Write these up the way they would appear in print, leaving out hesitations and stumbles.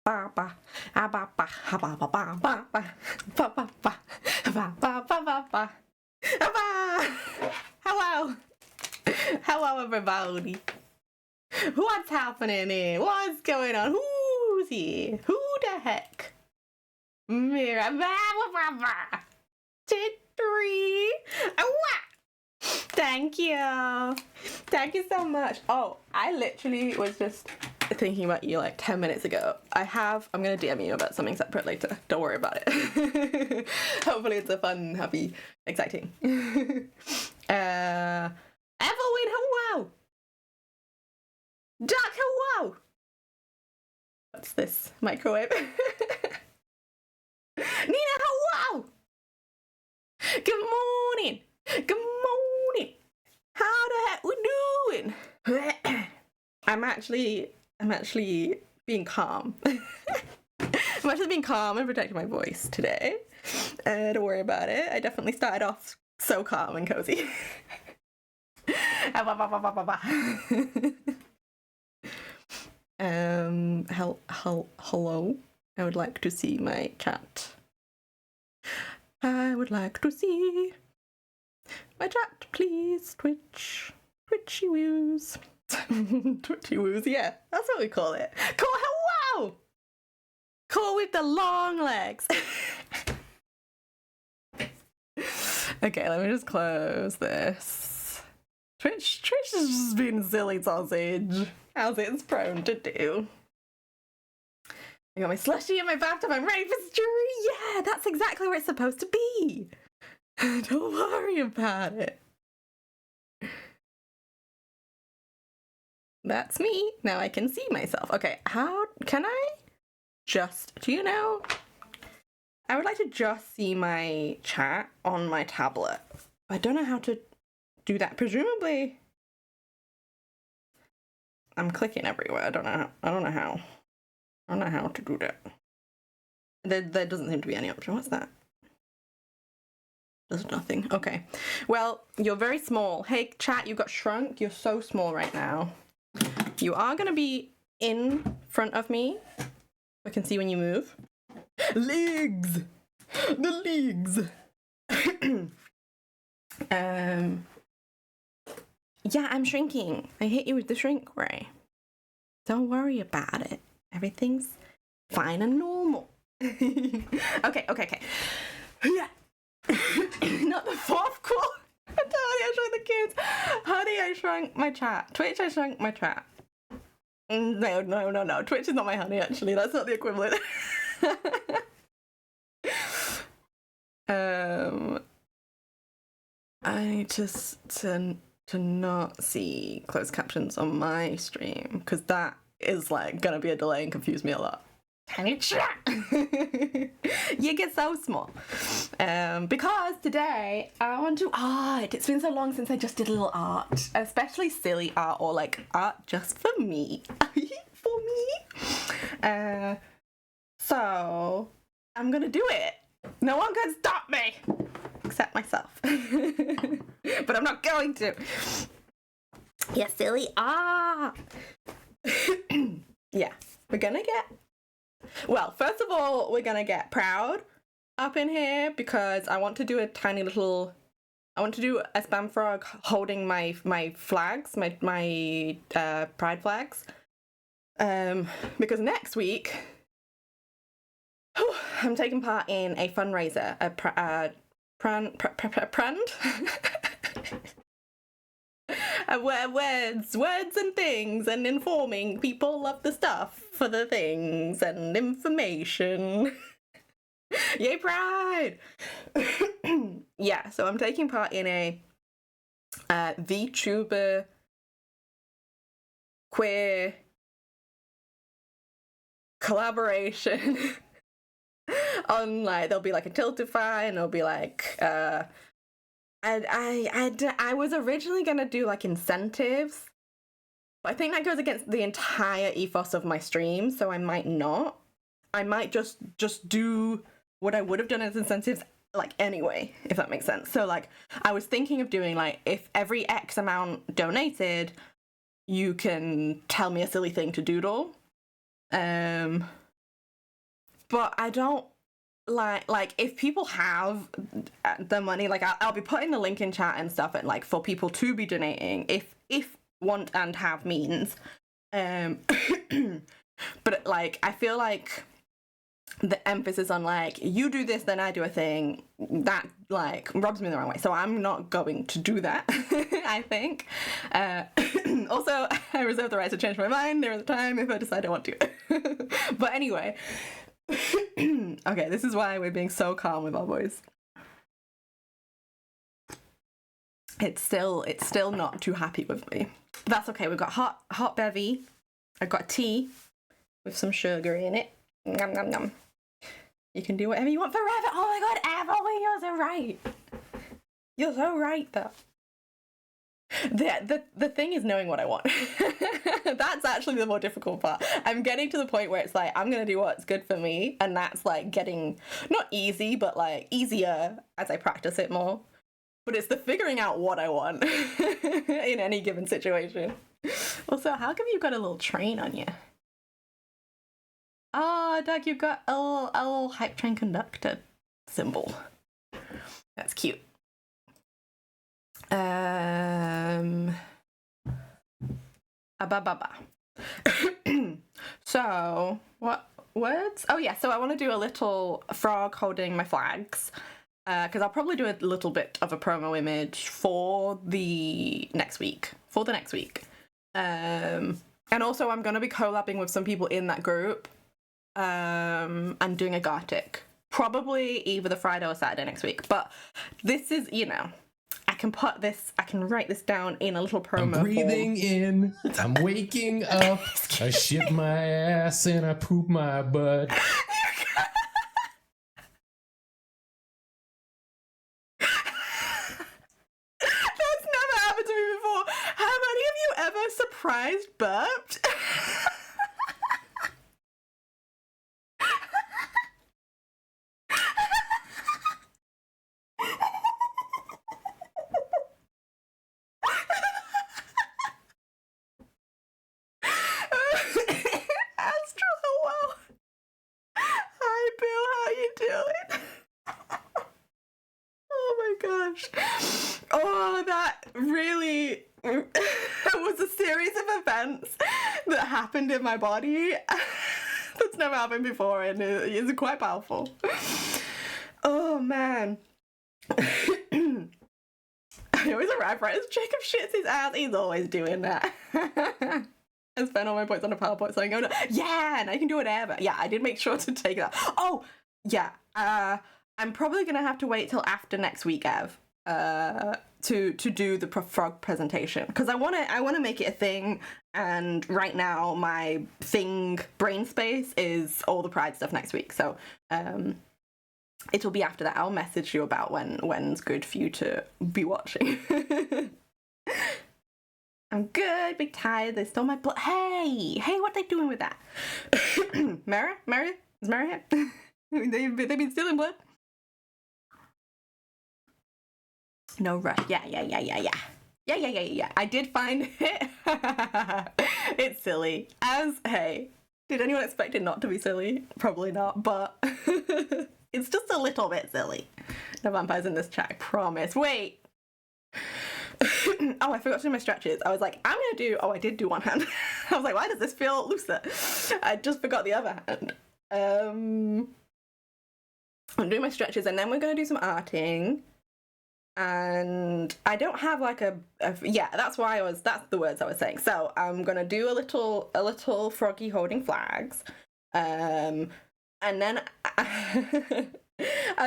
Hello. Hello, everybody. What's happening here? What's going on? Who's here? Who the heck? Three. Thank you. Thank you so much. Oh, I literally was just thinking about you like 10 minutes ago. I'm gonna DM you about something separate later. Don't worry about it. Hopefully it's a fun, happy, exciting. Evelyn, hello. Doc, hello. What's this? Microwave? Nina, hello. Good morning. Good morning. How the heck we doing? I'm actually being calm. I'm actually being calm and protecting my voice today. Don't worry about it. I definitely started off so calm and cozy. Hello. I would like to see my chat. I would like to see my chat, please. Twitchy woos. Twitchy woos, yeah, that's what we call it. Cool, hello! Cool with the long legs. Okay, let me just close this. Twitch is just being silly sausage, as it's prone to do. I got my slushie in my bathtub, I'm ready for stream. Yeah, that's exactly where it's supposed to be. Don't worry about it. That's me. Now I can see myself. Okay, how can I just, do you know? I would like to just see my chat on my tablet. I don't know how to do that. Presumably, I'm clicking everywhere. I don't know how. I don't know how to do that. There doesn't seem to be any option. What's that? There's nothing. Okay. Well, you're very small. Hey, chat, you got shrunk. You're so small right now. You are going to be in front of me. I can see when you move. Legs! The legs! Yeah, I'm shrinking. I hit you with the shrink ray. Don't worry about it. Everything's fine and normal. Okay. Yeah. Not the fourth quarter. Honey, I shrunk the kids. Honey, I shrunk my chat. Twitch, I shrunk my chat. No. Twitch is not my honey, actually. That's not the equivalent. I need to not see closed captions on my stream, because that is like gonna be a delay and confuse me a lot. Tiny chat. You get so small. Because today I want to art. It's been so long since I just did a little art, especially silly art or like art just for me. For me. So I'm gonna do it. No one can stop me except myself. But I'm not going to. Yeah, silly art. Yeah, we're gonna get. Well, first of all, we're gonna get Proud up in here because I want to do a tiny little. I want to do a spam frog holding my flags, my pride flags. Because next week, I'm taking part in a fundraiser, words and things, and informing people of the stuff for the things and information. Yay, Pride! Yeah, so I'm taking part in a VTuber queer collaboration. On like, there'll be like a Tiltify, and there'll be like I was originally gonna do like incentives, but I think that goes against the entire ethos of my stream, so I might not. I might just do what I would have done as incentives like anyway, if that makes sense. So like I was thinking of doing like, if every X amount donated, you can tell me a silly thing to doodle. but I don't like if people have the money, like I'll be putting the link in chat and stuff, and like for people to be donating if want and have means. But like I feel like the emphasis on like you do this then I do a thing, that like rubs me the wrong way, so I'm not going to do that. I think also I reserve the right to change my mind near the time if I decide I want to. But anyway, okay, this is why we're being so calm with our voice. It's still not too happy with me. That's okay. We've got hot bevy. I've got tea with some sugar in it. Nom nom nom. You can do whatever you want forever. Oh my god, Emily, you're so right. You're so right, though. The thing is knowing what I want. That's actually the more difficult part. I'm getting to the point where it's like I'm gonna do what's good for me, and that's like getting not easy, but like easier as I practice it more. But it's the figuring out what I want in any given situation. Also, how come you've got a little train on you? Oh, Doug, you've got a little hype train conductor symbol. That's cute. So, what words? Oh yeah, so I want to do a little frog holding my flags. Because I'll probably do a little bit of a promo image for the next week. And also I'm going to be collabing with some people in that group and doing a Gartic. Probably either the Friday or Saturday next week. But this is, I can write this down in a little promo I'm breathing form. in, I'm waking up, I shit my ass and I poop my butt. Surprised burped. Astro, hello. Hi, Bill. How you doing? Oh my gosh. Oh, that really was a series of events that happened in my body that's never happened before, and it's quite powerful. Oh man. I always arrive right as Jacob shits his ass. He's always doing that. I spent all my points on a PowerPoint, so I go, yeah, and I can do whatever. Yeah, I did make sure to take that. Oh, yeah. I'm probably gonna have to wait till after next week, Ev, to do the frog presentation, because I wanna make it a thing. And right now, my brain space is all the Pride stuff next week. So, it'll be after that. I'll message you about when's good for you to be watching. I'm good, big tired. They stole my blood. Hey, what are they doing with that? Mara? Is Mara here? They've been stealing blood? No, right. Yeah. I did find it. It's silly. Hey, did anyone expect it not to be silly? Probably not, but it's just a little bit silly. No vampires in this chat, I promise. Wait. Oh, I forgot to do my stretches. I was like, I did do one hand. I was like, why does this feel looser? I just forgot the other hand. I'm doing my stretches, and then we're going to do some arting. And I don't have like that's the words I was saying. So I'm going to do a little froggy holding flags. And then I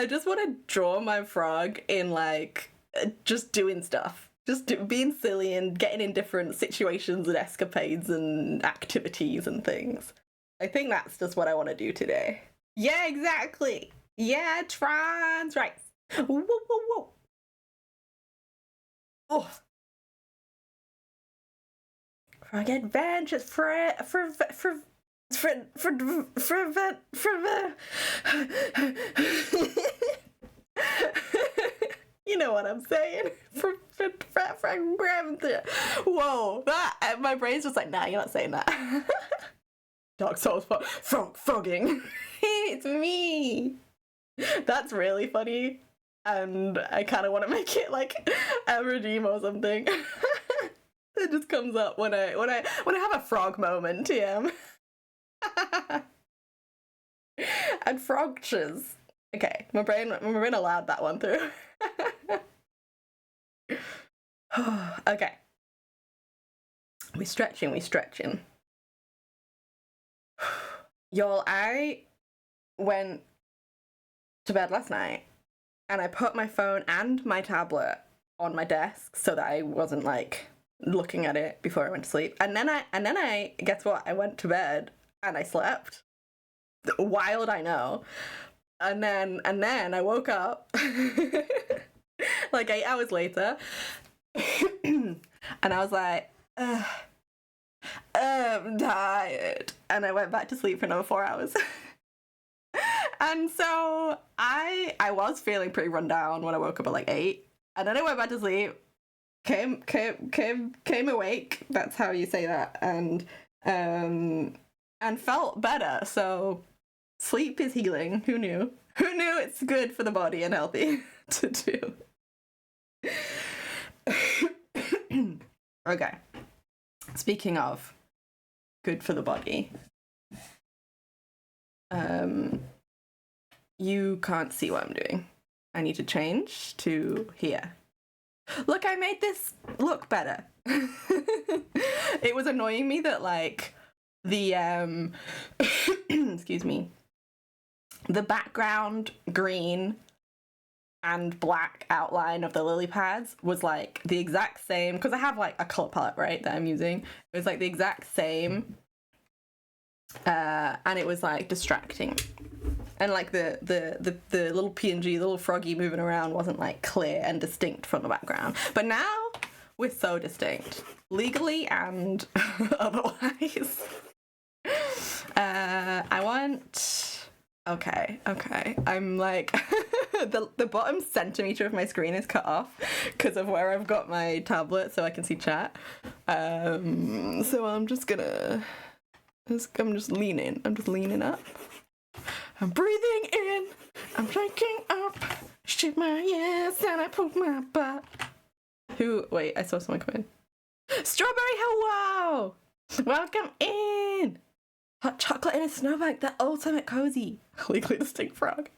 just want to draw my frog in like just doing stuff. Being silly and getting in different situations and escapades and activities and things. I think that's just what I want to do today. Yeah, exactly. Yeah, trans rights. Whoa. Oh. Frog adventures you know what I'm saying? Whoa, that my brain's just like, nah, you're not saying that. Dark Souls frogging. It's me. That's really funny. And I kind of want to make it like a redeem or something. It just comes up when I have a frog moment, TM. And frogches. Okay, my brain allowed that one through. Okay. We stretching. Y'all, I went to bed last night and I put my phone and my tablet on my desk so that I wasn't like looking at it before I went to sleep. And then I guess what? I went to bed and I slept. Wild, I know. And then I woke up like 8 hours later and I was like, I'm tired. And I went back to sleep for another 4 hours. And so I was feeling pretty run down when I woke up at like 8. And then I went back to sleep, came awake, that's how you say that, and felt better. So sleep is healing. Who knew? Who knew it's good for the body and healthy to do? Okay. Speaking of good for the body, you can't see what I'm doing. I need to change to here. Look, I made this look better. It was annoying me that like the excuse me, the background green and black outline of the lily pads was like the exact same, because I have like a color palette, right, that I'm using. It was like the exact same, and it was like distracting, and like the little PNG, the little froggy moving around wasn't like clear and distinct from the background. But now we're so distinct, legally and otherwise. I want. Okay. I'm like the bottom centimeter of my screen is cut off because of where I've got my tablet so I can see chat. So I'm just leaning. I'm just leaning up. I'm breathing in. I'm drinking up. Shit my ass and I poop my butt. Wait, I saw someone come in. Strawberry, hello! Welcome in! Hot chocolate in a snowbank, the ultimate cozy. Legally distinct frog.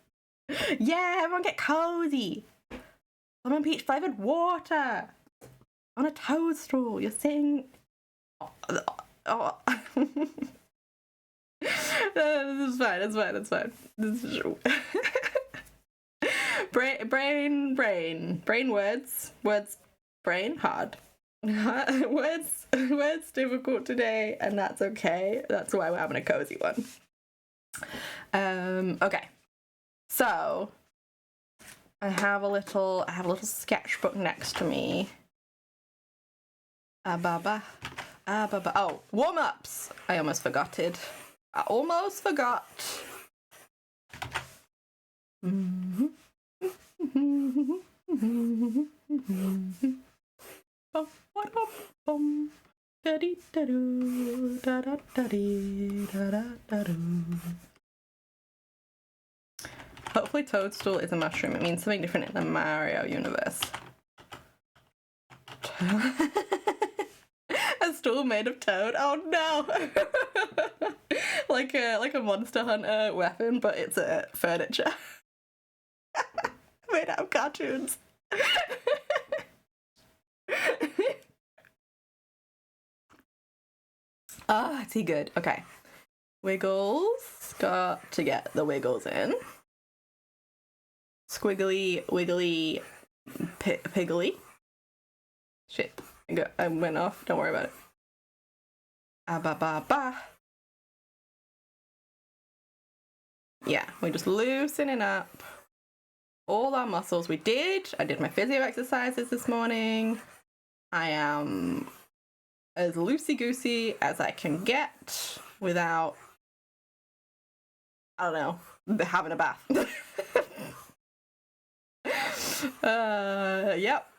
Yeah, everyone get cozy. Lemon peach flavored water. On a toadstool, you're sitting... Oh. This is fine, it's fine. This is... brain words, brain hard. Words difficult today, and that's okay. That's why we're having a cozy one. Okay. So I have a little sketchbook next to me. Oh, warm-ups. I almost forgot. Hopefully toadstool is a mushroom. It means something different in the Mario universe. A stool made of toad? Oh no! like a Monster Hunter weapon, but it's a furniture. Made out of cartoons. Ah, tea good. Okay. Wiggles. Got to get the wiggles in. Squiggly, wiggly, piggly. Shit. I went off. Don't worry about it. Ba. Yeah, we're just loosening up all our muscles. I did my physio exercises this morning. I am as loosey-goosey as I can get without, I don't know, having a bath. Yep.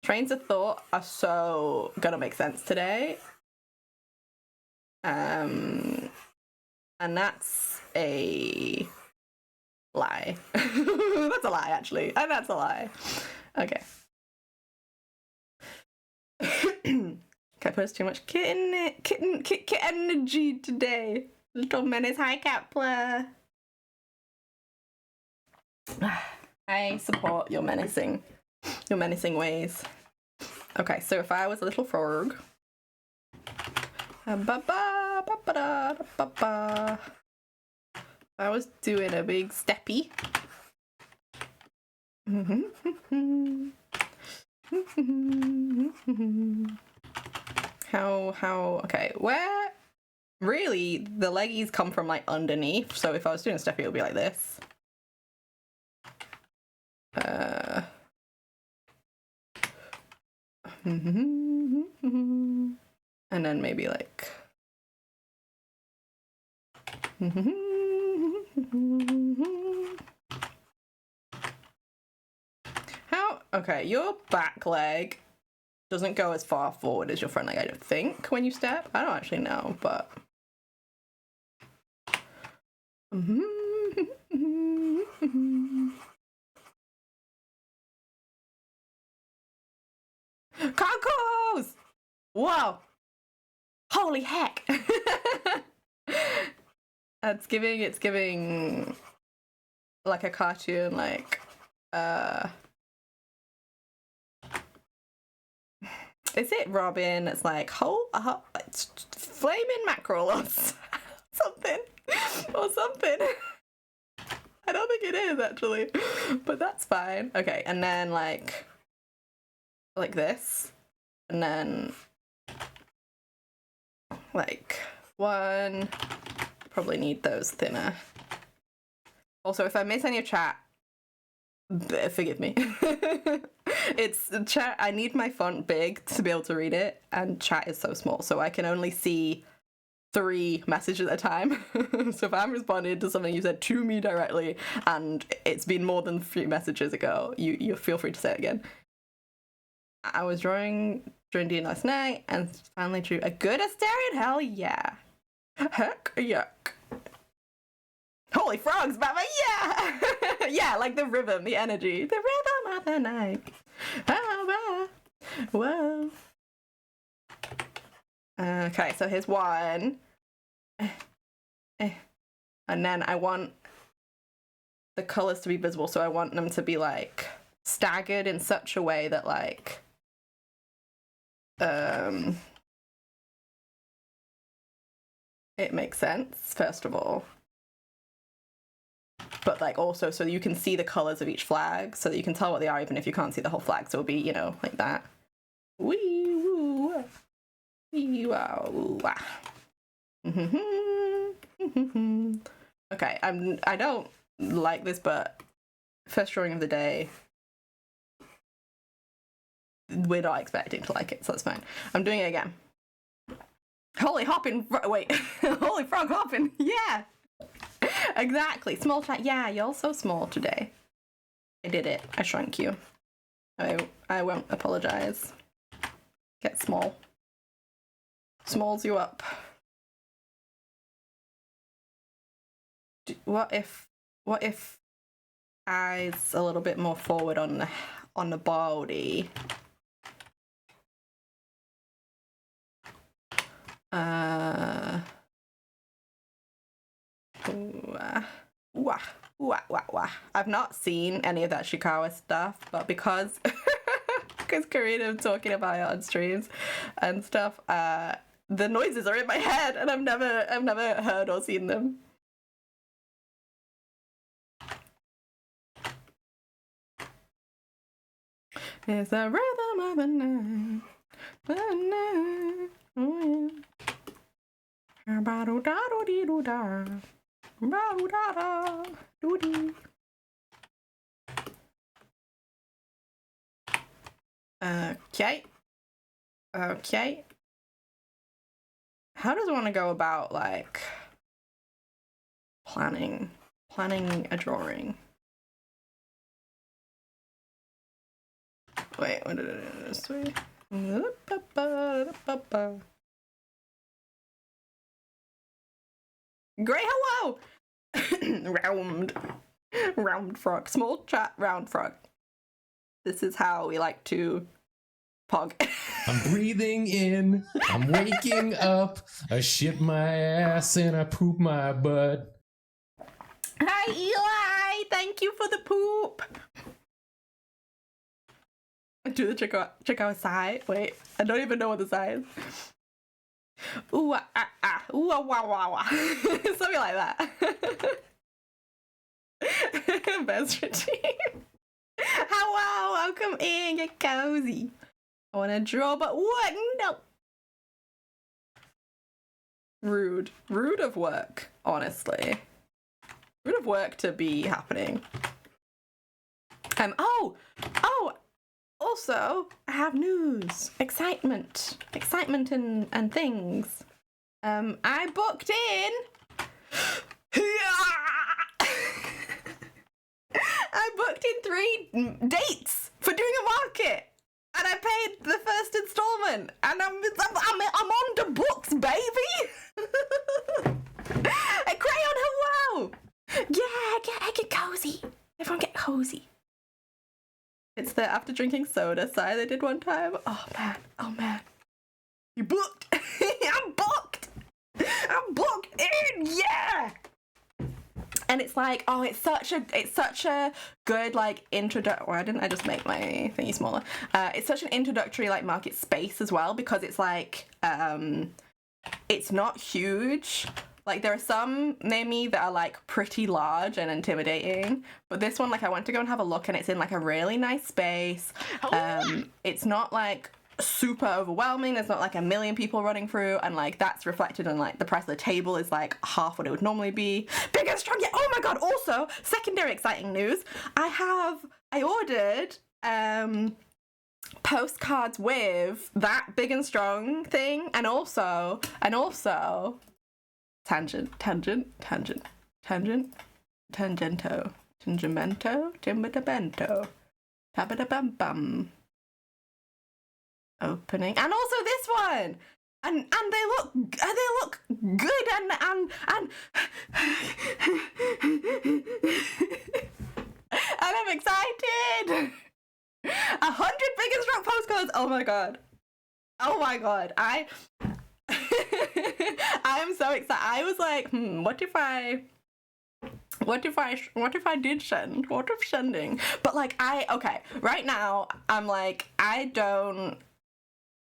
Trains of thought are so gonna make sense today. And that's a lie. That's a lie, actually. And that's a lie. Okay. Okay, put too much kit energy today. Little menace high Kepler. I support your menacing ways. Okay, so if I was a little frog, if I was doing a big steppy. Okay, where really the leggies come from like underneath, so if I was doing a steppy it would be like this. And then maybe like okay, your back leg doesn't go as far forward as your front leg, I don't think, when you step. I don't actually know, but Carcos! Whoa! Holy heck! It's giving like a cartoon, like is it Robin? It's like it's flaming mackerel or something. Or something. I don't think it is actually, but that's fine. Okay, and then like this, and then like one. Probably need those thinner. Also, if I miss any of chat, forgive me. It's chat. I need my font big to be able to read it, and chat is so small, so I can only see 3 messages at a time. So if I'm responding to something you said to me directly, and it's been more than 3 messages ago, you feel free to say it again. I was drawing D last night, and finally drew a good Asterion. Hell yeah! Heck yuck! Holy frogs, Baba! Yeah! Yeah, like the rhythm, the energy, the rhythm of the night. Whoa. Okay, so here's one. And then I want the colors to be visible, so I want them to be like staggered in such a way that like it makes sense, first of all. But like also so you can see the colors of each flag, so that you can tell what they are even if you can't see the whole flag. So it'll be, you know, like that. Wee woo. Wee wow. Okay, I don't like this, but first drawing of the day. We're not expecting to like it, so that's fine. I'm doing it again. Holy hopping, wait. Holy frog hopping, yeah. Exactly, small chat, yeah, you're so small today. I did it, I shrunk you. I won't apologize. Get small. Smalls you up. What if eyes a little bit more forward on the body? I've not seen any of that Shikawa stuff, but because Karina's talking about it on streams and stuff, the noises are in my head, and I've never heard or seen them. It's the rhythm of the night. Oh yeah. Okay. How does one want to go about like planning a drawing? Wait, what did I do this way? Great hello! Round frog. Small chat, round frog. This is how we like to pog. I'm breathing in, I'm waking up, I shit my ass and I poop my butt. Hi, Eli! Thank you for the poop! Do the check out sigh. Wait, I don't even know what the sigh is. Ooh, ah, ah, ah. Ooh, ah, wah, wah, wah. Something like that. Best routine. Hello, welcome in, get cozy. I want to draw, but what? No. Rude of work, honestly. Rude of work to be happening. Oh, also, I have news. Excitement and things. I booked in. I booked in 3 dates for doing a market, and I paid the first installment, and I'm on the books, baby. A crayon, hello. Yeah, get cozy. Everyone get cozy. It's the after drinking soda sign they did one time. Oh man. You booked. I'm booked in. Yeah. And it's like, oh, it's such a good like why didn't I just make my thingy smaller? It's such an introductory like market space as well, because it's like it's not huge. Like there are some near me that are like pretty large and intimidating, but this one, like I went to go and have a look, and it's in like a really nice space. It's not like super overwhelming. There's not like a million people running through, and like that's reflected in like the price of the table is like half what it would normally be. Big and strong. Yeah. Oh my god. Also, secondary exciting news. I ordered postcards with that big and strong thing, and also tangento, timbadabento, tabadabam, opening, and also this one, and they look good, and I'm excited. 100 big and strong postcards. Oh my god. I am so excited. I was like, what if I did send? What if sending? But like right now I'm like, I don't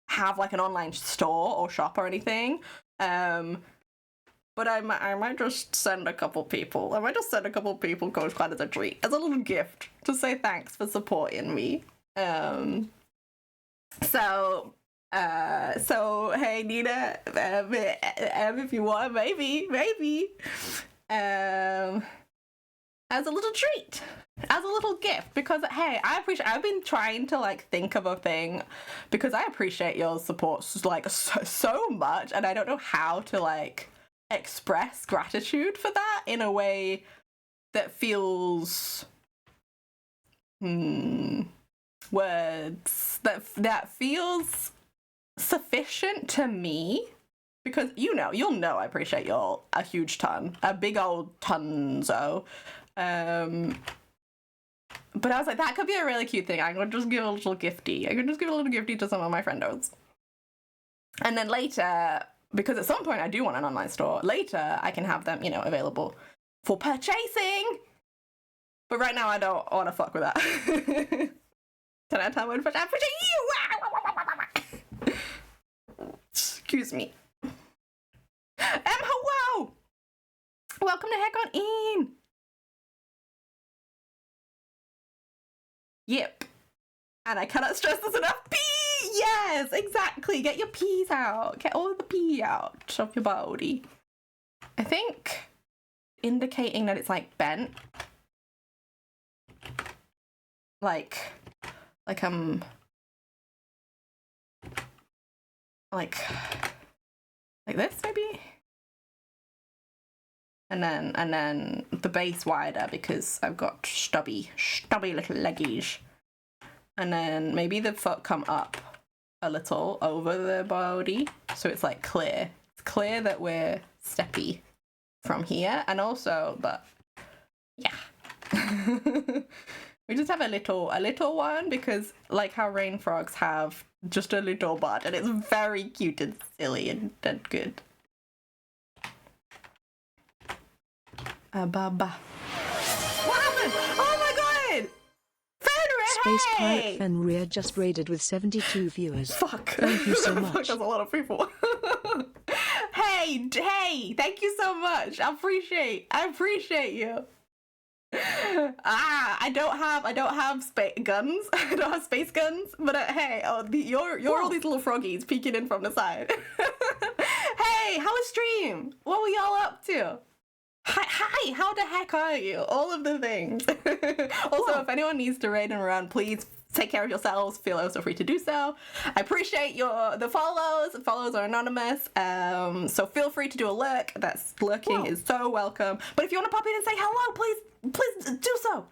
have like an online store or shop or anything. But I might just send a couple people. I might just send a couple people Coach Clan as a treat, as a little gift to say thanks for supporting me. So hey Nina, if you want, maybe as a little treat, as a little gift, because hey, I've been trying to like think of a thing, because I appreciate your support like so much, and I don't know how to like express gratitude for that in a way that feels words that feels sufficient to me, because you'll know I appreciate y'all a huge ton, a big old tonzo. But I was like, that could be a really cute thing. I could just give a little gifty. To some of my friendos. And then later, because at some point I do want an online store, later I can have them, available for purchasing. But right now I don't want to fuck with that. 10 out of 10 would appreciate you. Excuse me. Hello! Welcome to Heck on In. Yep. And I cannot stress this enough. Pee! Yes, exactly. Get your peas out. Get all the pee out of your body. I think indicating that it's like bent. Like this maybe, and then the base wider because I've got stubby little leggies, and then maybe the foot come up a little over the body so it's like clear. It's clear that we're steppy. from here, and also, but yeah. We just have a little one because like how rain frogs have just a little butt, and it's very cute and silly and good. Baba. What happened? Oh my god! Fenrir! Space Pirate Fenrir just raided with 72 viewers. Fuck. Thank you so much. Fuck, that's a lot of people. hey, thank you so much. I appreciate you. I don't have guns. I don't have space guns. But hey, you're all these little froggies peeking in from the side. Hey, how was stream? What were y'all up to? Hi, how the heck are you? All of the things. Also, if anyone needs to raid and run, please take care of yourselves. Feel also free to do so. I appreciate the follows. Follows are anonymous. So feel free to do a lurk. That's lurking is so welcome. But if you want to pop in and say hello, please do so.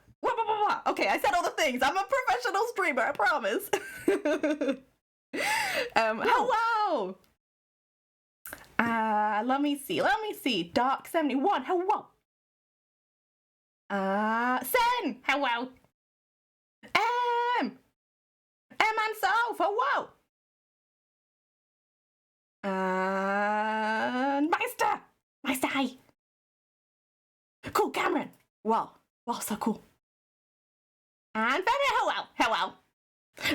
Okay, I said all the things. I'm a professional streamer, I promise. Hello. Let me see. Dark 71. Hello. Sen. Hello. And Soph. Hello. Meister. Hi. Cool, Cameron. Wow, so cool. And Bennett. Hello.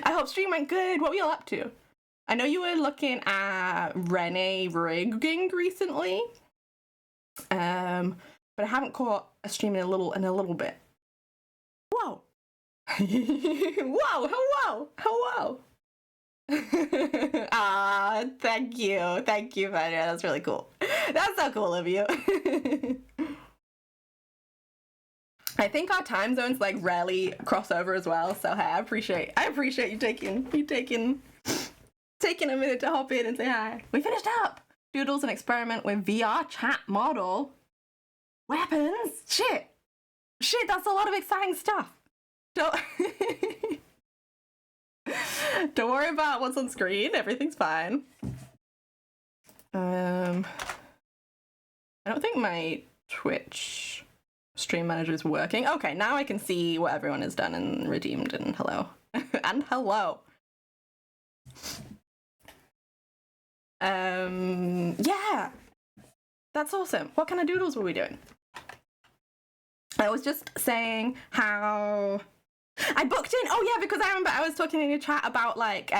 I hope stream went good. What were you all up to? I know you were looking at Renee rigging recently, but I haven't caught a stream in a little bit. Whoa! Hello! Thank you, Fenrir. That's really cool. That's so cool of you. I think our time zones like rarely cross over as well. So hey, I appreciate you taking a minute to hop in and say hi. We finished up. Doodles an experiment with VR chat model. Weapons? Shit, that's a lot of exciting stuff. Don't worry about what's on screen. Everything's fine. I don't think my Twitch stream manager is working. Okay, now I can see what everyone has done and redeemed, and hello. And hello. Yeah, that's awesome. What kind of doodles were we doing? I was just saying how I booked in. Oh yeah, because I remember I was talking in your chat about like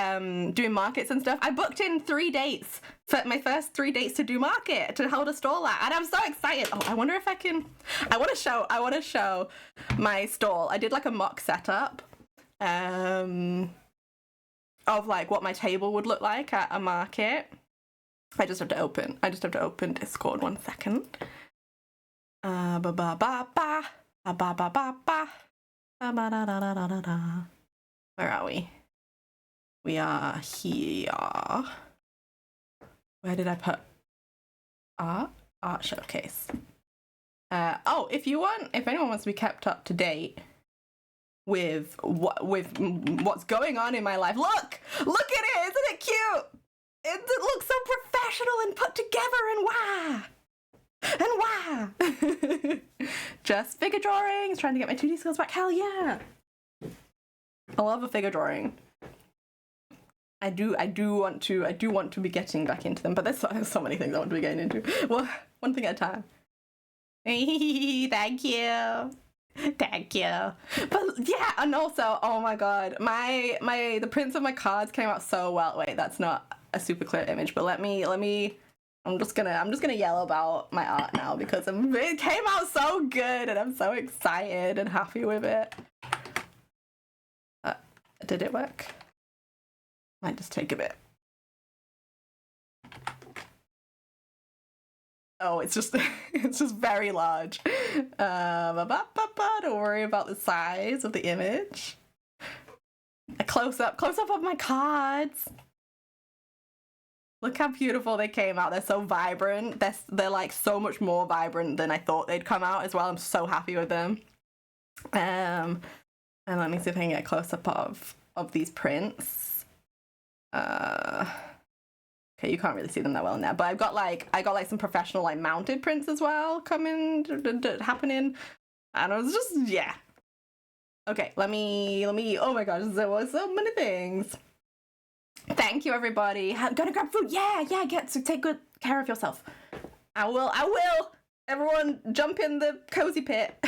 doing markets and stuff. I booked in 3 dates for my first 3 dates to do market to hold a stall at, and I'm so excited. Oh, I wonder if I can. I want to show my stall. I did like a mock setup. Of like what my table would look like at a market. I just have to open Discord 1 second. Where are we? We are here. Where did I put art showcase? If anyone wants to be kept up to date with what's going on in my life, look at it, isn't it cute? It looks so professional and put together, and just figure drawings, trying to get my 2D skills back. Hell yeah, I love a figure drawing. I do want to be getting back into them, but there's so many things I want to be getting into. Well, one thing at a time. Thank you. But yeah, and also, oh my god, the prints of my cards came out so well. Wait, that's not a super clear image, but let me I'm just gonna yell about my art now because it came out so good and I'm so excited and happy with it. Did it work? Might just take a bit. Oh, it's just very large. Don't worry about the size of the image. A close up of my cards. Look how beautiful they came out. They're so vibrant. They're like so much more vibrant than I thought they'd come out as well. I'm so happy with them. And let me see if I can get a close up of these prints. Okay, you can't really see them that well in there, but I got like some professional like mounted prints as well coming happening, and I was just yeah. Okay, let me. Oh my gosh, there was so many things. Thank you, everybody. Gonna grab food. Yeah, take good care of yourself. I will. Everyone, jump in the cozy pit.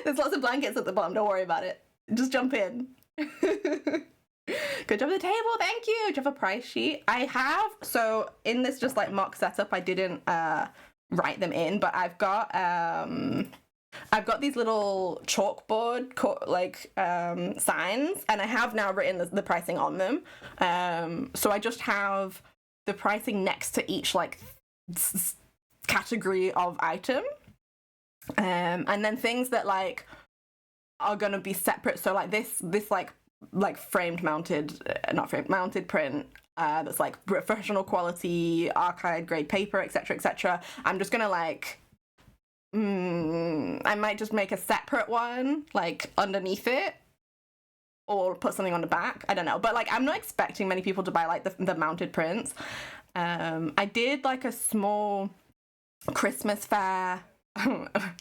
There's lots of blankets at the bottom. Don't worry about it. Just jump in. Good job at the table. Thank you. Do you have a price sheet? I have. So in this just like mock setup, I didn't write them in, but I've got these little chalkboard signs, and I have now written the pricing on them. So I just have the pricing next to each like category of item, and then things that like are gonna be separate. So like this framed mounted print that's like professional quality archive grade paper, etc. I'm just gonna like I might just make a separate one like underneath it, or put something on the back. I don't know, but like I'm not expecting many people to buy like the mounted prints. I did like a small Christmas fair,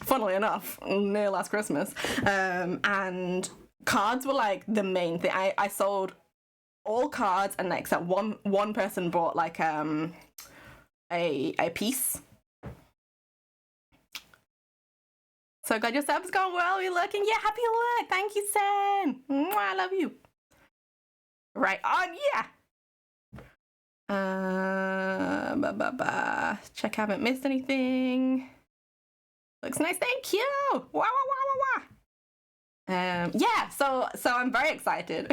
funnily enough, near last Christmas, and cards were like the main thing. I sold all cards, and except one person bought like a piece. So glad your sub's gone well. You're looking. Yeah, happy work. Thank you, Sam. I love you. Right on, yeah. Check I haven't missed anything. Looks nice. Thank you. Wow. Yeah, so I'm very excited.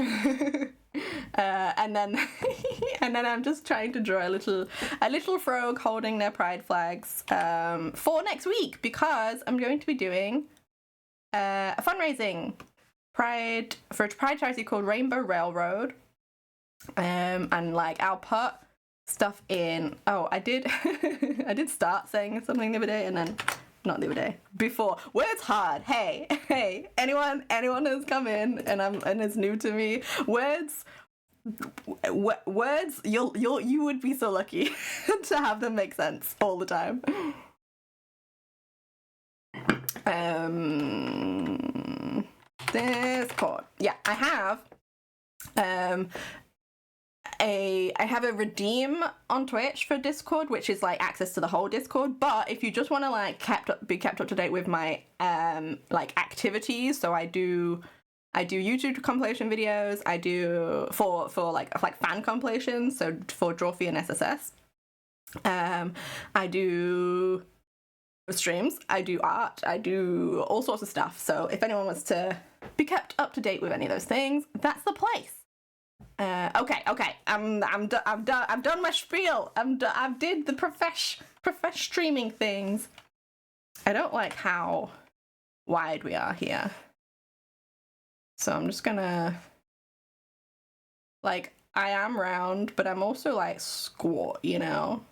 And then I'm just trying to draw a little frog holding their pride flags for next week, because I'm going to be doing a fundraising for a pride charity called Rainbow Railroad. And like I'll put stuff in. Oh, I did I did start saying something the other day, and then not the other day, before. Words hard. Hey, anyone has come in and is new to me. Words, you would be so lucky to have them make sense all the time. Discord. Yeah, I have a redeem on Twitch for Discord, which is like access to the whole Discord. But if you just want to like be kept up to date with my like activities, so I do YouTube compilation videos. I do for like fan compilations, so for Drawfee and SSS. I do streams, I do art, I do all sorts of stuff. So if anyone wants to be kept up to date with any of those things, that's the place. Okay. I've done my spiel. I've did the profesh streaming things. I don't like how wide we are here, so I'm just gonna like, I am round, but I'm also like squat, you know.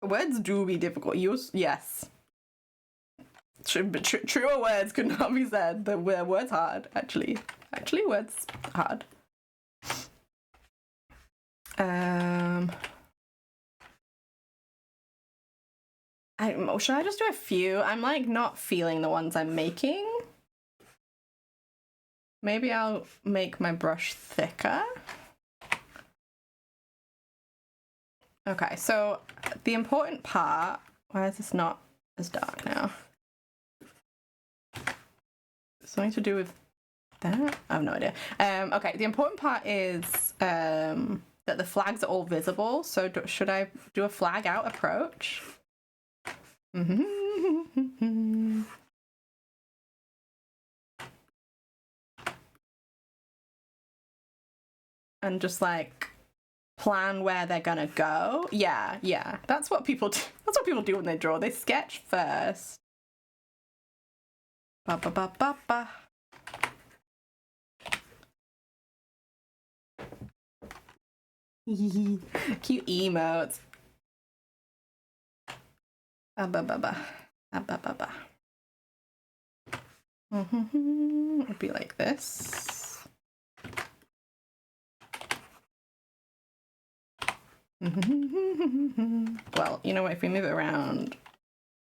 Words do be difficult. Yes. Truer words could not be said. The word's hard, actually. Words hard. Should I just do a few? I'm like not feeling the ones I'm making. Maybe I'll make my brush thicker. Okay, so the important part. Why is this not as dark now? Something to do with that? I have no idea. Okay, the important part is that the flags are all visible. So should I do a flag out approach? And just like plan where they're gonna go. Yeah. That's what people do. That's what people do when they draw. They sketch first. Ba. Cute emotes. Ba. It'd be like this. Well, you know what? If we move it around,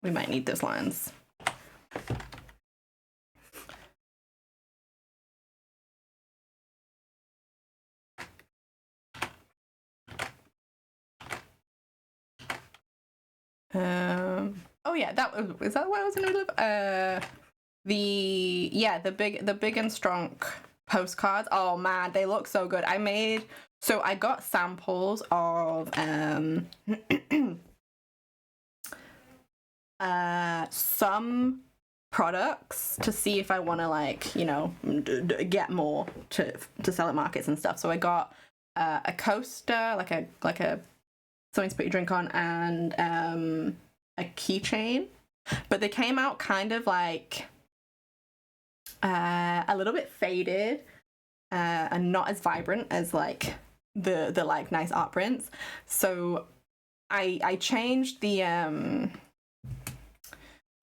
we might need those lines. Oh yeah, is that what I was in the middle of? The big and strong postcards. Oh man, they look so good. I got samples of some products to see if I want to, like, you know, get more to sell at markets and stuff. So I got a coaster, like a something to put your drink on, and a keychain, but they came out kind of like a little bit faded and not as vibrant as like the like nice art prints. So I changed the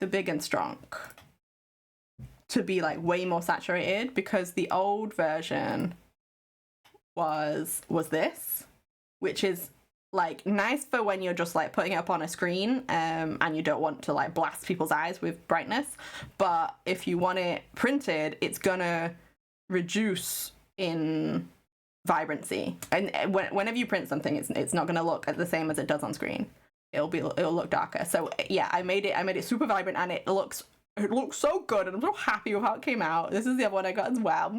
big and strong to be like way more saturated, because the old version was this, which is like nice for when you're just like putting it up on a screen and you don't want to like blast people's eyes with brightness. But if you want it printed, it's gonna reduce in vibrancy, and whenever you print something, it's not gonna look the same as it does on screen. It'll look darker. So yeah, I made it super vibrant, and it looks so good, and I'm so happy with how it came out. This is the other one I got as well.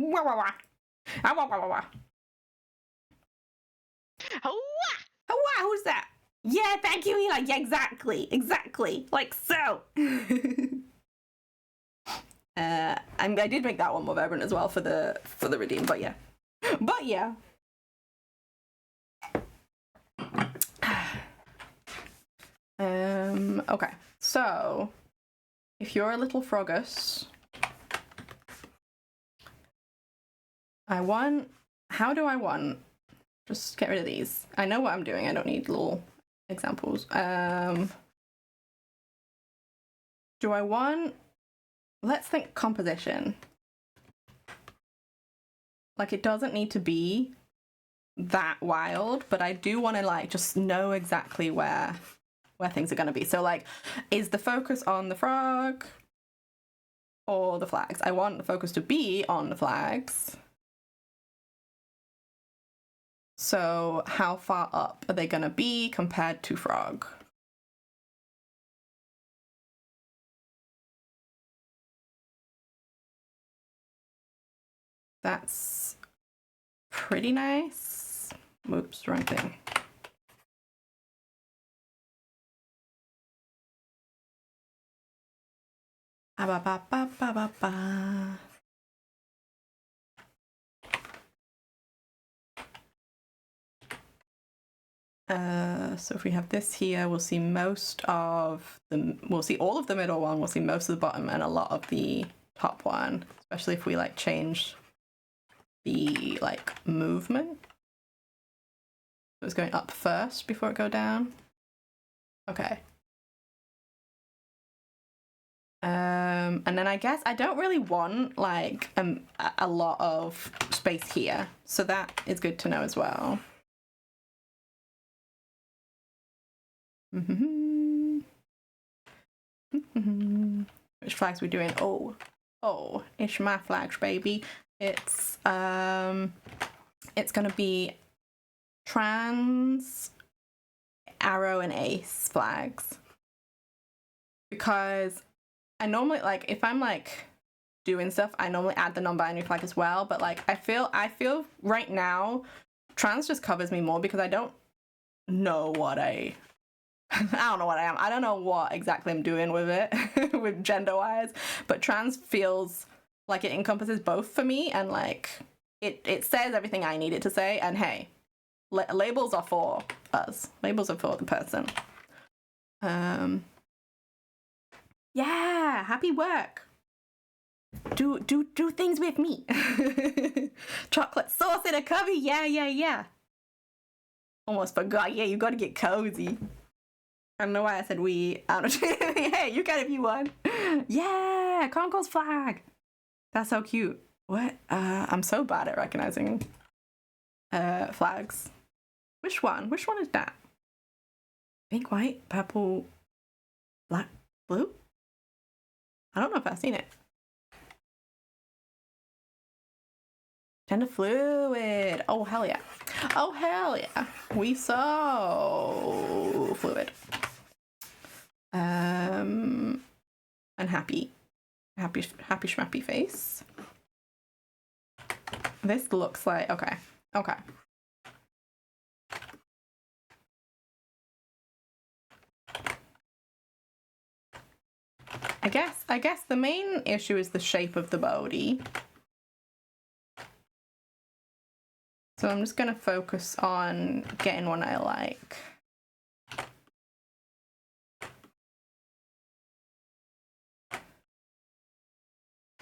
Oh wow, who's that? Yeah, thank you, Eli. Yeah, exactly, like so. I did make that one more vibrant as well for the redeem, but yeah. Okay, so if you're a little froggus, how do I want? Just get rid of these. I know what I'm doing. I don't need little examples. Do I want... Let's think composition. Like, it doesn't need to be that wild, but I do want to, like, just know exactly where things are going to be. So, like, is the focus on the frog or the flags? I want the focus to be on the flags. So how far up are they going to be compared to frog? That's pretty nice. Oops, wrong thing. So if we have this here, we'll see we'll see all of the middle one, we'll see most of the bottom and a lot of the top one, especially if we like change the like movement. So it's going up first before it go down. Okay. And then I guess I don't really want like a lot of space here, so that is good to know as well. Which flags we doing? Oh, it's my flags, baby. It's gonna be trans, arrow, and ace flags, because I normally, like, if I'm like doing stuff, I normally add the non-binary flag as well, but like I feel right now trans just covers me more, because I don't know what I don't know what I am. I don't know what exactly I'm doing with it, with gender-wise, but trans feels like it encompasses both for me, and like it says everything I need it to say, and hey, labels are for us. Labels are for the person. Yeah, happy work. Do things with me. Chocolate sauce in a cubby. Yeah. Almost forgot. Yeah, you gotta get cozy. I don't know why I said we. I don't know. Hey, you got it if you want. Yeah, Conco's flag. That's so cute. What? I'm so bad at recognizing flags. Which one? Which one is that? Pink, white, purple, black, blue? I don't know if I've seen it. Gender fluid. Oh, hell yeah. Oh, hell yeah. We so fluid. And happy. Happy schmappy face. This looks like, okay. Okay. I guess the main issue is the shape of the body. So I'm just gonna focus on getting one I like.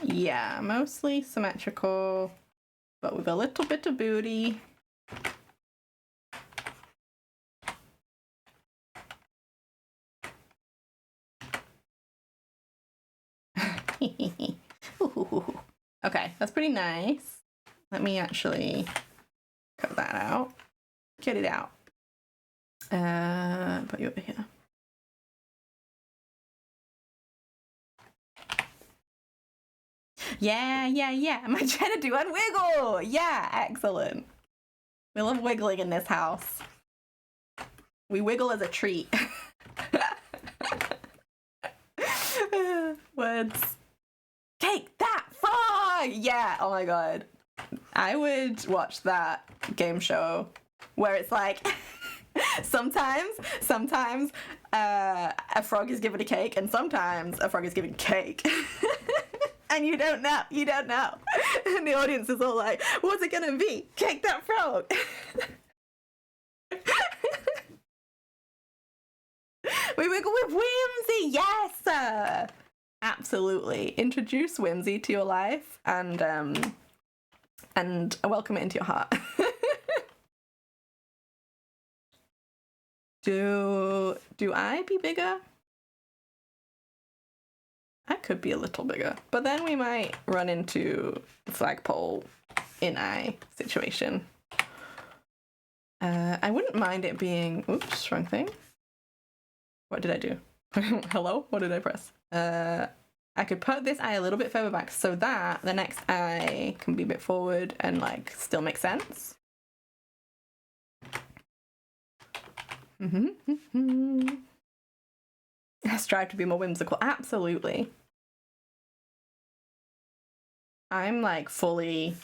Yeah, mostly symmetrical, but with a little bit of booty. Okay, that's pretty nice. Let me actually cut that out. Get it out. Put you over here. Yeah. My Jenna do and wiggle. Yeah, excellent. We love wiggling in this house. We wiggle as a treat. Words. Take that, frog! Yeah, oh my god. I would watch that game show where it's like sometimes a frog is given a cake and sometimes a frog is given cake. And you don't know. And the audience is all like, what's it gonna be? Cake that frog. We wiggle with whimsy, yes! Absolutely. Introduce whimsy to your life and welcome it into your heart. Do I be bigger? I could be a little bigger, but then we might run into the flagpole in eye situation. I wouldn't mind it being, oops, wrong thing. What did I do? Hello? What did I press? I could put this eye a little bit further back so that the next eye can be a bit forward and like still make sense. Strive to be more whimsical. Absolutely. I'm like fully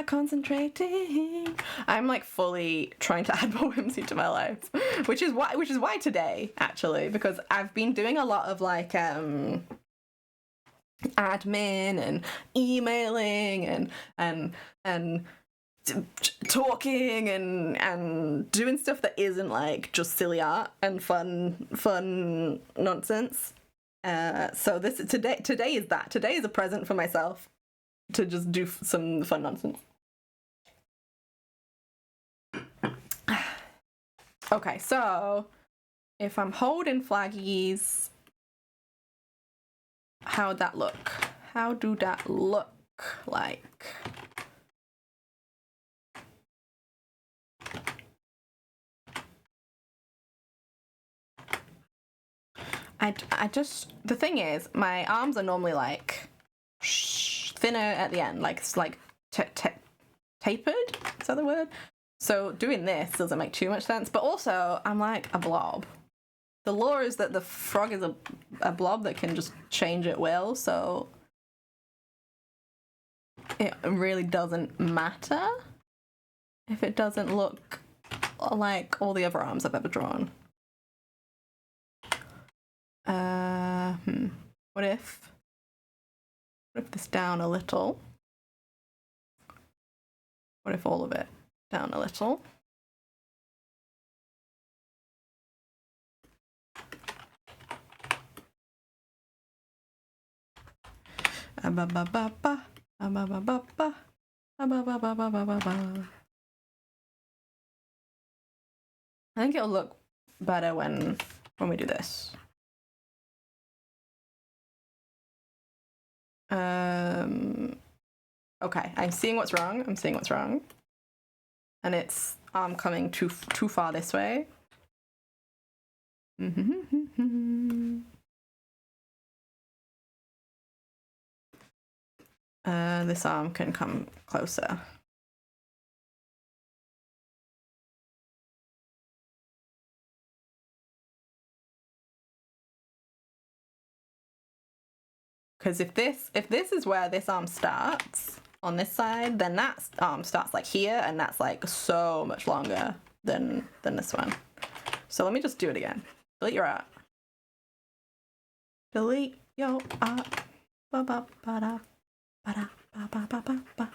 concentrating. I'm like fully trying to add more whimsy to my life, which is why today actually, because I've been doing a lot of like admin and emailing and talking and doing stuff that isn't like just silly art and fun nonsense. So today is that. Today is a present for myself to just do some fun nonsense. Okay, so if I'm holding flaggies, how'd that look? How do that look like? I just, the thing is, my arms are normally like thinner at the end, like it's like tapered, is that the word? So doing this doesn't make too much sense, but also I'm like a blob. The lore is that the frog is a blob that can just change at will, so it really doesn't matter if it doesn't look like all the other arms I've ever drawn. What if this down a little? What if all of it down a little? I think it'll look better when we do this. Okay, I'm seeing what's wrong. And it's coming too far this way. This arm can come closer. Because if this is where this arm starts on this side, then that arm starts like here, and that's like so much longer than this one. So let me just do it again. Delete your art. Delete your art. Ba ba ba da ba da ba ba ba ba ba.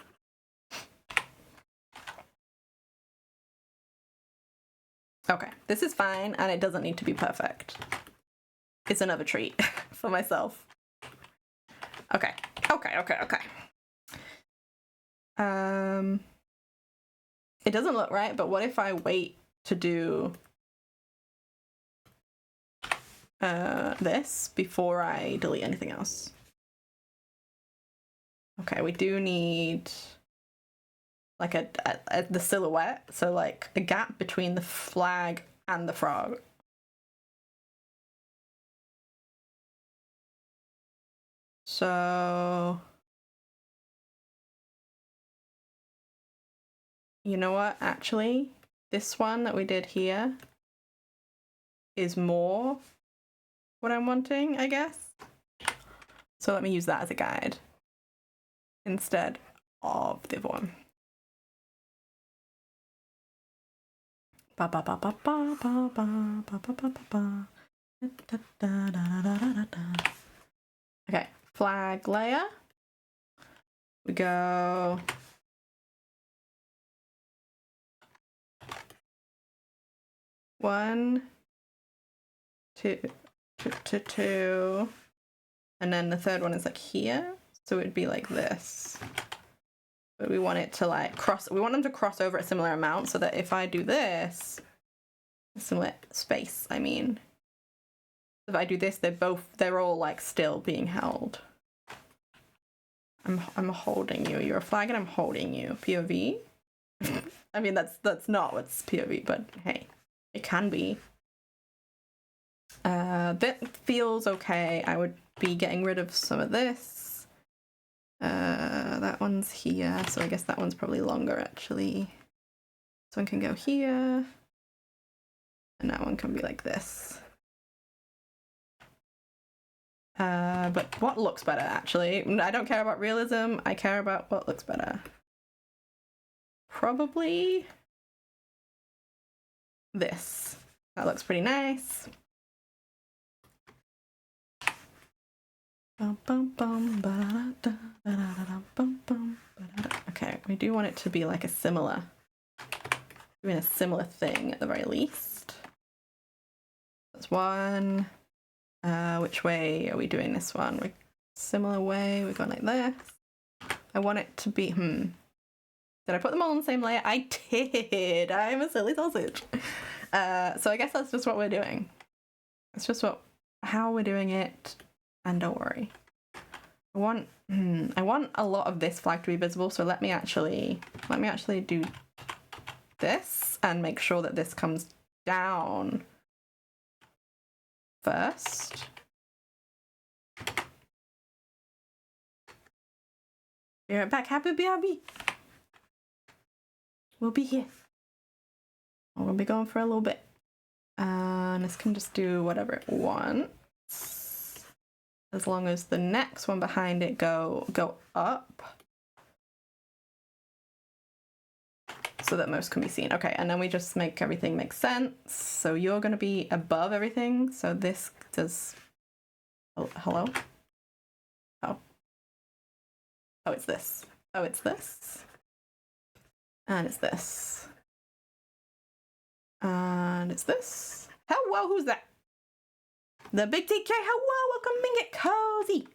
Okay, this is fine, and it doesn't need to be perfect. It's another treat for myself. Okay. It doesn't look right, but what if I wait to do this before I delete anything else? Okay, we do need like the silhouette, so like a gap between the flag and the frog. So, you know what, actually, this one that we did here is more what I'm wanting, I guess. So let me use that as a guide instead of the other one. Ba ba ba ba ba ba ba ba ba ba ba. Okay, flag layer. We go one, two, and then the third one is like here, so it'd be like this. But we want it to like cross. We want them to cross over a similar amount, so that if I do this, a similar space. I mean, if I do this, they're all like still being held. I'm holding you. You're a flag, and I'm holding you. POV. I mean, that's not what's POV, but hey, it can be. That feels okay. I would be getting rid of some of this. That one's here, so I guess that one's probably longer actually. This one can go here, and that one can be like this. But what looks better, actually? I don't care about realism, I care about what looks better. Probably this. That looks pretty nice. Okay, we do want it to be like a similar, doing a similar thing at the very least. That's one. Which way are we doing this one? We're similar way, we're going like this. I want it to be, did I put them all on the same layer? I did, I'm a silly sausage. So I guess that's just what we're doing. It's just how we're doing it, and don't worry. I want a lot of this flag to be visible, so let me actually do this and make sure that this comes down first. Be right back, happy BRB. We'll be here. We'll be going for a little bit. And this can just do whatever it wants, as long as the next one behind it go up, so that most can be seen. Okay, and then we just make everything make sense. So you're going to be above everything. So this does. Oh, hello. Oh, it's this. Oh, it's this. And it's this. And it's this. Hello, who's that? The big TK. Hello, welcome and get cozy.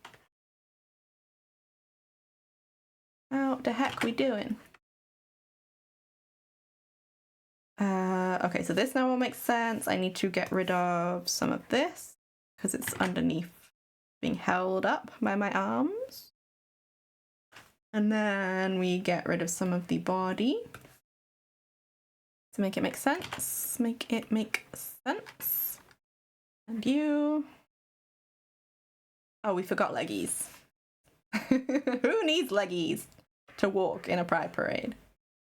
How the heck we doing? Okay, so this now will make sense. I need to get rid of some of this because it's underneath being held up by my arms. And then we get rid of some of the body to make it make sense. Make it make sense. And you. Oh, we forgot leggies. Who needs leggies to walk in a pride parade?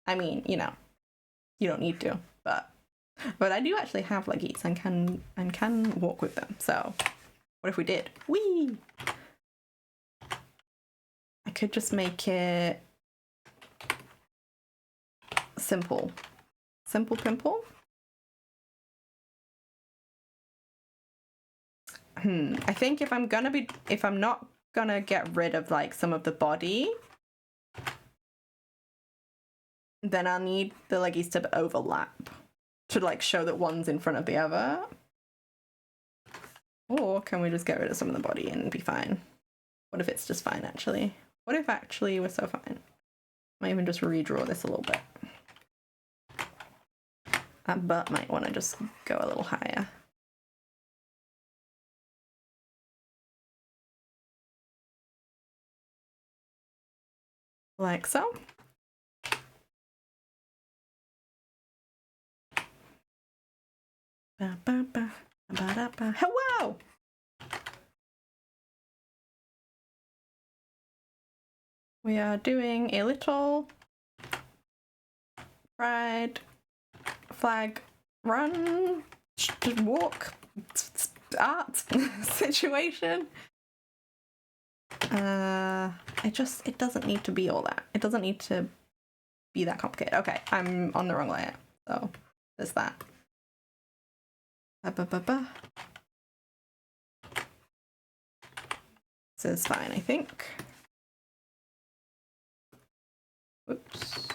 I mean, you know, you don't need to, but I do actually have leggies and can walk with them. So what if we did? Whee! I could just make it simple. Simple pimple. I think if I'm not gonna get rid of like some of the body, then I'll need the leggies to overlap to like show that one's in front of the other. Or can we just get rid of some of the body and be fine? What if it's just fine actually? What if actually we're so fine? Might even just redraw this a little bit. That butt might want to just go a little higher. Like so. Ba, ba, ba, ba, da, ba. Hello! We are doing a little pride flag run, walk, art situation. It doesn't need to be all that. It doesn't need to be that complicated. Okay, I'm on the wrong layer, so there's that. Ba, ba, ba, ba. This is fine, I think. Whoops.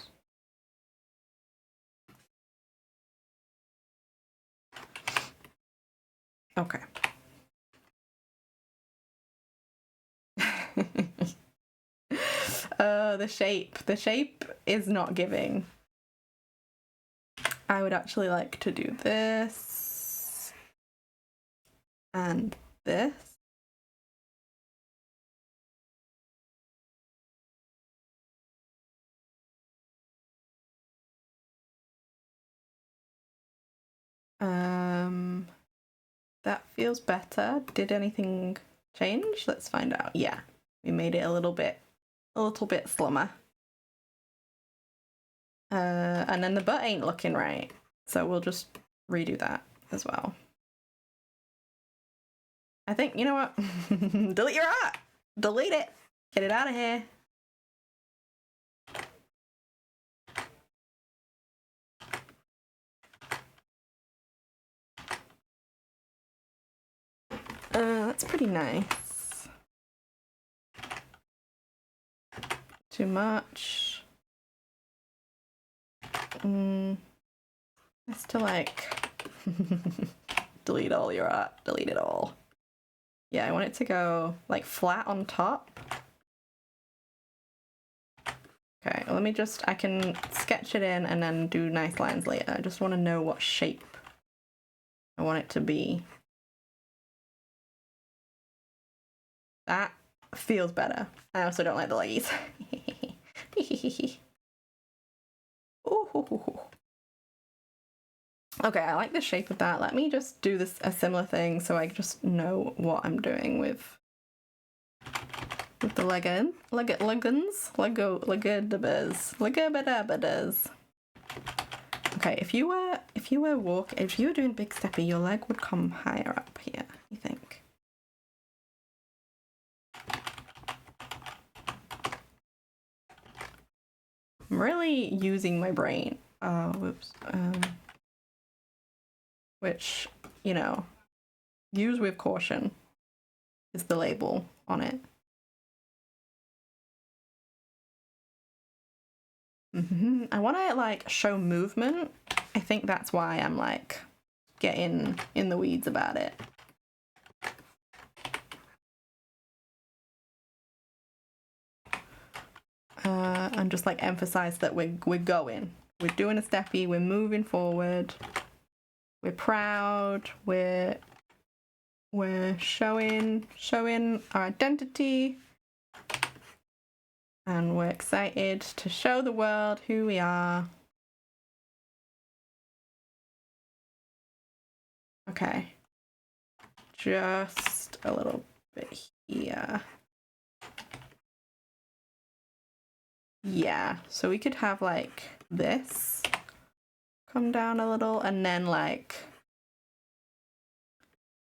Okay. The shape. The shape is not giving. I would actually like to do this and this. That feels better. Did anything change? Let's find out. Yeah, we made it a little bit slimmer. And then the butt ain't looking right, so we'll just redo that as well. I think, you know what? Delete your art! Delete it! Get it out of here. That's pretty nice. Too much. I still like delete all your art. Delete it all. Yeah, I want it to go like flat on top. Okay, well, let me just, I can sketch it in and then do nice lines later. I just want to know what shape I want it to be. That feels better. I also don't like the leggies. Okay, I like the shape of that. Let me just do this a similar thing so I just know what I'm doing with the leggings. Okay, if you were doing big steppy, your leg would come higher up here, you think? I'm really using my brain. Oh, whoops. Which, you know, use with caution is the label on it. I want to like show movement. I think that's why I'm like getting in the weeds about it. And just like emphasize that we're going. We're doing a steppy. We're moving forward. We're proud. We're showing our identity. And we're excited to show the world who we are. Okay. Just a little bit here. Yeah, so we could have like this come down a little and then like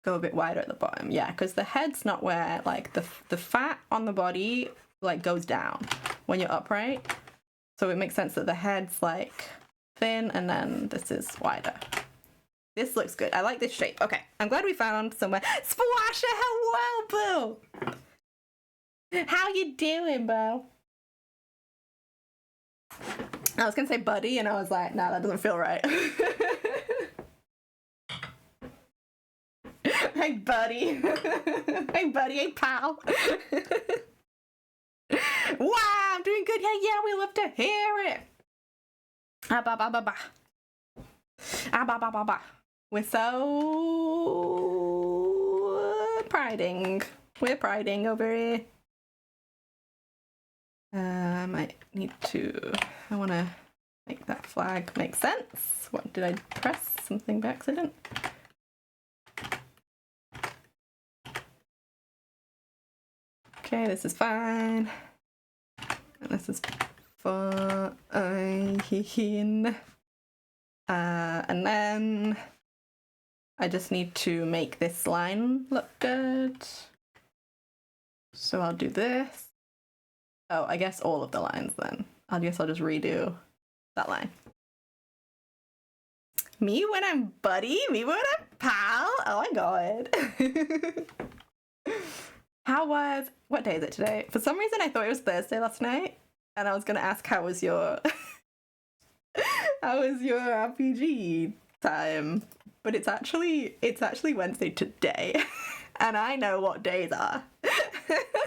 go a bit wider at the bottom. Yeah, because the head's not where like the fat on the body like goes down when you're upright. So it makes sense that the head's like thin and then this is wider. This looks good. I like this shape. Okay, I'm glad we found somewhere. Splasher, hello, boo! How you doing, boo? I was gonna say buddy, and I was like, nah, that doesn't feel right. Hey, buddy. Hey, buddy. Hey, pal. Wow, I'm doing good. Yeah, we love to hear it. Ah, ba, ba, ba, ba. Ah, ba, ba, ba, ba. We're so priding. We're priding over here. I might need to. I want to make that flag make sense. What did I press? Something by accident? Okay, this is fine. And this is fine. And then I just need to make this line look good. So I'll do this. Oh, I guess all of the lines then. I guess I'll just redo that line. Me when I'm buddy? Me when I'm pal? Oh my god. What day is it today? For some reason I thought it was Thursday last night. And I was gonna ask how was your RPG time? But it's actually Wednesday today. And I know what days are.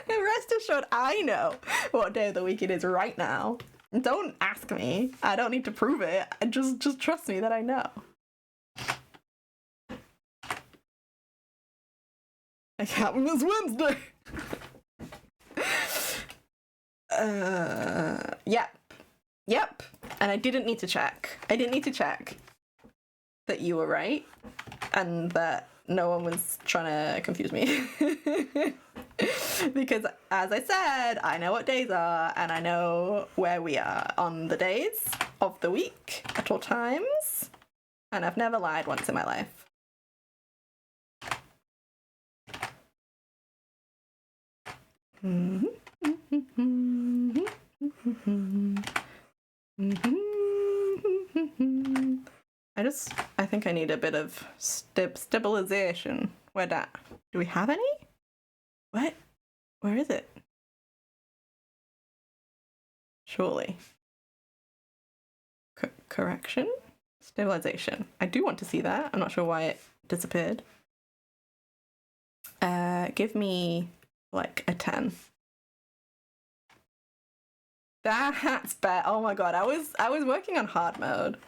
Rest assured, I know what day of the week it is right now. Don't ask me. I don't need to prove it. Just trust me that I know. I can't believe it's Wednesday. Yep. And I didn't need to check. I didn't need to check that you were right and that no one was trying to confuse me. Because, as I said, I know what days are and I know where we are on the days of the week at all times. And I've never lied once in my life. I think I need a bit of stabilization. Where that? Do we have any? What? Where is it? Surely. Correction? Stabilization. I do want to see that. I'm not sure why it disappeared. Give me like a 10. That's bad. Oh my god, I was working on hard mode.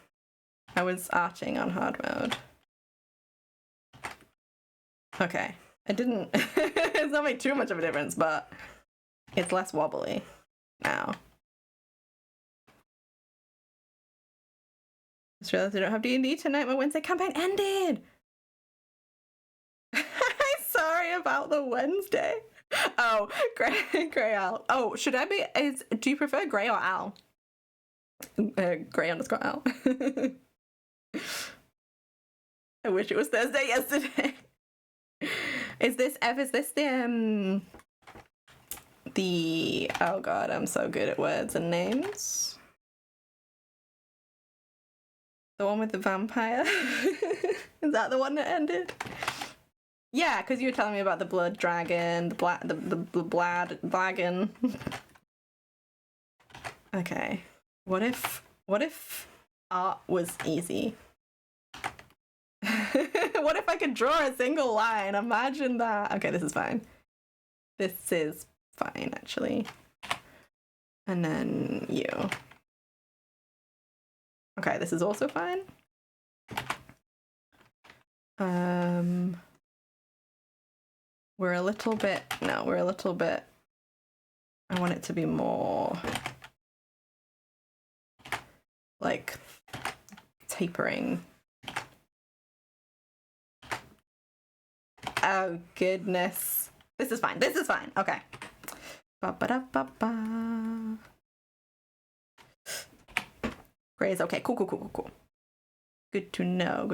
I was arching on hard mode. Okay. I didn't it's not made too much of a difference, but it's less wobbly now. Just realized I don't have D&D tonight. My Wednesday campaign ended. Sorry about the Wednesday. Oh, Grey Owl. Oh, should I be? Do you prefer Grey or Owl? Grey_Owl. I wish it was Thursday yesterday. Is this the oh god, I'm so good at words and names. The one with the vampire? Is that the one that ended? Yeah, because you were telling me about the blood dragon, the blood dragon. Okay. What if art was easy? What if I could draw a single line? Imagine that. Okay, this is fine. This is fine, actually. And then you. Okay, this is also fine. We're a little bit, I want it to be more like tapering. Oh goodness. This is fine. Okay. Ba-ba-da-ba-ba. Grays, okay, cool. Good to know.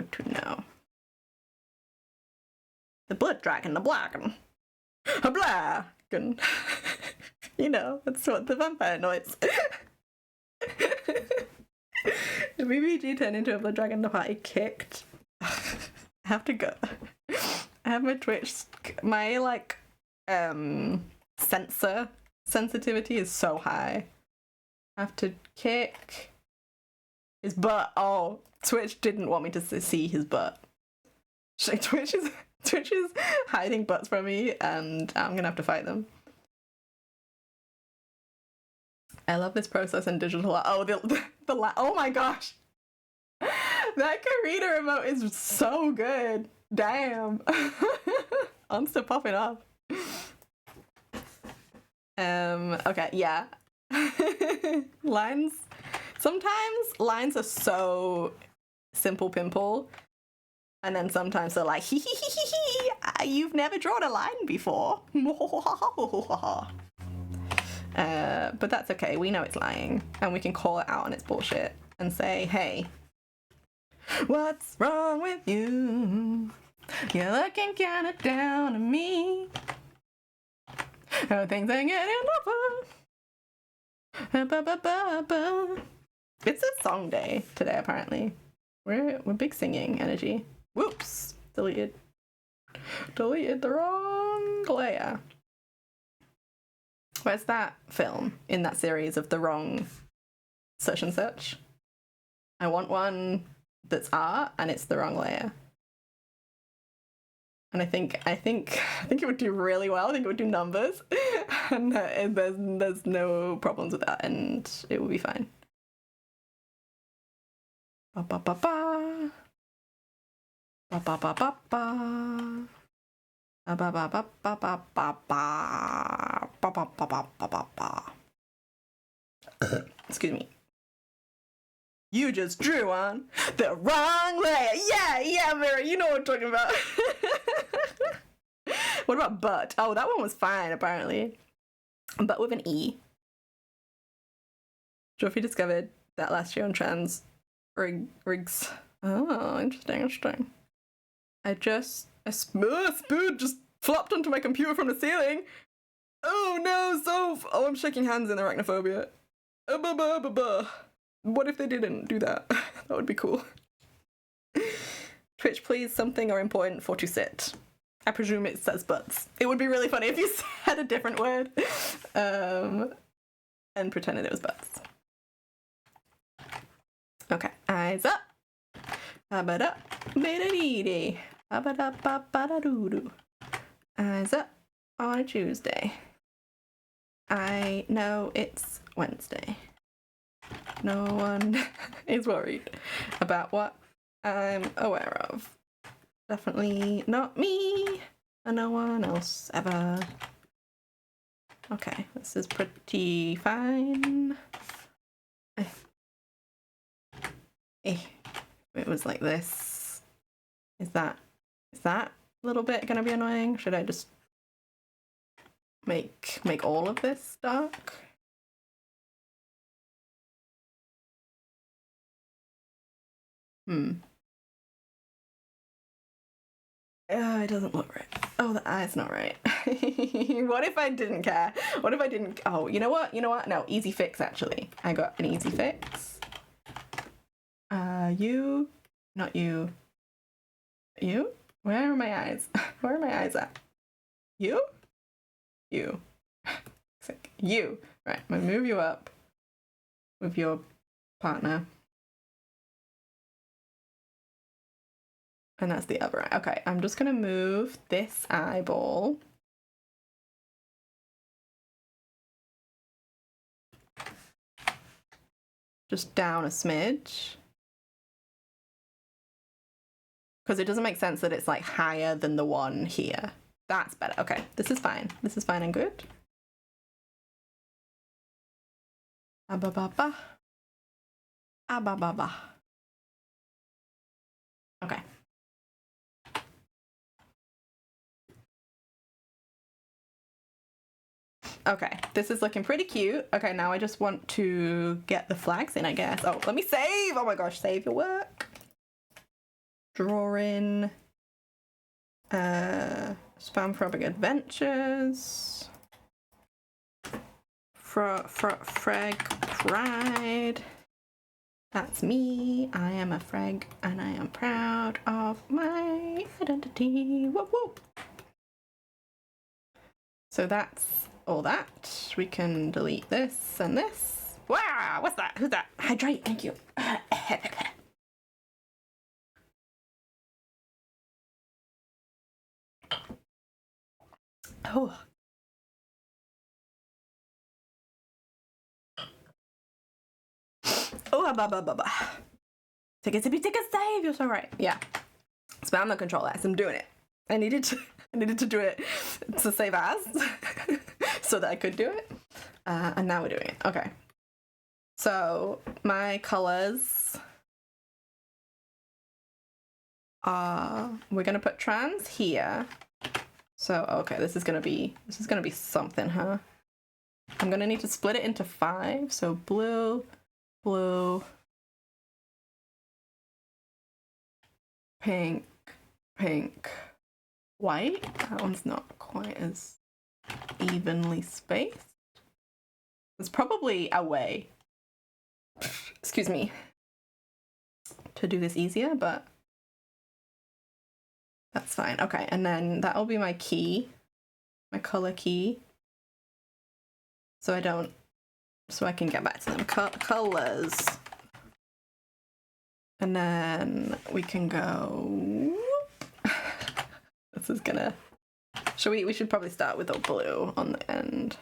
The blood dragon, the blacken. A blacken. You know, that's what the vampire noise. The BBG turned into a blood dragon, the party kicked. I have to go. I have my Twitch, my like, sensor sensitivity is so high. I have to kick his butt. Oh, Twitch didn't want me to see his butt. Twitch is hiding butts from me, and I'm gonna have to fight them. I love this process in digital art. Oh, oh my gosh. That Karina remote is so good. Damn. I'm still popping off. Okay, yeah. Lines. Sometimes lines are so simple pimple. And then sometimes they're like, hee, you've never drawn a line before. But that's okay. We know it's lying. And we can call it out on its bullshit and say, hey, what's wrong with you? You're looking kind of down on me. Oh, things ain't getting over. It's a song day today, apparently. We're big singing energy. Whoops. Deleted the wrong layer. Where's that film in that series of the wrong search and search? I want one that's art and it's the wrong layer. And I think it would do really well. I think it would do numbers. And there's no problems with that, and it will be fine. Ba ba ba ba. Ba ba ba ba ba. Ba ba ba ba ba ba ba ba. Ba ba ba ba ba ba ba. Excuse me. You just drew on the wrong layer. Yeah, Mary, you know what I'm talking about. What about butt? Oh, that one was fine, apparently. But with an E. Joffrey discovered that last year on trans rigs. Oh, interesting. A spoon just flopped onto my computer from the ceiling. Oh no, Soph! Oh, I'm shaking hands in arachnophobia. What if they didn't do that? That would be cool. Twitch, please, something or important for to sit. I presume it says butts. It would be really funny if you said a different word. And pretended it was butts. Okay, eyes up. Ba-ba-da, ba-da-dee-dee. Ba-ba-da, ba-ba-da-doo-doo. Eyes up on a Tuesday. I know it's Wednesday. No one is worried about what I'm aware of. Definitely not me, and no one else ever. Okay, this is pretty fine. It was like this. Is that a little bit gonna be annoying? Should I just make all of this dark? It doesn't look right. Oh, the eye's not right. What if I didn't care? What if I didn't? Oh, you know what? No, easy fix, actually. I got an easy fix. You, not you. You? Where are my eyes? Where are my eyes at? You? You. You. Right, I'm gonna move you up with your partner. And that's the other eye. Okay, I'm just gonna move this eyeball. Just down a smidge. Because it doesn't make sense that it's like higher than the one here. That's better. Okay, this is fine. This is fine and good. Abba-ba-ba. Abba-ba-ba. Okay. Okay, this is looking pretty cute. Okay, now I just want to get the flags in, I guess. Oh, let me save! Oh my gosh, save your work. Draw in. Spam Frog Adventures. Freg Pride. That's me. I am a Freg and I am proud of my identity. Whoop whoop. So that's all that. We can delete this and this. Wow, what's that? Who's that? Hydrate, thank you. Oh. Oh, ba. Take a save. You're so right. Yeah. Spam the control S. I'm doing it. I needed to do it to save as so that I could do it. And now we're doing it. Okay. So my colors are, we're gonna put trans here. So okay, this is gonna be something, huh? I'm gonna need to split it into 5. So blue, blue, pink, pink, white. That one's not quite as evenly spaced. There's probably a way, excuse me, to do this easier, but that's fine. Okay, and then that'll be my key, my color key. So I can get back to them. Colors. And then we can go. This is gonna. We should probably start with a blue on the end.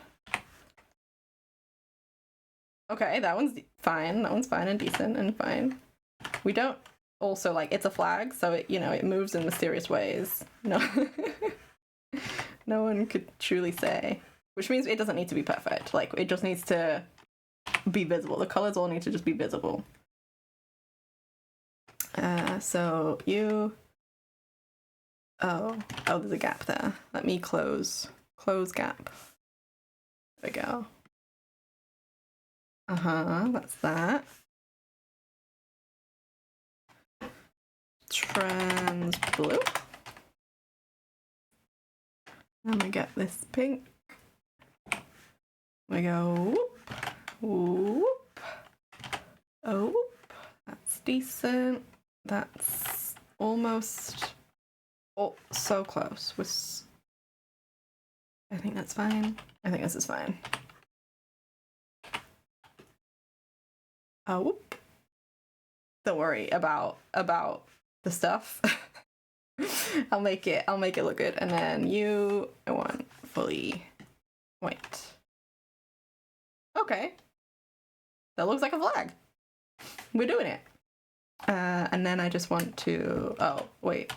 Okay, that one's fine. That one's fine and decent and fine. We don't also like, it's a flag, so it, you know, it moves in mysterious ways. No, no one could truly say. Which means it doesn't need to be perfect. Like, it just needs to be visible. The colors all need to just be visible. So you. Oh, there's a gap there. Let me close gap. There we go. That's that. Trans blue. And we get this pink. We go whoop, whoop. Oh, that's decent. That's almost, oh, so close. I think that's fine. I think this is fine. Oh, whoop. Don't worry about the stuff. I'll make it look good. And then I want fully white. Okay. That looks like a flag. We're doing it. And then I just want to, oh, wait.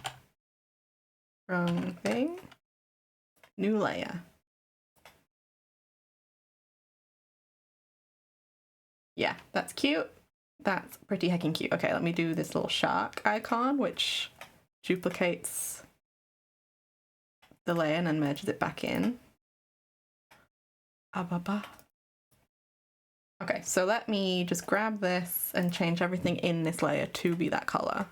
Wrong thing. New layer. Yeah, that's cute. That's pretty heckin' cute. Okay, let me do this little shark icon, which duplicates the layer and then merges it back in. Okay, so let me just grab this and change everything in this layer to be that color.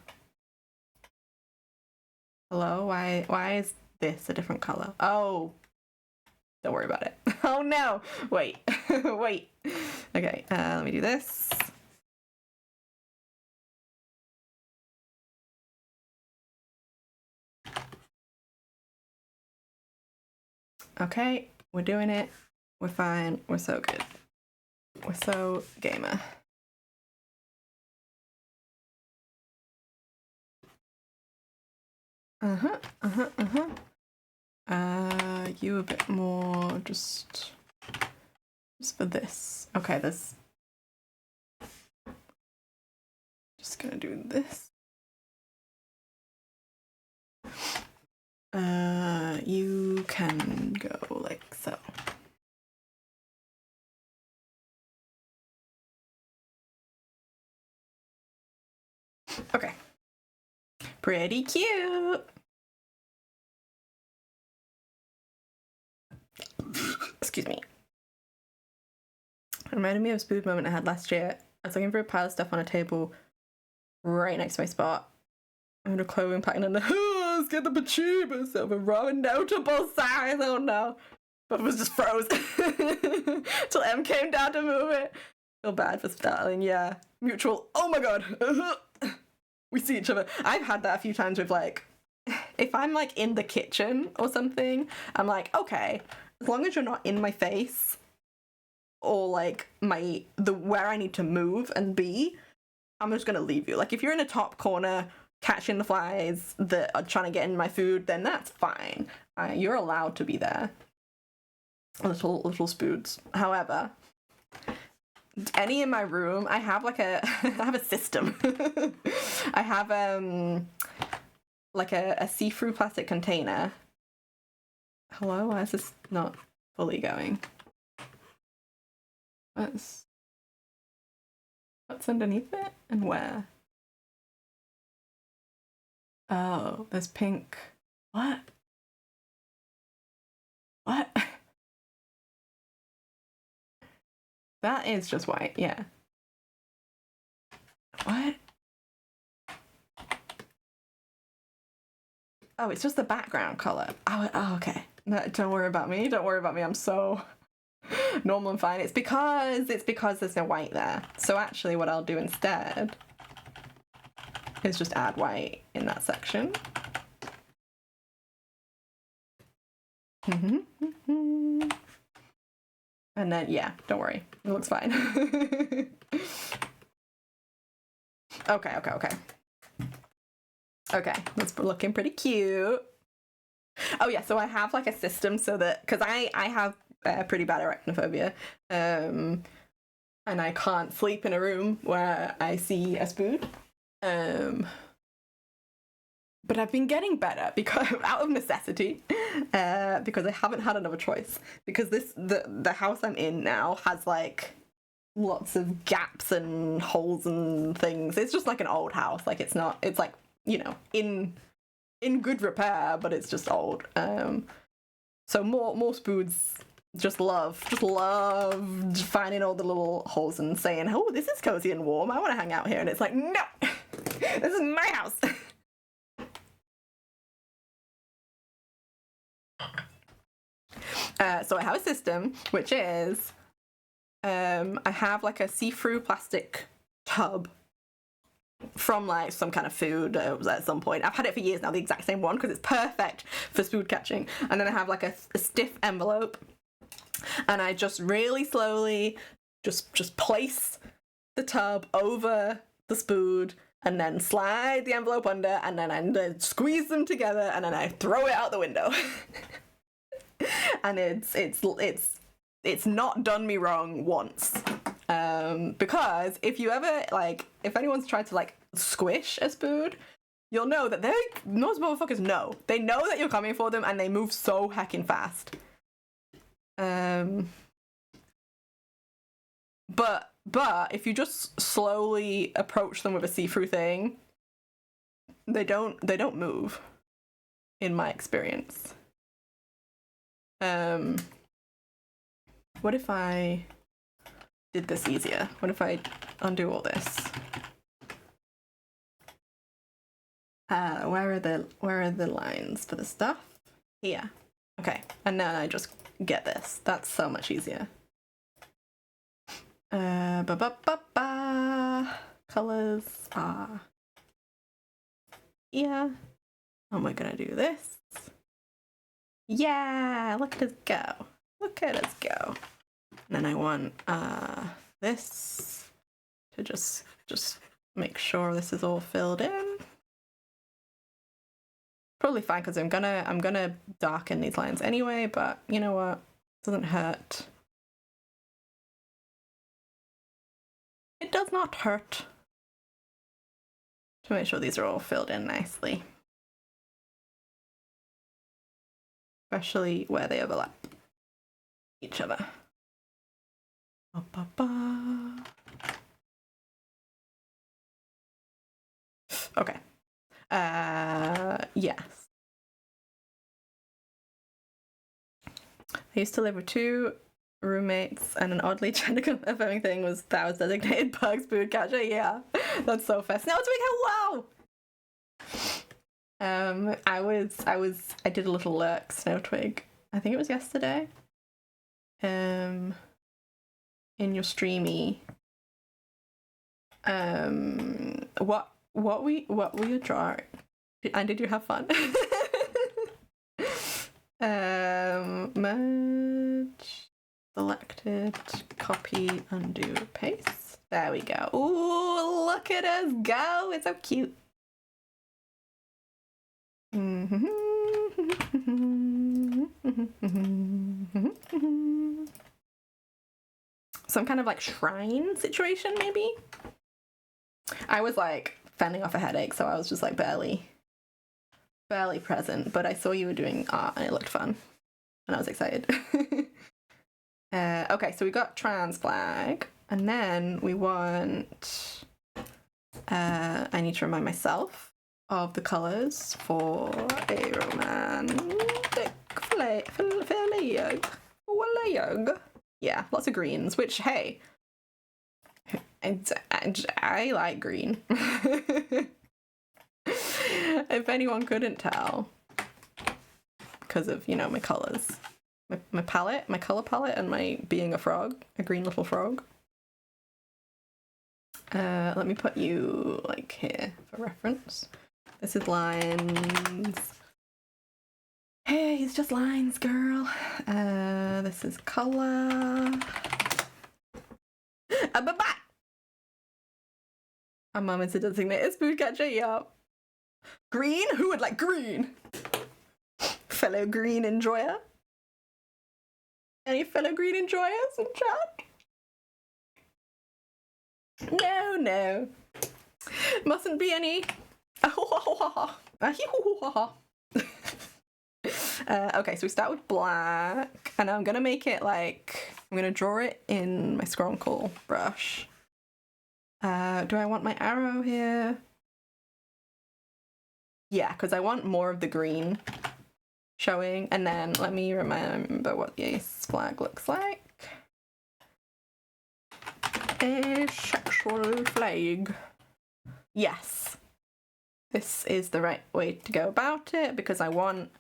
Hello? Why is this a different color? Oh, don't worry about it. Oh no! Wait, wait. Okay, let me do this. Okay, we're doing it. We're fine. We're so good. We're so gamer. You a bit more just for this. Okay, just gonna do this. You can go like so. Okay. Pretty cute. Excuse me. It reminded me of a spoon moment I had last year. I was looking for a pile of stuff on a table right next to my spot. I had a clothing pattern and let's get the pachibas of a raw notable size. Oh no. But it was just froze. Till M came down to move it. Feel bad for startling, yeah. Mutual, oh my god. We see each other. I've had that a few times with like, if I'm like in the kitchen or something, I'm like, okay, as long as you're not in my face or like where I need to move and be, I'm just gonna leave you. Like if you're in a top corner catching the flies that are trying to get in my food, then that's fine. You're allowed to be there. Little spoons. However, any in my room, I have like I have a system. I have like a see-through plastic container. Hello, why is this not fully going? What's underneath it and where? Oh, there's pink. What? What? That is just white, yeah. What? Oh, it's just the background color. Oh, okay. No, don't worry about me. Don't worry about me. I'm so normal and fine. It's because there's no white there. So actually what I'll do instead is just add white in that section. And then, yeah, don't worry. It looks fine. Okay. Okay, that's looking pretty cute. Oh yeah, so I have like a system so that, because I have pretty bad arachnophobia, and I can't sleep in a room where I see a spoon. But I've been getting better because out of necessity, because I haven't had another choice. Because the house I'm in now has like lots of gaps and holes and things. It's just like an old house. Like it's like, you know, in good repair, but it's just old. So more spoons just love finding all the little holes and saying, oh, this is cozy and warm, I want to hang out here. And it's like, no, this is my house. So I have a system, which is I have like a see-through plastic tub from like some kind of food at some point. I've had it for years now, the exact same one, because it's perfect for spoon catching. And then I have like a stiff envelope, and I just really slowly just place the tub over the spoon, and then slide the envelope under, and then I squeeze them together, and then I throw it out the window. And it's not done me wrong once. Because if you ever, like, if anyone's tried to like squish a spoon, you'll know that most motherfuckers know. They know that you're coming for them, and they move so heckin' fast. But if you just slowly approach them with a see-through thing, they don't move, in my experience. What if I did this easier? What if I undo all this? Where are the lines for the stuff? Here. Okay, and then I just get this. That's so much easier. Colors are here. And we're gonna do this. Yeah, look at us go. Look at us go. And then I want this to just make sure this is all filled in. Probably fine, because I'm gonna darken these lines anyway, but you know what? It doesn't hurt. It does not hurt to make sure these are all filled in nicely. especially where they overlap each other. Ba, ba, ba. Okay. Yes. I used to live with 2 roommates, and an oddly gender affirming thing was that I was designated Pug's food catcher. Yeah, that's so fair. Snow Twig, hello! I did a little lurk, Snow Twig. I think it was yesterday. In your streamy. What were you drawing? And did you have fun? Merge, selected, copy, undo, paste. There we go. Ooh, look at us go! It's so cute. Some kind of like shrine situation, maybe? I was like fending off a headache, so I was just like barely present, but I saw you were doing art and it looked fun, and I was excited. Okay, so we got trans flag, and then we want, I need to remind myself of the colours for a romantic flag. Yeah, lots of greens, which, hey, I like green. If anyone couldn't tell, because of, you know, my colours. My palette, my colour palette, and my being a frog, a green little frog. Let me put you, like, here for reference. This is lines. Hey, it's just lines, girl. This is colour. Bye-bye! Our mum is a designated food catcher, yup. Green? Who would like green? Fellow green enjoyer? Any fellow green enjoyers in chat? No. Mustn't be any. Okay, so we start with black, and I'm gonna make it like, I'm gonna draw it in my Scronkle brush. Do I want my arrow here? Yeah, because I want more of the green showing. And then let me remember what the ace flag looks like. A sexual flag. Yes. This is the right way to go about it, because I want,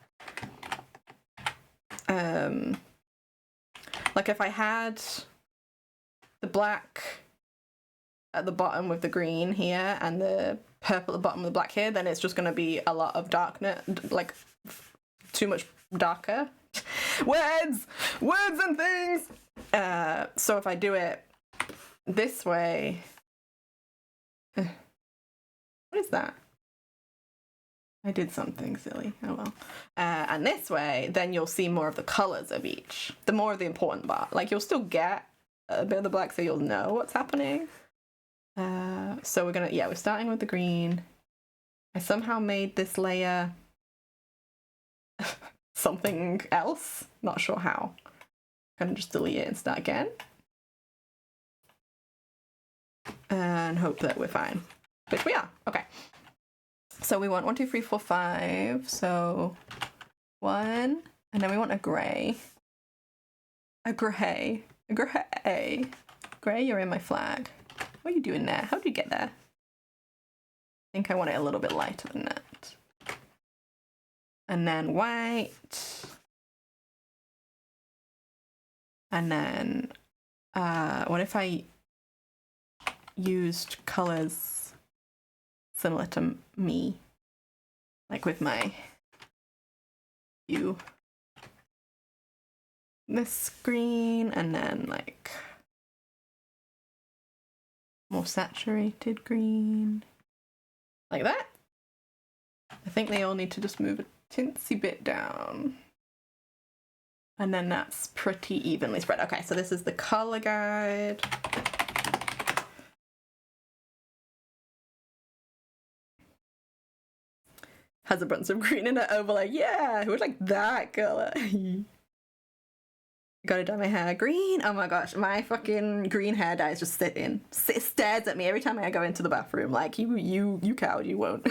like if I had the black at the bottom with the green here and the purple at the bottom with the black here, then it's just going to be a lot of darkness, like too much darker. Words and things. So if I do it this way, what is that? I did something silly. Oh well. And this way, then you'll see more of the colours of each. The more of the important part. Like, you'll still get a bit of the black, so you'll know what's happening. So we're starting with the green. I somehow made this layer something else. Not sure how. I'm gonna just delete it and start again. And hope that we're fine. Which we are. Okay. So we want 1, 2, 3, 4, 5. So 1, and then we want a grey. Grey, you're in my flag. What are you doing there? How did you get there? I think I want it a little bit lighter than that. And then white. And then, what if I used colours similar to me? Like with my hue. This green, and then like more saturated green. Like that. I think they all need to just move a tinsy bit down. And then that's pretty evenly spread. Okay, so this is the color guide. has a bunch of green in it over like, yeah, who would like that color? Gotta dye my hair green. Oh my gosh, my fucking green hair dye is just sitting. It stares at me every time I go into the bathroom. Like, you coward, you won't.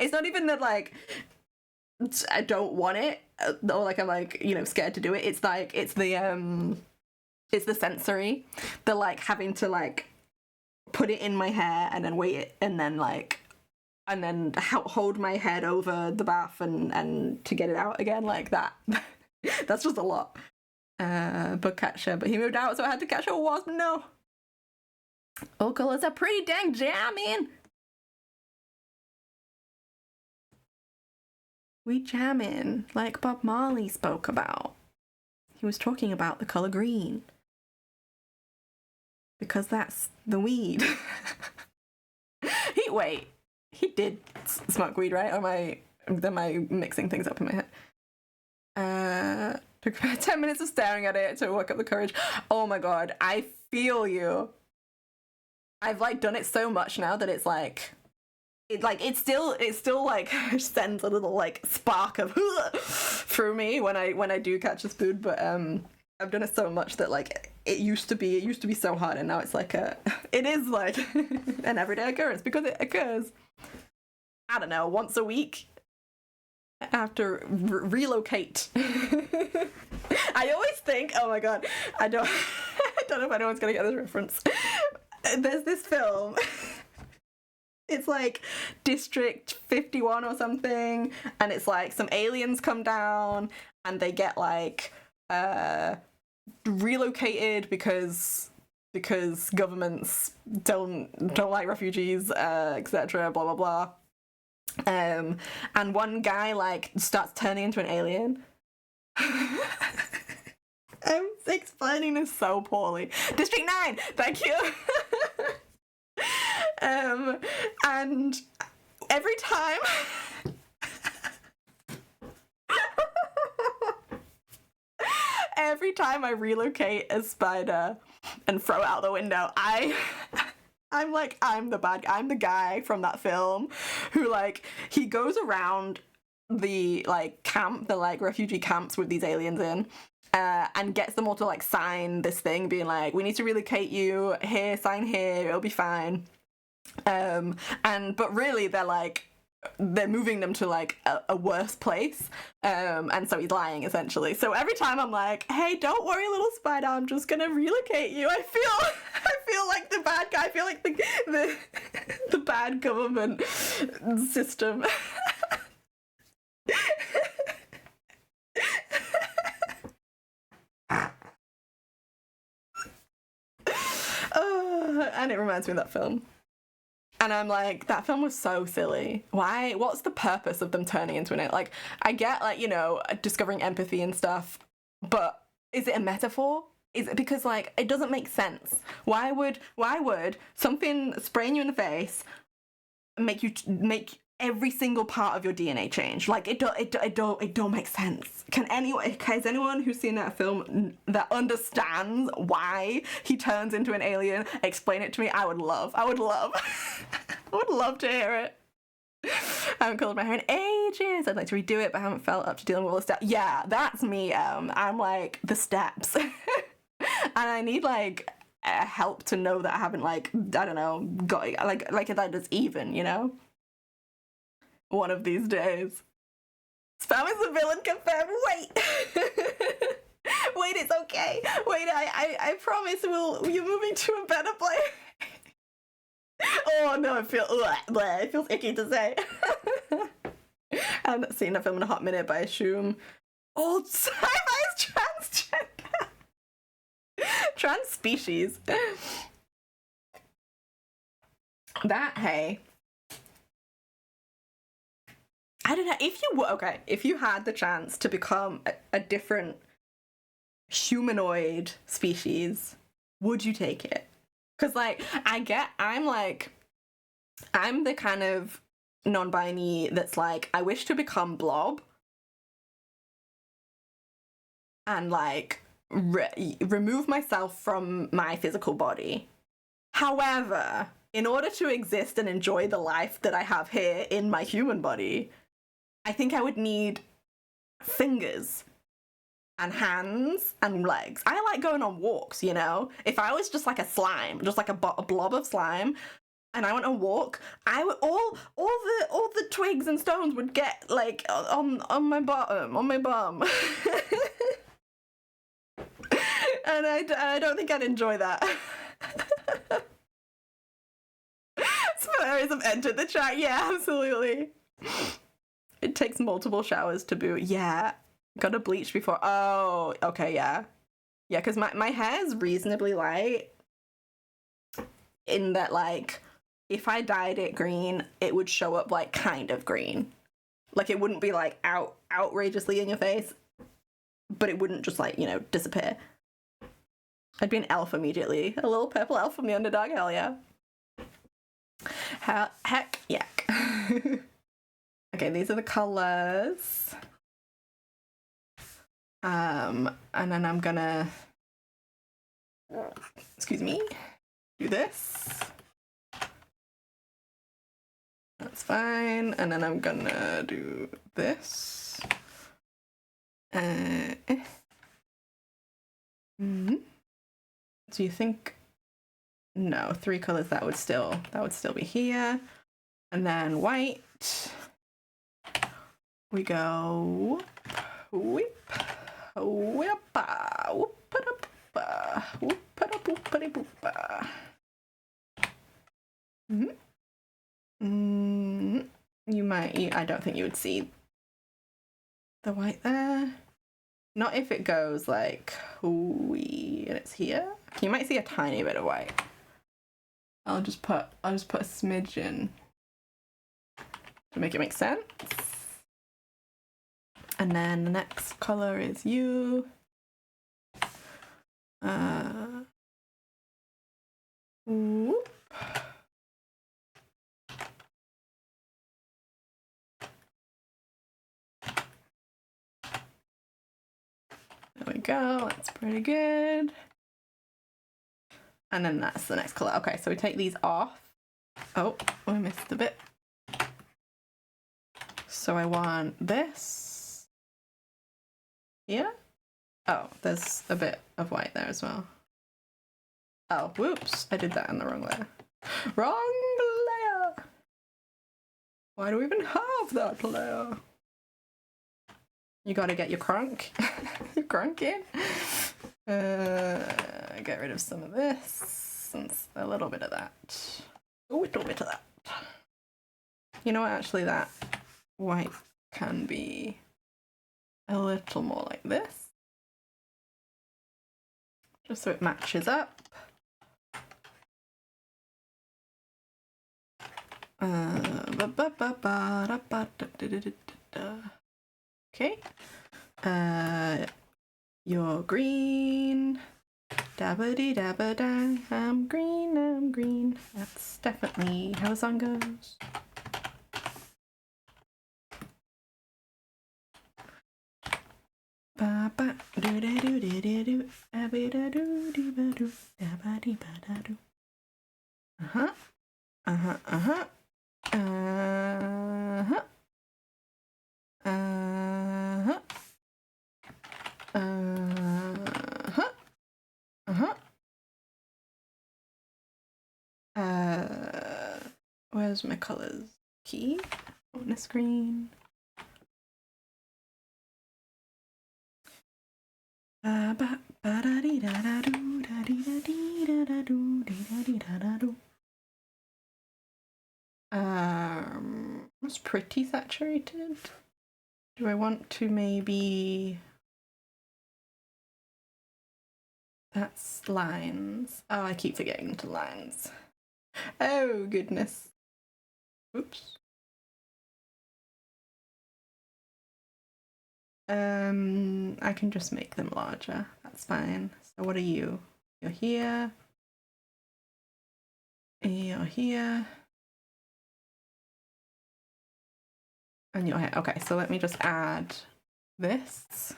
It's not even that, like, I don't want it, or like I'm like, you know, scared to do it. It's like, it's the sensory, the like having to like put it in my hair and then wait it and then like, and then hold my head over the bath and to get it out again, like that. That's just a lot. Bug catcher, but he moved out, so I had to catch a wasp. No. All colors are pretty dang jamming. We jamming, like Bob Marley spoke about. He was talking about the color green. Because that's the weed. He did smoke weed, right? Or am I mixing things up in my head? Took about 10 minutes of staring at it to work up the courage. Oh my god, I feel you. I've like done it so much now that it's like, it still like sends a little like spark of through me when I do catch a spoon, but I've done it so much that like it used to be so hard, and now it's like it is like an everyday occurrence because it occurs, I don't know, once a week. I have to relocate. I always think, oh my god, I don't know if anyone's gonna get this reference. There's this film. It's like District 51 or something, and it's like some aliens come down and they get like relocated because governments don't like refugees, etc. Blah blah blah. And one guy like starts turning into an alien. I'm explaining this so poorly. District 9, thank you. And every time I relocate a spider and throw it out the window, I'm like, I'm the guy from that film who like, he goes around the like camp, the like refugee camps with these aliens in, and gets them all to like sign this thing being like, we need to relocate you here, sign here, it'll be fine. But really they're moving them to like a worse place, and so he's lying essentially. So every time I'm like, hey, don't worry little spider, I'm just gonna relocate you, I feel like the bad guy, I feel like the bad government system. And it reminds me of that film. And I'm like, that film was so silly. Why? What's the purpose of them turning into an... Like, I get, like, you know, discovering empathy and stuff, but is it a metaphor? Is it because, like, it doesn't make sense? Why would something spraying you in the face make every single part of your DNA change? Like, it don't make sense. Has anyone who's seen that film that understands why he turns into an alien explain it to me? I would love I would love to hear it. I haven't colored my hair in ages. I'd like to redo it, but I haven't felt up to dealing with all the steps. Yeah, that's me. I'm like the steps. And I need like help to know that I haven't like, I don't know, got like that is even, you know? One of these days. Spam is the villain confirmed. Wait. Wait, it's okay. Wait, I promise you're moving to a better place. Oh no, it feels icky to say. I haven't seen a film in a hot minute, but I assume old sci-fi is transgender. Trans species. That, hey. I don't know, if you had the chance to become a different humanoid species, would you take it? Because, like, I'm the kind of non-binary that's like, I wish to become blob and, like, remove myself from my physical body. However, in order to exist and enjoy the life that I have here in my human body, I think I would need fingers and hands and legs. I like going on walks, you know? If I was just like a slime, just like a blob of slime, and I went on a walk, I would all the twigs and stones would get like on my bottom, on my bum. And I don't think I'd enjoy that. Spoilers have entered the chat. Yeah, absolutely. It takes multiple showers to boot. Yeah. Gotta bleach before. Oh, okay, yeah. Yeah, because my hair is reasonably light. In that, like, if I dyed it green, it would show up, like, kind of green. Like, it wouldn't be, like, outrageously in your face. But it wouldn't just, like, you know, disappear. I'd be an elf immediately. A little purple elf from the underdog, hell yeah. Heck, yak. Okay, these are the colors. And then I'm gonna, excuse me, do this. That's fine. And then I'm gonna do this. So you think, no, 3 colors, that would still be here. And then white. We go whip, whippa, whoop-a-da-poopa, whoop-a-da-boop-a-dee-boop-a. You might, I don't think you would see the white there. Not if it goes like, wee, and it's here. You might see a tiny bit of white. I'll just put a smidgen to make it make sense. And then the next color is you. Whoop. There we go, that's pretty good. And then that's the next color. Okay, so we take these off. Oh, I missed a bit. So I want this. Yeah? Oh, there's a bit of white there as well. Oh, whoops, I did that in the wrong layer. Wrong layer! Why do we even have that layer? You gotta get your crunk. Your crunk in. Get rid of some of this. And a little bit of that. A little bit of that. You know what, actually that white can be a little more like this. Just so it matches up. Okay. You're green. Dabba-dee dabba-da. I'm green, I'm green. That's definitely how the song goes. Ba-ba do-da-do-da-da-do. Abba-da-do-dee-ba-do. Dabba-dee-ba-da-do. Uh-huh. Uh-huh, uh-huh. Uh-huh. Uh-huh. Uh-huh. Uh-huh. Where's my colors key on the screen? It's pretty saturated. Do I want to maybe... That's lines. Oh, I keep forgetting to lines. Oh, goodness. Oops. I can just make them larger. That's fine. So what are you? You're here. You're here. And you're here. Okay, so let me just add this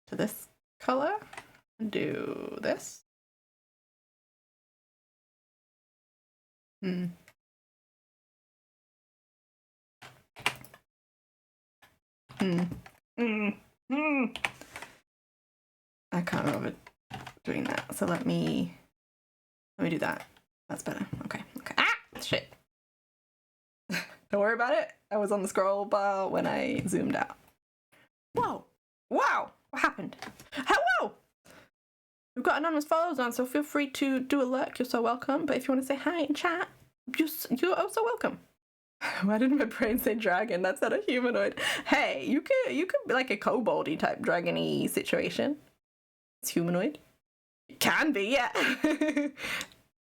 to this color. Do this. Mm. Mm. Mm. Mm. I can't remember doing that. So let me do that. That's better. Okay. Ah, shit. Don't worry about it. I was on the scroll bar when I zoomed out. Whoa. Wow. What happened? Hello. We've got anonymous followers on, so feel free to do a lurk. You're so welcome. But if you want to say hi in chat, you're also welcome. Why did my brain say dragon? That's not a humanoid. Hey, you could be like a koboldy type dragony situation. It's humanoid. It can be, yeah.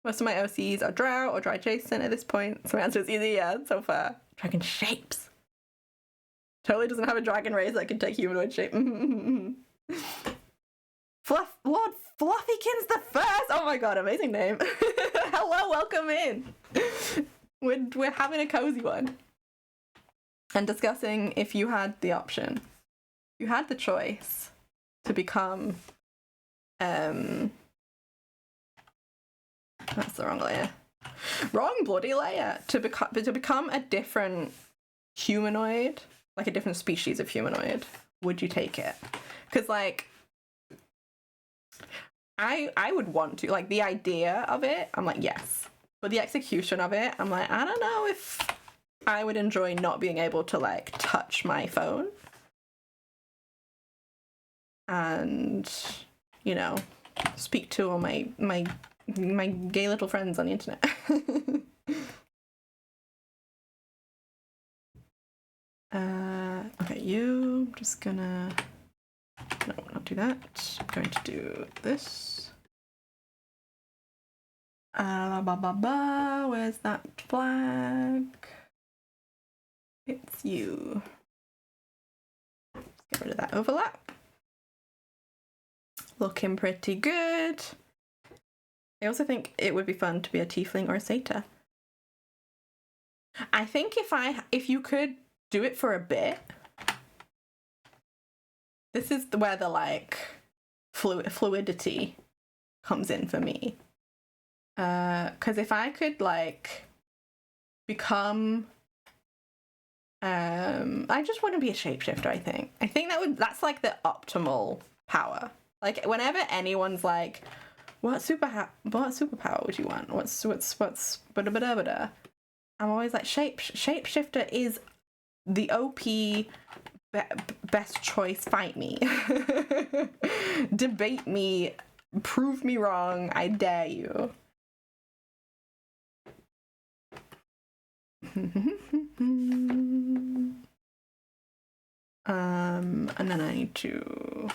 Most of my OCs are drow or dry adjacent at this point. So my answer is easy, yeah, so far. Dragon shapes. Totally doesn't have a dragon race that can take humanoid shape. Lord Fluffykins the First! Oh my god, amazing name. Hello, welcome in. We're having a cozy one. And discussing if you had the option. You had the choice to become that's the wrong layer. Wrong bloody layer. To become a different humanoid, like a different species of humanoid, would you take it? Because like I would want to, like, the idea of it, I'm like, yes. But the execution of it, I'm like, I don't know if I would enjoy not being able to like touch my phone and, you know, speak to all my gay little friends on the internet. Okay, I'm just gonna, no, not do that. I'm going to do this. Where's that flag? It's you. Let's get rid of that overlap. Looking pretty good. I also think it would be fun to be a tiefling or a satyr. I think if you could do it for a bit, this is where the like fluidity comes in for me. Because if I could like become, I just want to be a shapeshifter. I think that's like the optimal power. Like whenever anyone's like, what superpower would you want? What's bada. I'm always like, shapeshifter is the OP best choice. Fight me. Debate me. Prove me wrong. I dare you. And then I need to,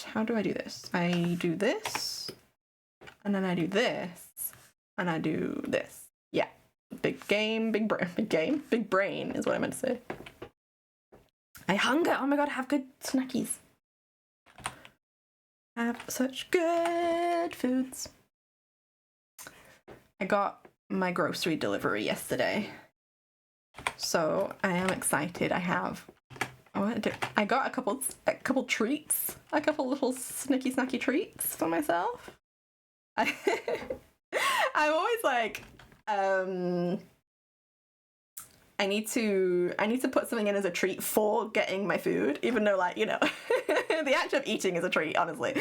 how do I do this? I do this, and then I do this, and I do this. Yeah. Big brain is what I meant to say. I hunger. Oh my god, have good snackies. Have such good foods. I got my grocery delivery yesterday, so I am excited. I got a couple treats, a couple little snacky treats for myself. I'm always like, I need to put something in as a treat for getting my food, even though, like, you know, the act of eating is a treat, honestly.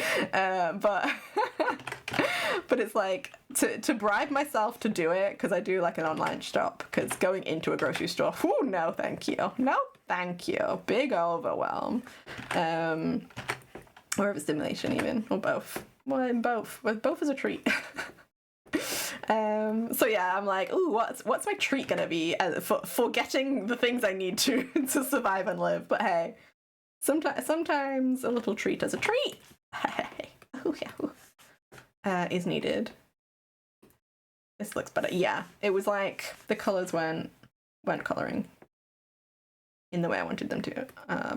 But it's like to bribe myself to do it, because I do like an online shop, because going into a grocery store, whoo, no thank you. No thank you. Big overwhelm. Or overstimulation even, or both. Well, both. Well, both is a treat. So yeah, I'm like, ooh, what's my treat gonna be for getting the things I need to survive and live? But hey, sometimes a little treat as a treat, hey, oh yeah, is needed. This looks better. Yeah, it was like the colors weren't coloring in the way I wanted them to. I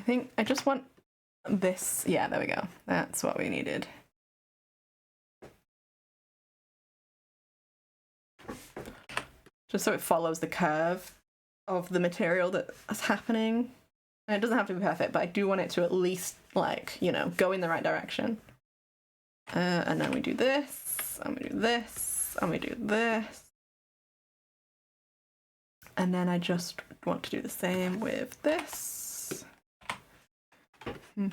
think I just want this. Yeah, there we go. That's what we needed. just so it follows the curve of the material that's happening. And it doesn't have to be perfect, but I do want it to at least, like, you know, go in the right direction. And then we do this, and we do this, and we do this. And then I just want to do the same with this. There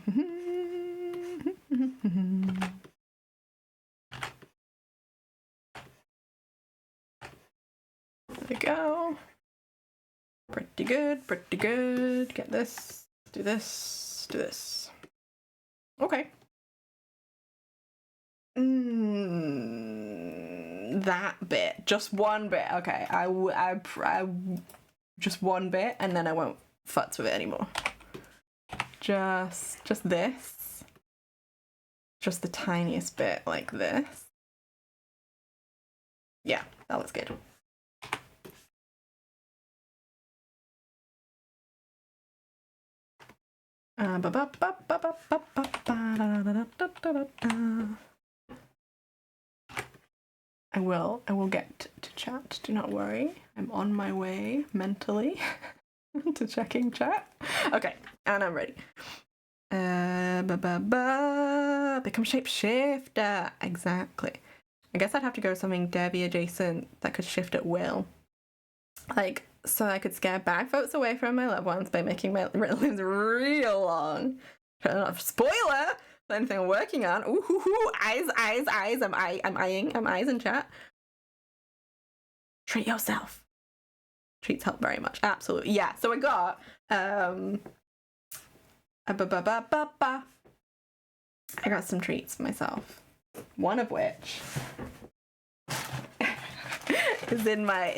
we go. Pretty good, pretty good. Get this, do this, do this. Okay. That bit, just one bit. Okay, I just one bit, and then I won't futz with it anymore. Just this. Just the tiniest bit like this. Yeah, that looks good. I will get to chat, do not worry. I'm on my way mentally to checking chat. Okay, and I'm ready. Become shapeshifter. Exactly. I guess I'd have to go something Debbie adjacent that could shift at will. Like, so I could scare bad folks away from my loved ones by making my limbs real long. Spoiler! Anything I'm working on. Ooh, eyes. I'm eyes in chat. Treat yourself. Treats help very much. Absolutely. Yeah. So I got I got some treats myself. One of which is in my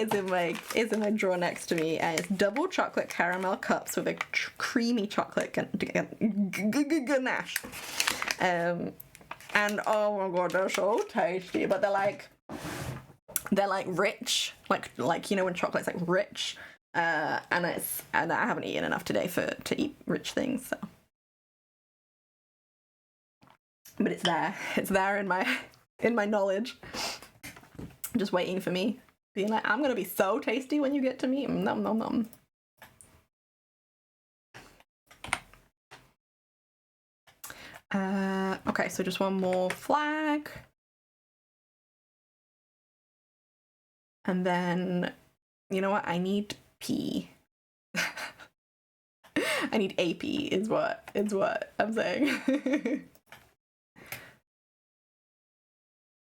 drawer next to me, and it's double chocolate caramel cups with a creamy chocolate ganache. And oh my god, they're so tasty. But they're like rich, like you know when chocolate's like rich. And I haven't eaten enough today to eat rich things. So, but it's there in my knowledge, just waiting for me. Being like, I'm gonna be so tasty when you get to me. Nom nom nom. Okay, so just one more flag. And then, you know what? I need P. I need AP is what I'm saying.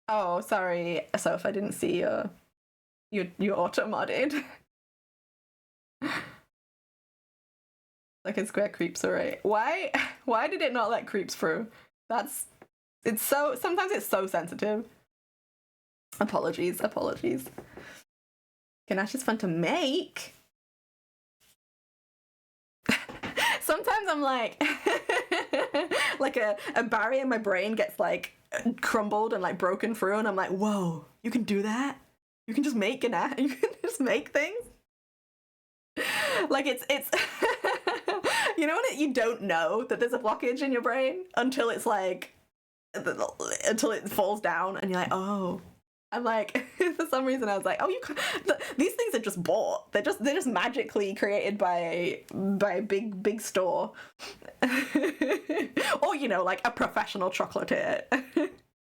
Oh, sorry, Soph, I didn't see your auto modded. Like in square creeps, alright. Why did it not let creeps through? Sometimes it's so sensitive. Apologies. Ganache is fun to make. Sometimes I'm like like a barrier in my brain gets like crumbled and like broken through, and I'm like, whoa, you can do that? You can just make ganache? You can just make things? Like it's you know when you don't know that there's a blockage in your brain until it's like until it falls down and you're like, oh. I'm like, for some reason I was like, oh, these things are just bought. They're just magically created by a big store, or you know, like a professional chocolatier.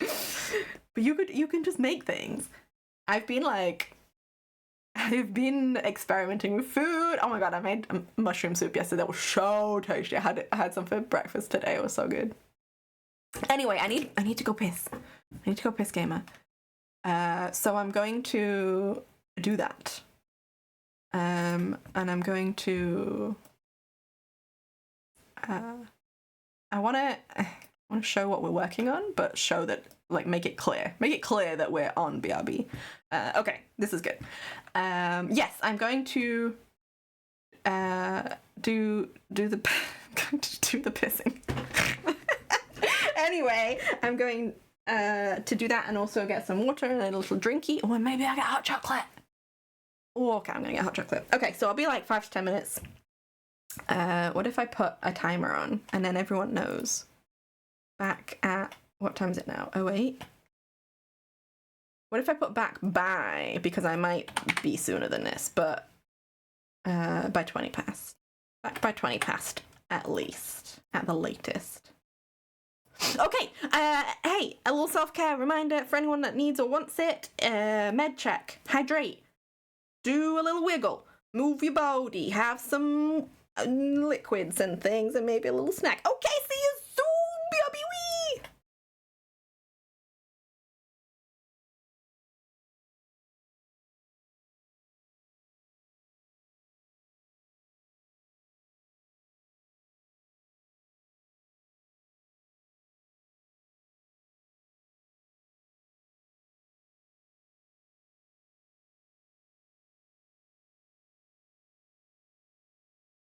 But you can just make things. I've been experimenting with food. Oh my god, I made mushroom soup yesterday. That was so tasty. I had some for breakfast today. It was so good. Anyway, I need to go piss. Gamer. So I'm going to do that. And I'm going to I want to show what we're working on, but show that, like, make it clear that we're on BRB. Okay, this is good. Yes, I'm going to do the pissing. Anyway, I'm going to do that and also get some water and a little drinky. Or maybe I get hot chocolate. Oh, okay, I'm gonna get hot chocolate. Okay, so I'll be like 5 to 10 minutes. What if I put a timer on and then everyone knows? Back at, what time is it now? 08? What if I put back by? Because I might be sooner than this, but by 20 past. Back by 20 past, at least. At the latest. Okay, hey, a little self-care reminder for anyone that needs or wants it. Med check. Hydrate. Do a little wiggle. Move your body. Have some liquids and things and maybe a little snack. Okay, see you soon, BRB.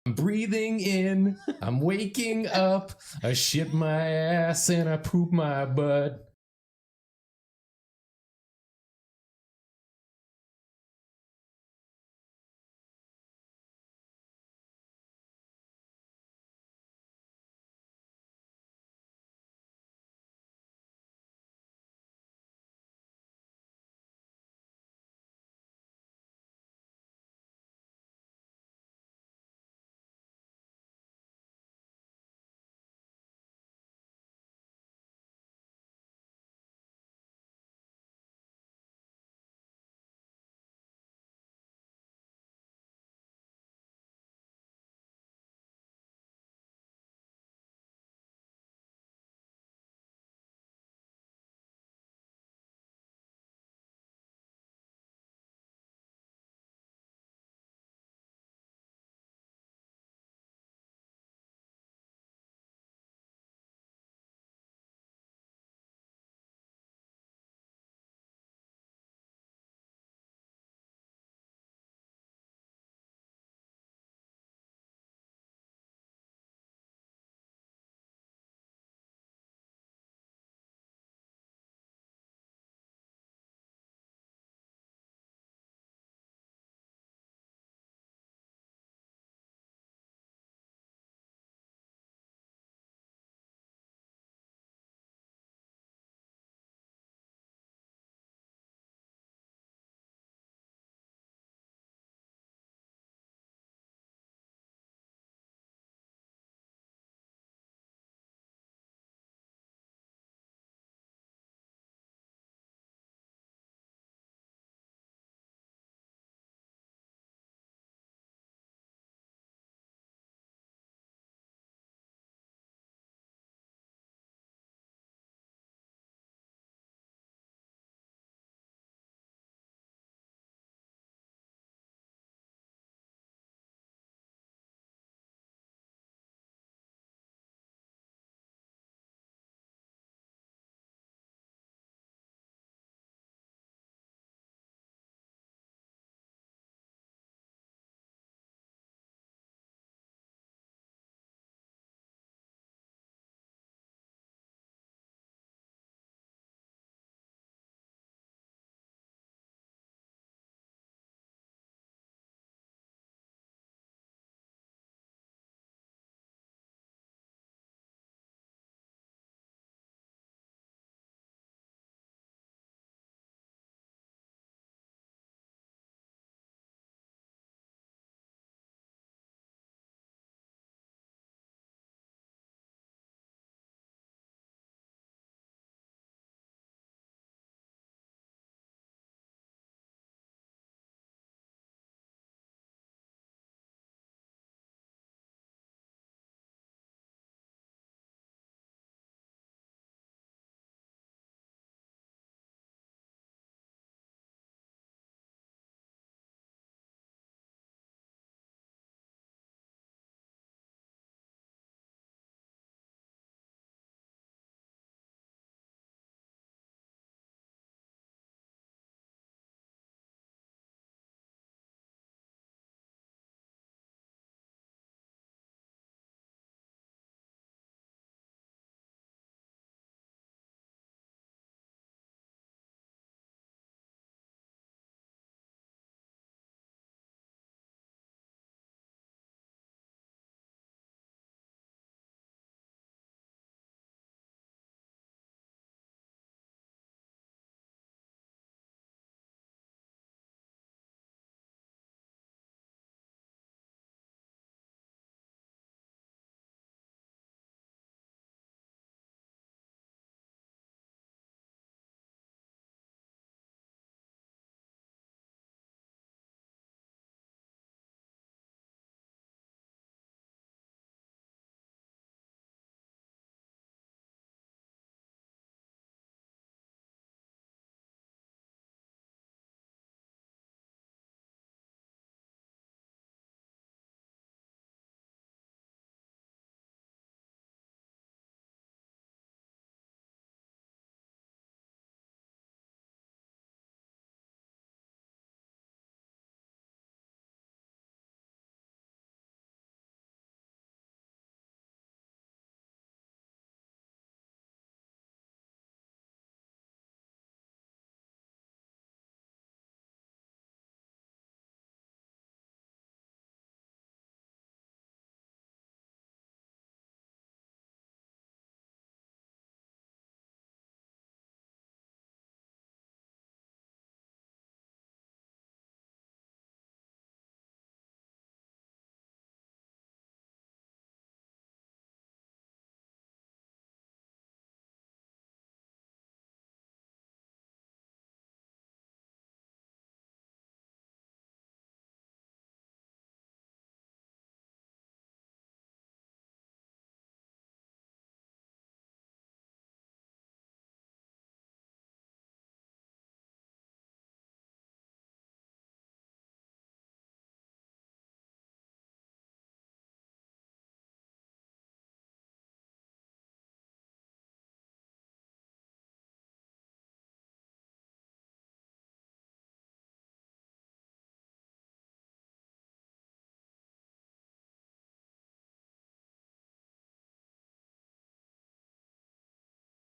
I'm breathing in, I'm waking up, I shit my ass and I poop my butt.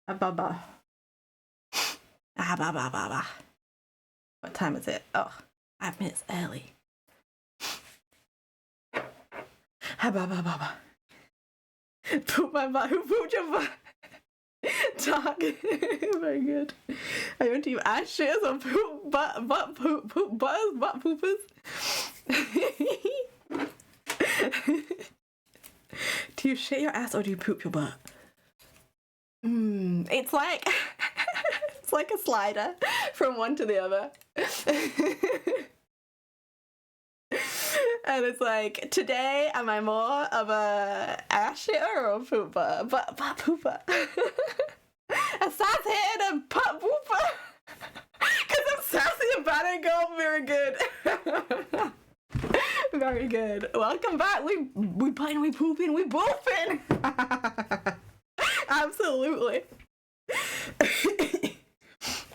Ababa. Ababa. What time is it? Oh, 5 minutes early. Ababa. Poop my butt. Who pooped your butt? Talk. Very good. I want to eat ass shits or poop butt poopers. Do you shit your ass or do you poop your butt? It's like it's like a slider from one to the other. And it's like, today am I more of a ass shitter or a pooper? Butt pooper. A sass hit and a butt pooper. Because I'm sassy about it, girl. Very good. Very good. Welcome back. We playing, we pooping, we boofing. Absolutely.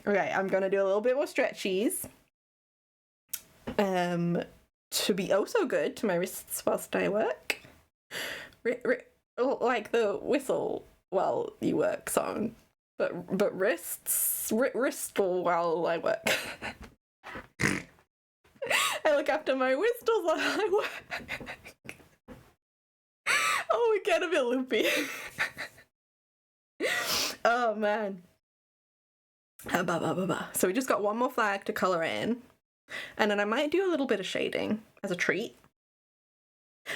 Okay, I'm gonna do a little bit more stretchies. To be oh so good to my wrists whilst I work. Like the whistle while you work song. But wrists while I work. I look after my whistles while I work. Oh, we get a bit loopy. Oh man. So we just got one more flag to colour in. And then I might do a little bit of shading as a treat.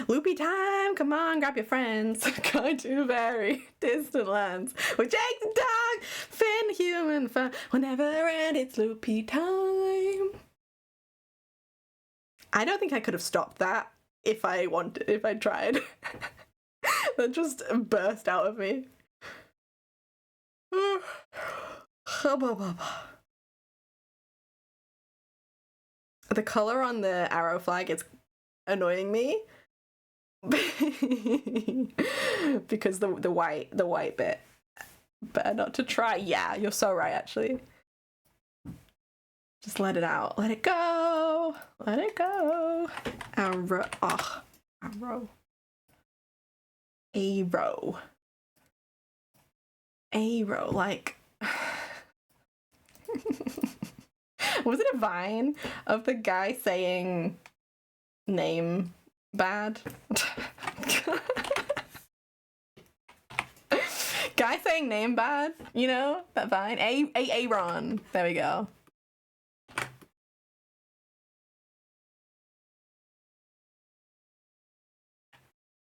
Loopy time! Come on, grab your friends. Going to very distant lands. We take the dog, fin human fun. Will never end, it's loopy time. I don't think I could have stopped that if I tried. That just burst out of me. The color on the arrow flag is annoying me because the white bit. Better not to try. Yeah, you're so right, actually. Just let it out. Let it go. Let it go. Arrow. Oh, arrow. Arrow. Arrow. Like. Was it a Vine of the guy saying name bad? Guy saying name bad, you know, that Vine. Aaron. There we go.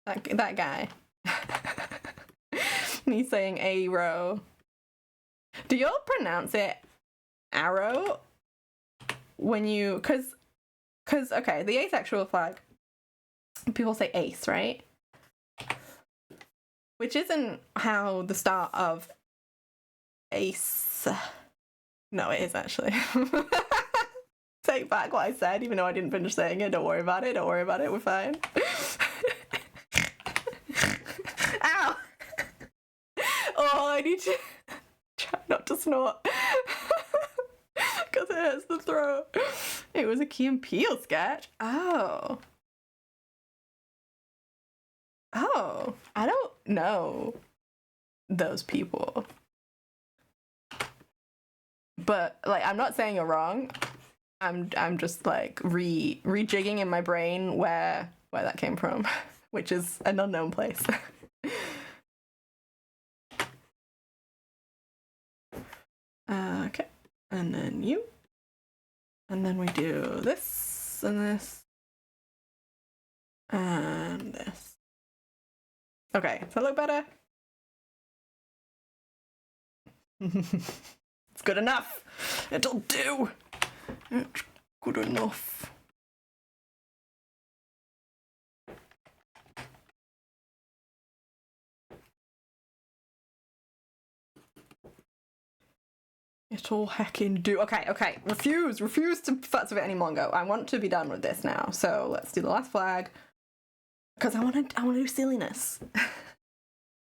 That guy. He's saying arrow. Do y'all pronounce it arrow when you, cause okay, the asexual flag, people say ace, right? Which isn't how the start of ace. No, it is actually. Take back what I said, even though I didn't finish saying it. Don't worry about it. We're fine. Ow! Oh, I need to try not to snort. Because it hurts the throat. It was a Key and Peele sketch. Oh, I don't know those people. But, like, I'm not saying you're wrong. I'm just, like, rejigging in my brain where that came from, which is an unknown place. Okay. And then you. And then we do this and this. And this. Okay, does that look better? It's good enough. It'll do. It's good enough. It'll heckin' do. Okay. Refuse to futz with it any longer. I want to be done with this now. So let's do the last flag. Because I want to do silliness.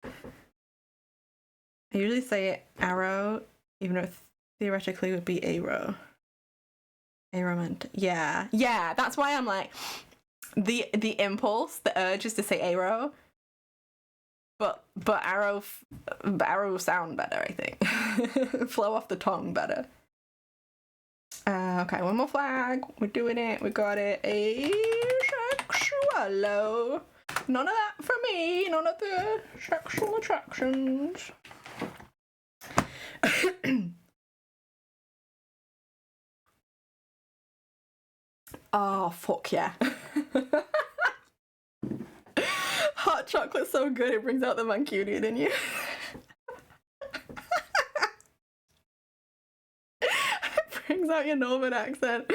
I usually say it arrow, even though it theoretically would be arrow. Arrowment. Yeah. That's why I'm like, the impulse, the urge is to say arrow. but arrow sound better, I think. Flow off the tongue better. Okay, one more flag. We're doing it. We got it. Asexualo. None of that for me. None of the sexual attractions. Oh, fuck yeah. Hot chocolate's so good, it brings out the Mancunian in you. It brings out your Norman accent.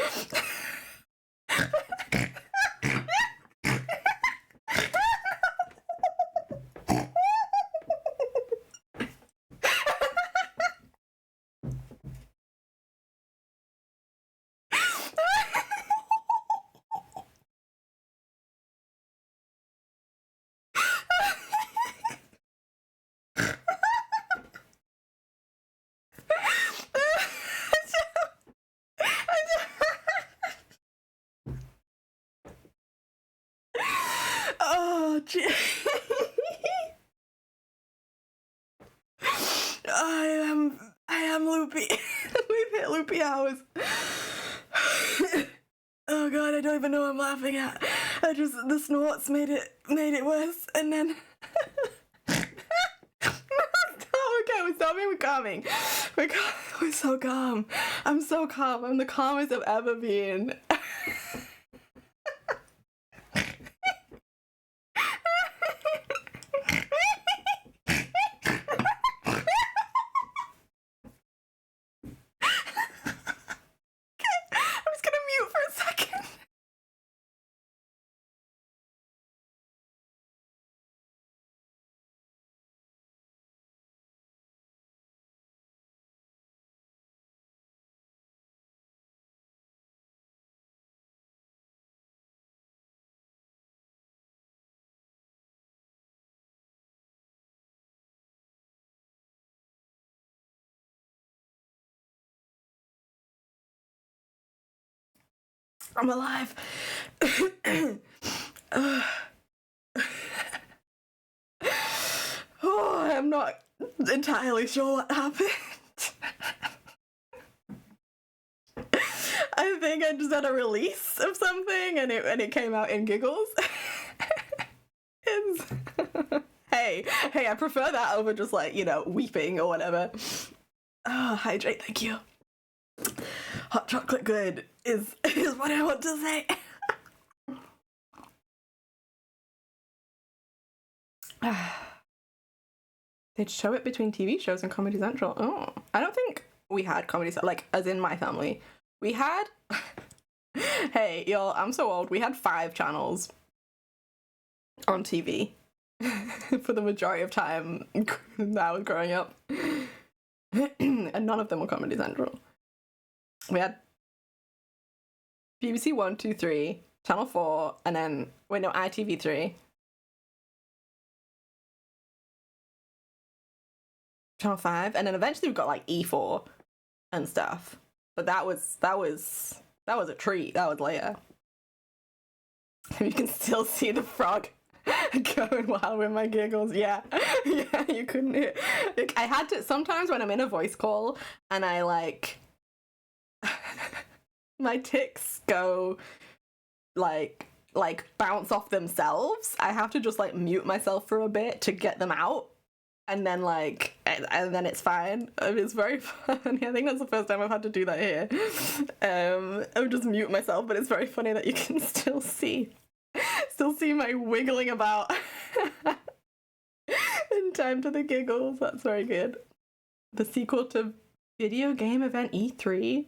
Oh, gee. I am loopy. We've hit loopy hours. Oh god, I don't even know what I'm laughing at. The snorts made it worse, and then we're stopping, we're calming. We're so calm. I'm so calm. I'm the calmest I've ever been. I'm alive. Oh, I'm not entirely sure what happened. I think I just had a release of something and it came out in giggles. Hey, I prefer that over just like, weeping or whatever. Oh, hydrate, thank you. Hot chocolate good is what I want to say. They'd show it between TV shows and Comedy Central. Oh, I don't think we had Comedy Central, like, as in my family. We had... Hey, y'all, I'm so old. We had 5 channels on TV for the majority of time that I was growing up. And none of them were Comedy Central. We had BBC 1, 2, 3, Channel 4, and then, ITV3. Channel 5, and then eventually we got like E4 and stuff. But that was a treat. That was later. You can still see the frog going wild with my giggles. Yeah, you couldn't hear. Like, I had to sometimes when I'm in a voice call and I like my tics go like bounce off themselves. I have to just like mute myself for a bit to get them out. And then it's fine. It's very funny. I think that's the first time I've had to do that here. I would just mute myself, but it's very funny that you can still see my wiggling about in time to the giggles. That's very good. The sequel to Video Game Event E3.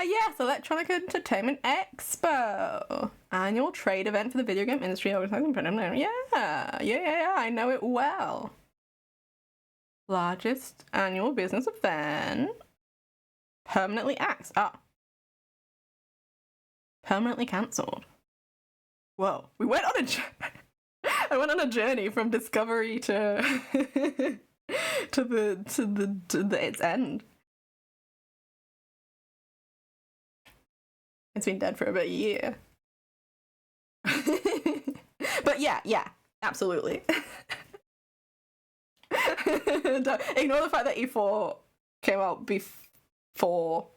Yes, Electronic Entertainment Expo. Annual trade event for the video game industry. Yeah, I know it well. Largest annual business event. Permanently axed. Permanently cancelled. Whoa, I went on a journey from discovery to to its end. It's been dead for about a year. But yeah, absolutely. Ignore the fact that E4 came out before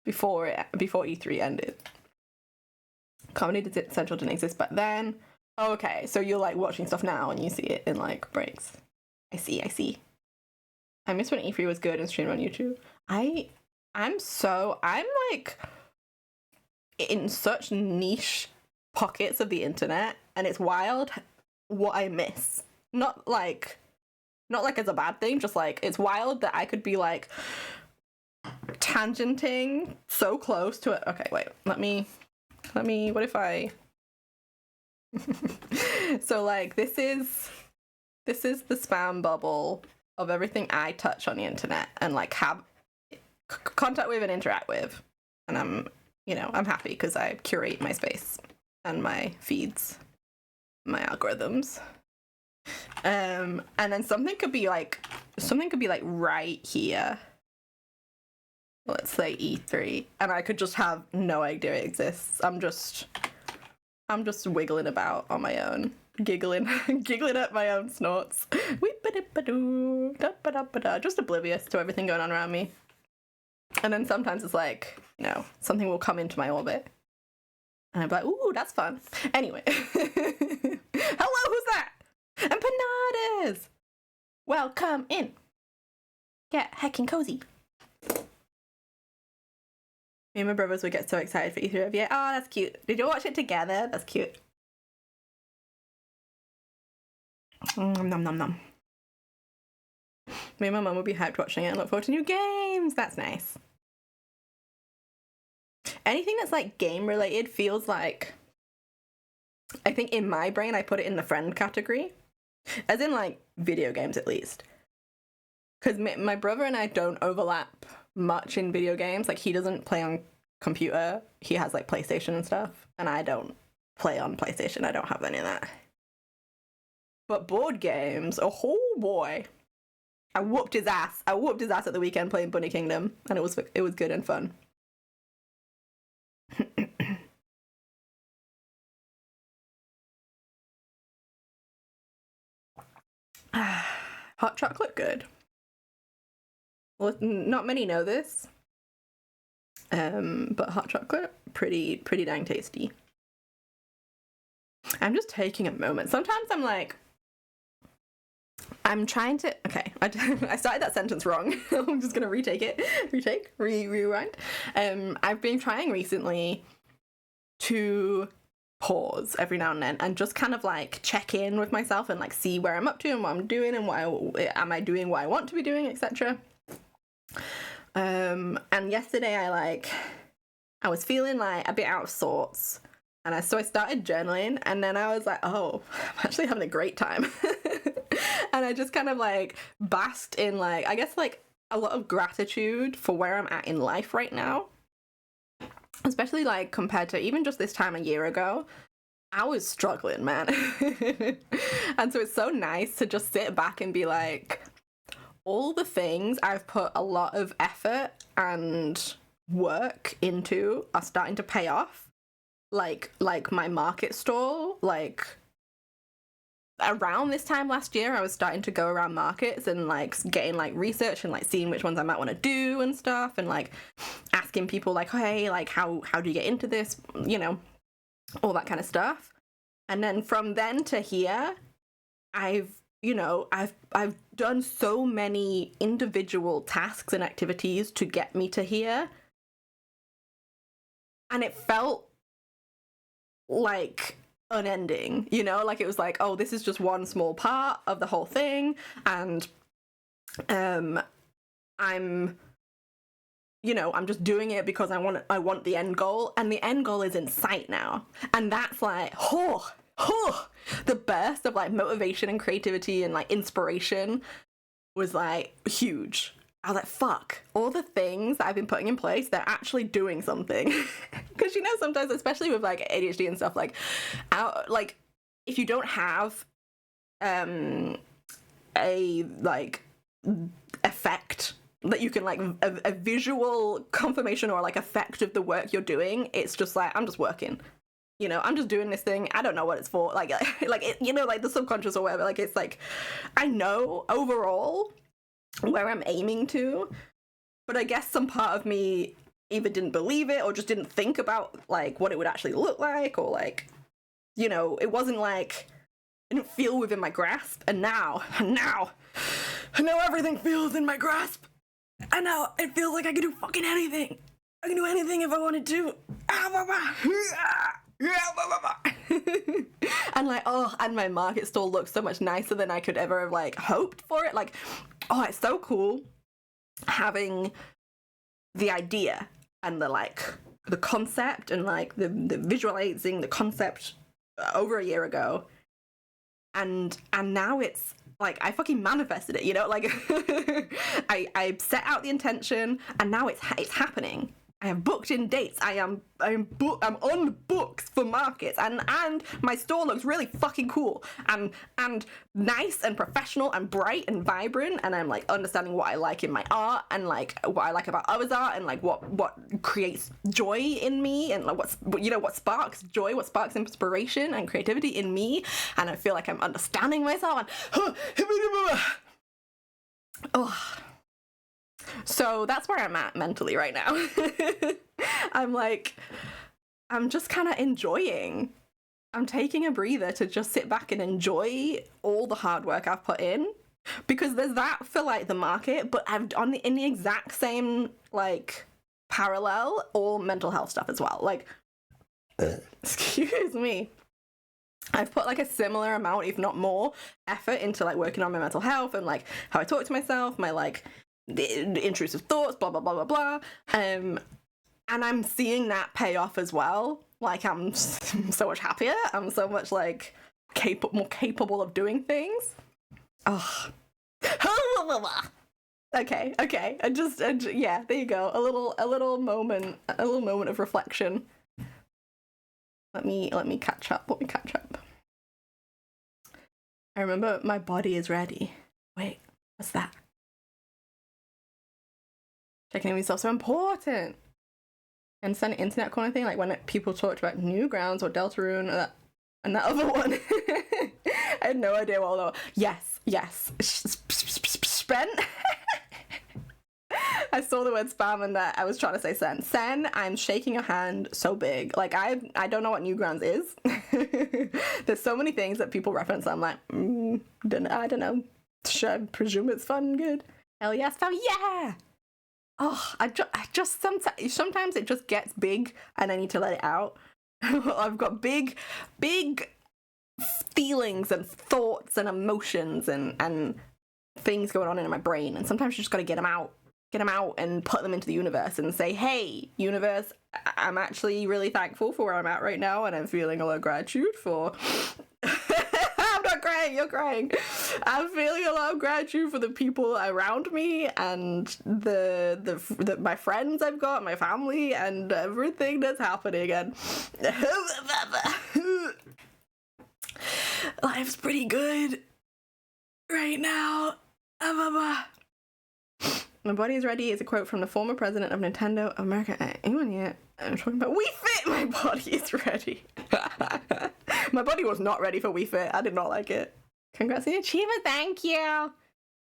E3 ended. Comedy Central didn't exist back then. Okay, so you're like watching stuff now and you see it in like breaks. I see. I miss when E3 was good and streamed on YouTube. I'm like in such niche pockets of the internet, and it's wild what I miss. Not like it's a bad thing, just like it's wild that I could be like tangenting so close to it. Okay, wait, let me, what if I so like this is the spam bubble of everything I touch on the internet and like have contact with and interact with, and I'm happy because I curate my space and my feeds, my algorithms. And then something could be like right here, let's say E3, and I could just have no idea it exists. I'm just wiggling about on my own, giggling at my own snorts, just oblivious to everything going on around me. And then sometimes it's like, something will come into my orbit, and I'm like, ooh, that's fun. Anyway, hello, who's that? Empanadas! Welcome in. Get heckin' cozy. Me and my brothers would get so excited for E3 every year. Oh, that's cute. Did you watch it together? That's cute. Nom nom nom. Me and my mum would be hyped watching it and look forward to new games. That's nice. Anything that's like game related feels like, I think in my brain I put it in the friend category, as in like video games at least, because my brother and I don't overlap much in video games. Like he doesn't play on computer, he has like PlayStation and stuff, and I don't play on PlayStation. I don't have any of that. But board games, oh boy, I whooped his ass at the weekend playing Bunny Kingdom, and it was good and fun. Hot chocolate, good. Well, not many know this, but hot chocolate, pretty dang tasty. I'm just taking a moment. Sometimes I'm like, I'm trying to, okay, I started that sentence wrong. I'm just gonna rewind. I've been trying recently to pause every now and then and just kind of like check in with myself and like see where I'm up to and what I'm doing and am I doing what I want to be doing, etc. And yesterday I was feeling like a bit out of sorts, and so I started journaling, and then I was like, oh, I'm actually having a great time. And I just kind of like basked in like, I guess like a lot of gratitude for where I'm at in life right now. Especially like compared to even just this time a year ago, I was struggling, man. And so it's so nice to just sit back and be like, all the things I've put a lot of effort and work into are starting to pay off. Like my market stall, like around this time last year, I was starting to go around markets and like getting like research and like seeing which ones I might want to do and stuff, and like asking people like, hey, like how do you get into this, all that kind of stuff. And then from then to here, I've done so many individual tasks and activities to get me to here, and it felt like unending, like it was like, oh, this is just one small part of the whole thing, and I'm just doing it because I want the end goal, and the end goal is in sight now, and that's like the burst of like motivation and creativity and like inspiration was like huge. I was like, fuck, all the things that I've been putting in place, they're actually doing something. Because sometimes, especially with like ADHD and stuff, like if you don't have a a like effect that you can like a visual confirmation or like effect of the work you're doing. It's just like, I'm just working, you know, I'm just doing this thing. I don't know what it's for. Like like it, you know, like the subconscious or whatever. Like it's like, I know overall where I'm aiming to, but I guess some part of me either didn't believe it or just didn't think about like what it would actually look like, or like, you know, it wasn't like, it didn't feel within my grasp. And now everything feels in my grasp. And now it feels like I can do fucking anything. I can do anything if I wanted to. And like, oh, and my market stall looks so much nicer than I could ever have like hoped for it. Like, oh, it's so cool having the idea and the like the concept and like the visualizing the concept over a year ago, and now it's like I fucking manifested it, you know, like I set out the intention and now it's happening. I have booked in dates. I'm on books for markets, and my store looks really fucking cool and nice and professional and bright and vibrant, and I'm like understanding what I like in my art and like what I like about others' art and like what creates joy in me and like what sparks joy, what sparks inspiration and creativity in me, and I feel like I'm understanding myself and oh. So that's where I'm at mentally right now. I'm just kind of enjoying. I'm taking a breather to just sit back and enjoy all the hard work I've put in, because there's that for like the market, but I've done in the exact same like parallel all mental health stuff as well. Like, excuse me. I've put like a similar amount, if not more, effort into like working on my mental health and like how I talk to myself, my like the intrusive thoughts, blah blah blah blah blah, and I'm seeing that pay off as well. Like I'm so much happier. I'm so much like more capable of doing things. Oh, okay. I just yeah. There you go. A little moment of reflection. Let me catch up. I remember my body is ready. Wait, what's that? Checking in with yourself so important. And send an internet corner thing, like when people talked about Newgrounds or Deltarune and that other one. I had no idea what all that was. Yes. Spent. I saw the word spam and I was trying to say sen. Sen, I'm shaking your hand so big. Like I don't know what Newgrounds is. There's so many things that people reference. I'm like, I don't know. Should I presume it's fun and good? Hell yes, fam, yeah. Oh, I just sometimes it just gets big and I need to let it out. I've got big feelings and thoughts and emotions and things going on in my brain, and sometimes you just got to get them out and put them into the universe and say, hey, universe, I'm actually really thankful for where I'm at right now, and I'm feeling a lot of gratitude for I'm not crying, you're crying. I'm feeling a lot of gratitude for the people around me and the my friends I've got, my family, and everything that's happening. And life's pretty good right now. My body is ready is a quote from the former president of Nintendo of America. Anyone yet? I'm talking about Wii Fit. My body is ready. My body was not ready for Wii Fit. I did not like it. Congrats on the achievement. Thank you.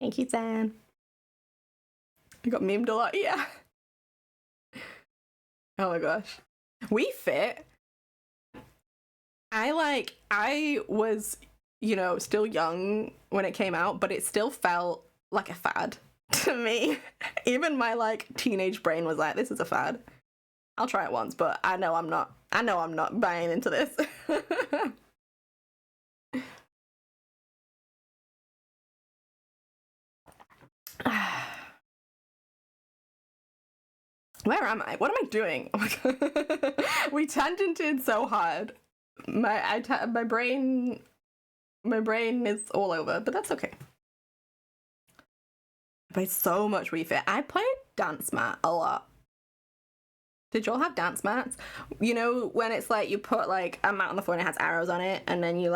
Thank you, Zan. I got memed a lot. Yeah. Oh my gosh. Wii Fit. I was, still young when it came out, but it still felt like a fad to me. Even my teenage brain was like, this is a fad. I'll try it once, but I know I'm not buying into this. Where am I? What am I doing? Oh my God. We tangented so hard. My brain is all over, but that's okay. I played so much Wii Fit. I played Dance Mat a lot. Did y'all have dance mats? You know, when it's like you put a mat on the floor and it has arrows on it, and then you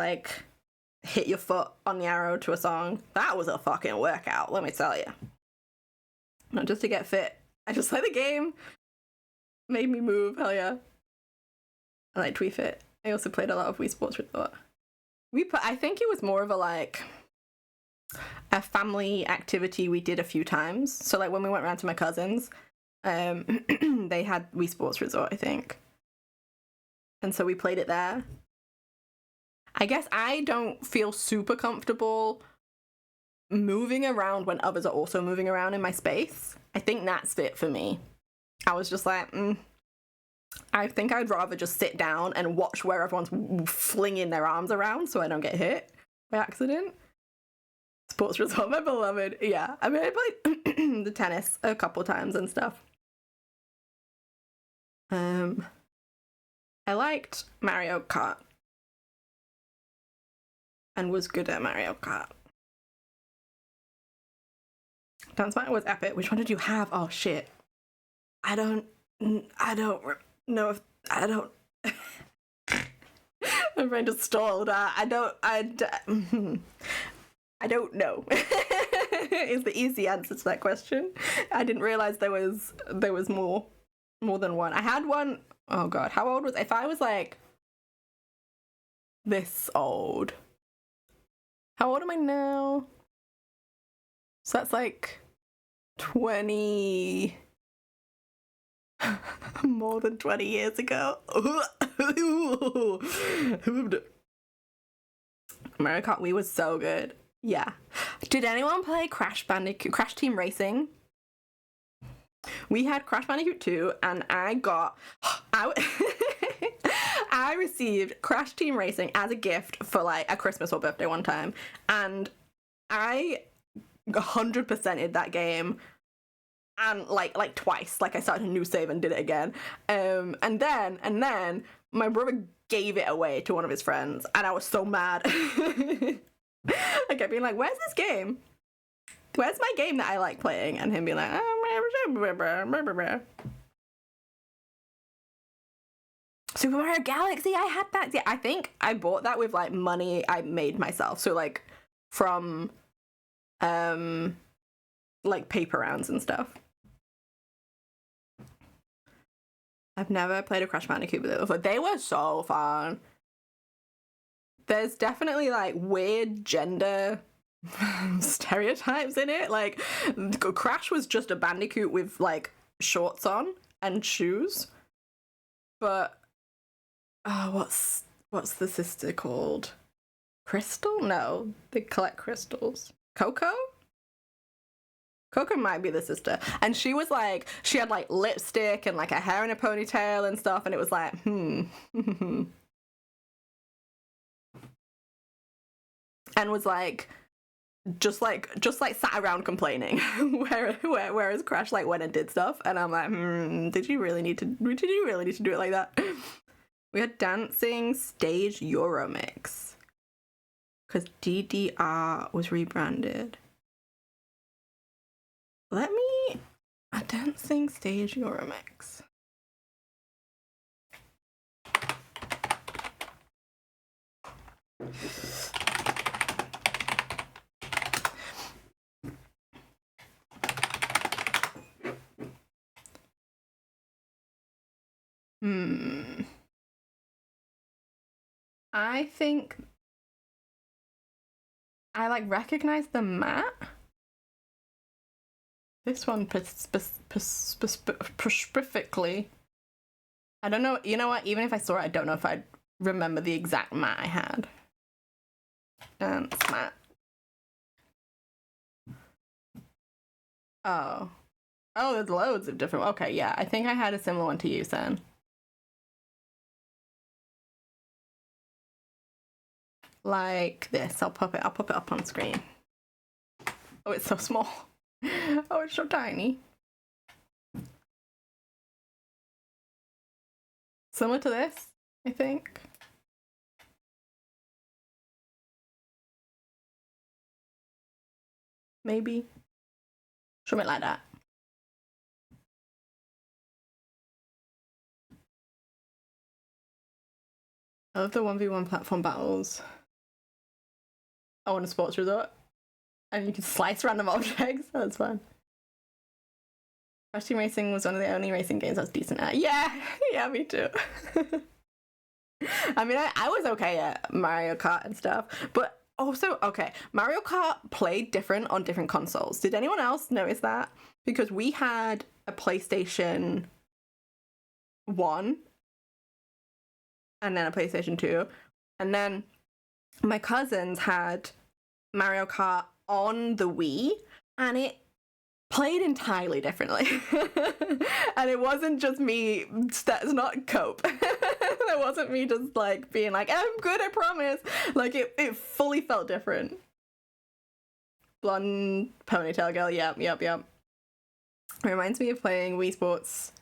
hit your foot on the arrow to a song. That was a fucking workout, let me tell you. Not just to get fit. I just like the game. Made me move, hell yeah. I like Wii Fit. I also played a lot of Wii Sports Resort. I think it was more of a family activity we did a few times. So like when we went around to my cousins, they had Wii Sports Resort, I think. And so we played it there. I guess I don't feel super comfortable moving around when others are also moving around in my space. I think that's it for me. I was just like, I think I'd rather just sit down and watch where everyone's flinging their arms around so I don't get hit by accident. Sports Resort, my beloved. Yeah, I mean, I played the tennis a couple times and stuff. I liked Mario Kart and was good at Mario Kart. Dance Battle was epic. Which one did you have? Oh shit. I don't know if I don't. My brain just stalled. I don't know. Is the easy answer to that question. I didn't realize there was more than one. I had one. Oh god, how old was if I was like this old? How old am I now? So that's like 20. More than 20 years ago. Mario Kart Wii was so good. Yeah. Did anyone play Crash Team Racing? We had Crash Bandicoot 2, and I received Crash Team Racing as a gift for like a Christmas or birthday one time, and I 100%ed that game. And like twice, like I started a new save and did it again, and then my brother gave it away to one of his friends, and I was so mad. I kept being like, "Where's this game? Where's my game that I like playing?" And him being like, Super Mario Galaxy. I had that. Yeah, I think I bought that with like money I made myself. So like from like paper rounds and stuff. I've never played a Crash Bandicoot with it before. They were so fun. There's definitely like weird gender stereotypes in it. Like Crash was just a Bandicoot with like shorts on and shoes. But what's the sister called? Crystal? No, they collect crystals. Coco? Coco might be the sister. And she was like, she had like lipstick and like her hair in a ponytail and stuff, and it was like, and was like just sat around complaining. Whereas Crash like went and did stuff, and I'm like, did you really need to do it like that? We had Dancing Stage Euromix. Because DDR was rebranded. Let me... A Dancing Stage Euromix. I think I like recognize the map. This one specifically. I don't know. You know what? Even if I saw it, I don't know if I'd remember the exact mat I had. Dance mat. Oh, there's loads of different. Okay, yeah. I think I had a similar one to you, Sen. Like this. I'll pop it up on screen. Oh, it's so small. Oh, it's so tiny. Similar to this, I think. Maybe. Something like that. I love the 1v1 platform battles. Oh, in a sports resort. And you can slice random objects. That's fun. Crash Team Racing was one of the only racing games I was decent at. Yeah, yeah, me too. I mean, I was okay at Mario Kart and stuff, but also, okay, Mario Kart played different on different consoles. Did anyone else notice that? Because we had a PlayStation 1 and then a PlayStation 2, and then my cousins had Mario Kart on the Wii, and it played entirely differently. And it wasn't just me, that's not cope. It wasn't me just like being like, I'm good, I promise. Like it fully felt different. Blonde ponytail girl, yep. It reminds me of playing Wii Sports.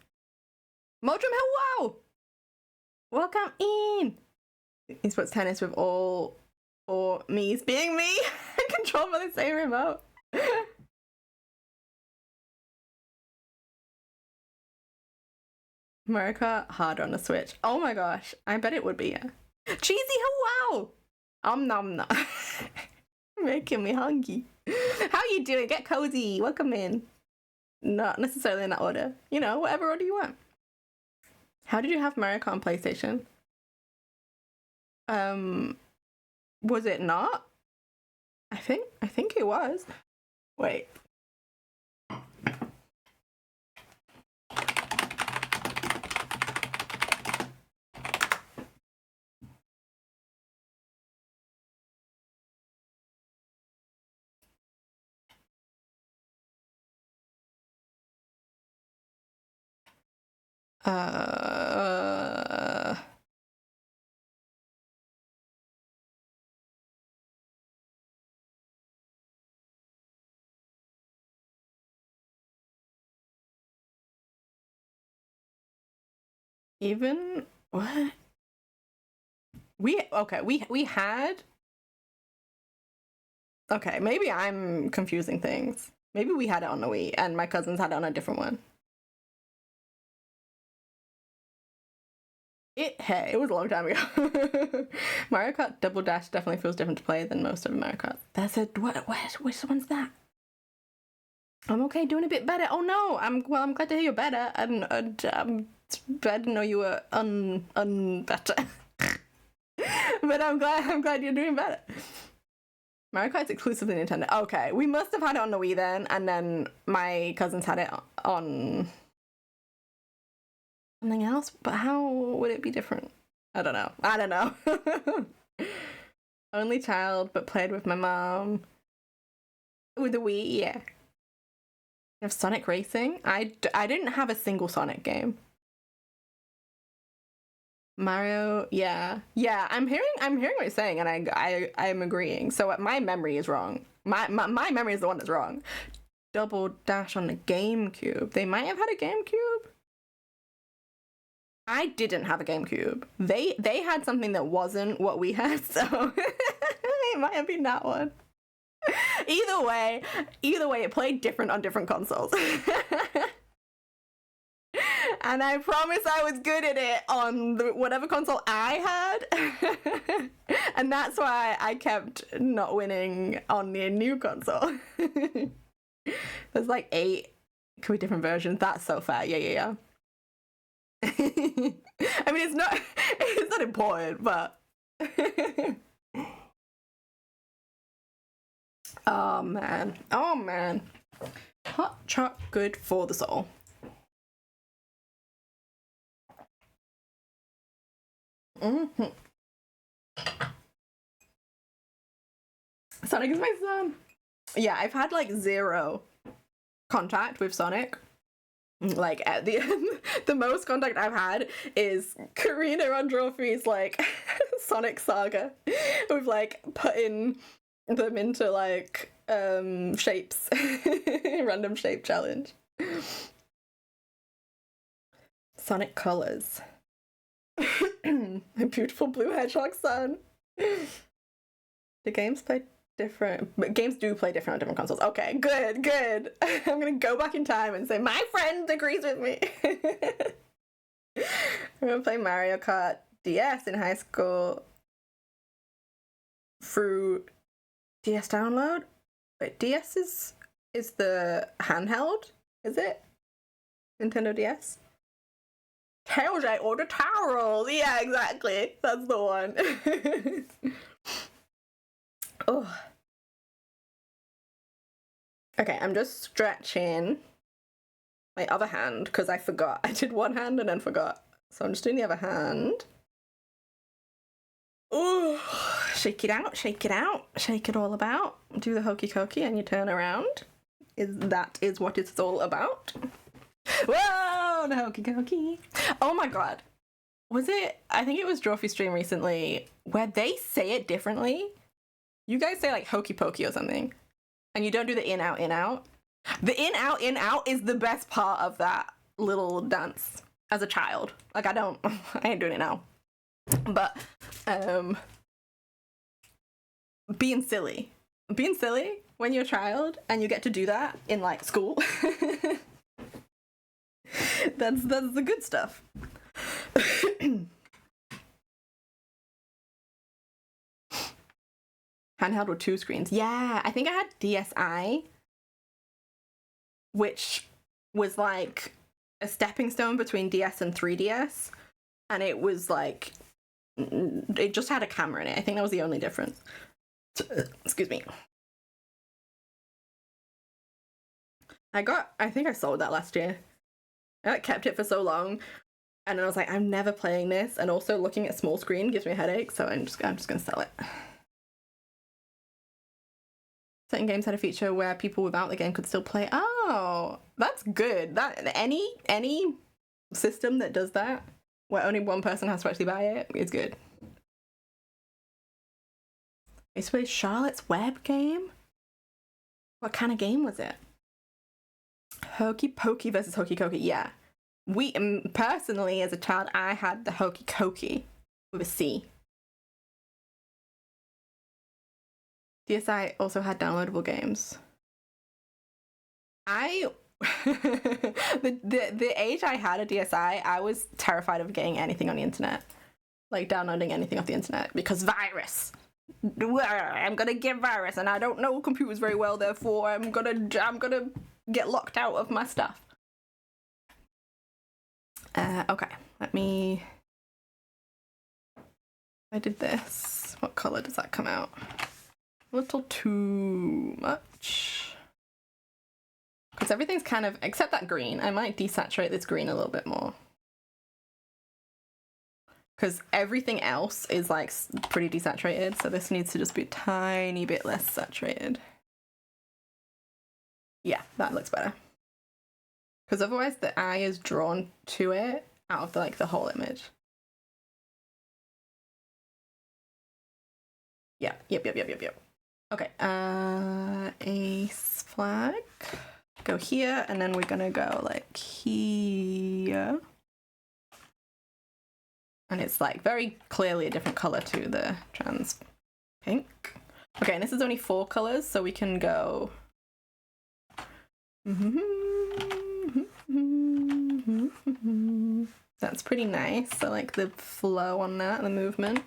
Modrum, hello! Welcome in! Wii Sports Tennis with all four me's being me, controlled by the same remote. Mario Kart hard on the Switch. Oh my gosh, I bet it would be, yeah. Cheesy, hello! Nom nom. Making me hungry. How you doing? Get cozy. Welcome in. Not necessarily in that order. You know, whatever order you want. How did you have Mario Kart on PlayStation? Was it not? I think it was. Wait. Even what? We had. Okay, maybe I'm confusing things. Maybe we had it on the Wii and my cousins had it on a different one. It was a long time ago. Mario Kart Double Dash definitely feels different to play than most of Mario Kart. That's a which one's that? I'm okay, doing a bit better. Oh no, I'm glad to hear you're better. And I didn't know you were better. But I'm glad you're doing better. Mario Kart's exclusively Nintendo. Okay, we must have had it on the Wii then, and then my cousins had it on something else. But how would it be different? I don't know. Only child, but played with my mom. With the Wii, yeah. You have Sonic Racing? I didn't have a single Sonic game. Mario, yeah. I'm hearing what you're saying, and I am agreeing. So my memory is wrong. My memory is the one that's wrong. Double Dash on the GameCube. They might have had a GameCube. I didn't have a GameCube. They had something that wasn't what we had, so it might have been that one. Either way, it played different on different consoles. And I promise I was good at it on whatever console I had. And that's why I kept not winning on the new console. There's like 8 could be different versions. That's so fair. Yeah. I mean, it's not important, but oh man. Hot chocolate, good for the soul. Mm-hmm. Sonic is my son. Yeah, I've had like 0 contact with Sonic. Like at the end, the most contact I've had is Karina Rondrophy's like Sonic Saga. We've like putting them into like shapes, random shape challenge. Sonic colors. A beautiful blue hedgehog son. The games play different, but games do play different on different consoles. Okay, good. I'm gonna go back in time and say my friend agrees with me. I'm gonna play Mario Kart DS in high school through DS download? Wait, DS is the handheld? Is it? Nintendo DS? Tailgate or the towels! Yeah, exactly. That's the one. Oh. Okay, I'm just stretching my other hand because I forgot. I did one hand and then forgot. So I'm just doing the other hand. Oh, shake it out, shake it out, shake it all about. Do the hokey cokey and you turn around. That is what it's all about. Whoa, the hokey cokey. Oh my god. Was it, I think it was Drawfee Stream recently, where they say it differently? You guys say like hokey pokey or something. And you don't do the in, out, in, out. The in, out is the best part of that little dance as a child. Like, I ain't doing it now. But, being silly when you're a child and you get to do that in, like, school. That's the good stuff. Handheld with 2 screens. Yeah, I think I had DSi, which was like a stepping stone between DS and 3DS. And it was like, it just had a camera in it. I think that was the only difference. Excuse me. I think I sold that last year. I kept it for so long. And then I was like, I'm never playing this. And also looking at small screen gives me a headache. So I'm just going to sell it. Certain games had a feature where people without the game could still play. Oh, that's good. That any system that does that, where only one person has to actually buy it, is good. I used to play Charlotte's Web game. What kind of game was it? Hokey Pokey versus Hokey Cokey. Yeah, we personally as a child, I had the Hokey Cokey with a C. DSi also had downloadable games. The age I had a DSi, I was terrified of getting anything on the internet, like downloading anything off the internet, because virus. I'm gonna get virus, and I don't know computers very well. Therefore, I'm gonna get locked out of my stuff. Okay, let me. I did this. What color does that come out? A little too much. Because everything's kind of, except that green. I might desaturate this green a little bit more. Because everything else is like pretty desaturated, so this needs to just be a tiny bit less saturated. Yeah, that looks better. Because otherwise the eye is drawn to it out of the whole image. Yeah, yep. Okay, ace flag. Go here, and then we're gonna go like here. And it's like very clearly a different color to the trans pink. Okay, and this is only 4 colors, so we can go. That's pretty nice. I like the flow on that, the movement.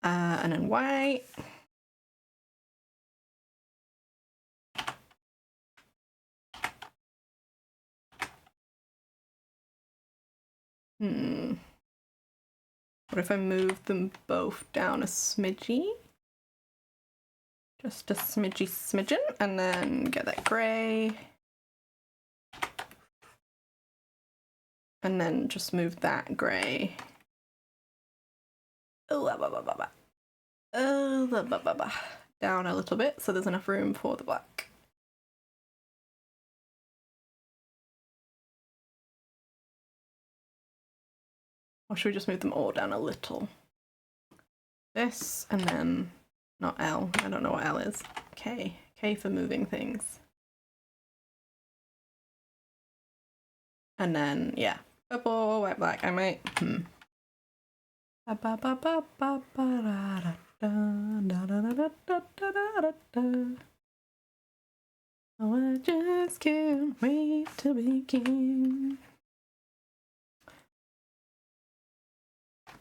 And then white. What if I move them both down a smidgy? Just a smidgen, and then get that gray. And then just move that gray. Down a little bit so there's enough room for the black. Or should we just move them all down a little? This, and then, not L, I don't know what L is. K for moving things. And then, yeah, purple, white, black, I might, Oh, I just can't wait to begin.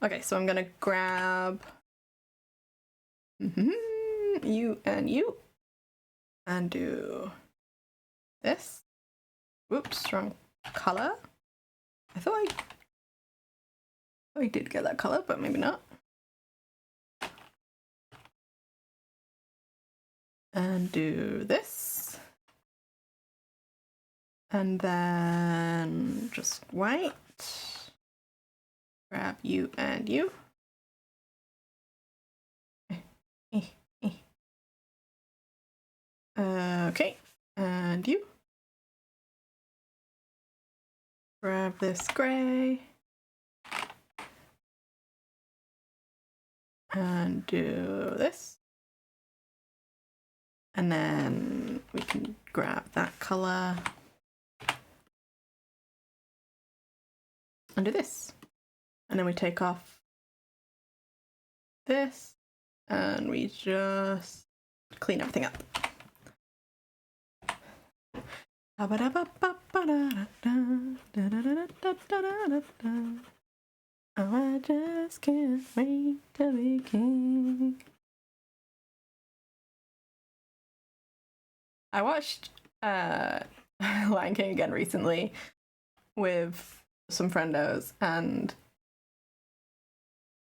Okay, so I'm gonna grab you, and you. And do this. Whoops, wrong color. I thought I did get that color, but maybe not. And do this. And then just white. Grab you and you. Okay, and you. Grab this gray. And do this. And then we can grab that color. And do this. And then we take off this. And we just clean everything up. Oh, I just can't wait to be king. I watched Lion King again recently with some friendos, and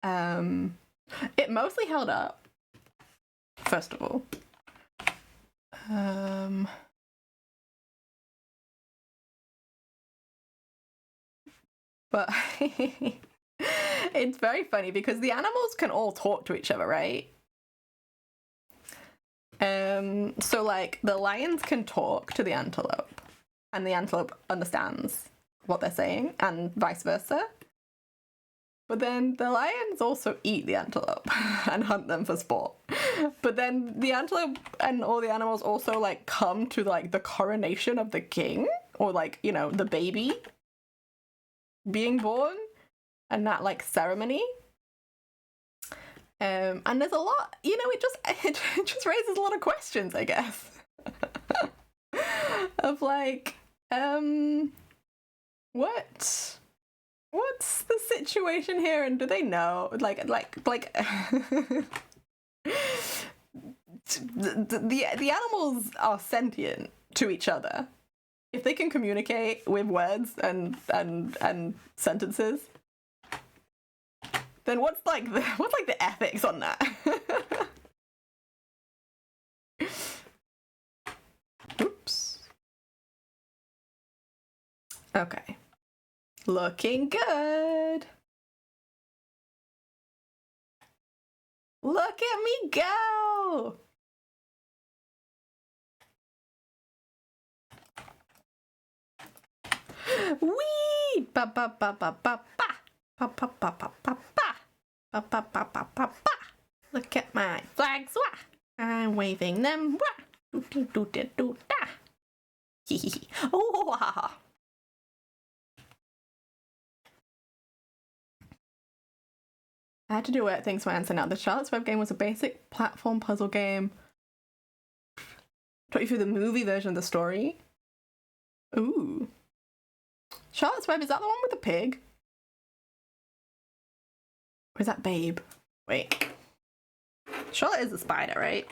it mostly held up, first of all. But it's very funny because the animals can all talk to each other, right? So like the lions can talk to the antelope, and the antelope understands what they're saying, and vice versa. But then the lions also eat the antelope and hunt them for sport. But then the antelope and all the animals also like come to like the coronation of the king, or like, you know, the baby being born, and that like ceremony. And there's a lot, you know, it just raises a lot of questions, I guess. Of like, what's the situation here, and do they know? Like the animals are sentient to each other. If they can communicate with words and sentences, then what's the ethics on that? Oops. Okay. Looking good. Look at me go. Wee! Ba ba ba ba ba ba. Ba ba ba ba ba ba. Ba ba ba ba ba ba. Look at my flags. Wah. I'm waving them. Wah. Do do do do do da. Hee hee hee. Oh ha ha. I had to do it. Thanks for answering out. The Charlotte's Web game was a basic platform puzzle game. Taught you through the movie version of the story. Ooh. Charlotte's Web, is that the one with the pig? Or is that Babe? Wait. Charlotte is a spider, right?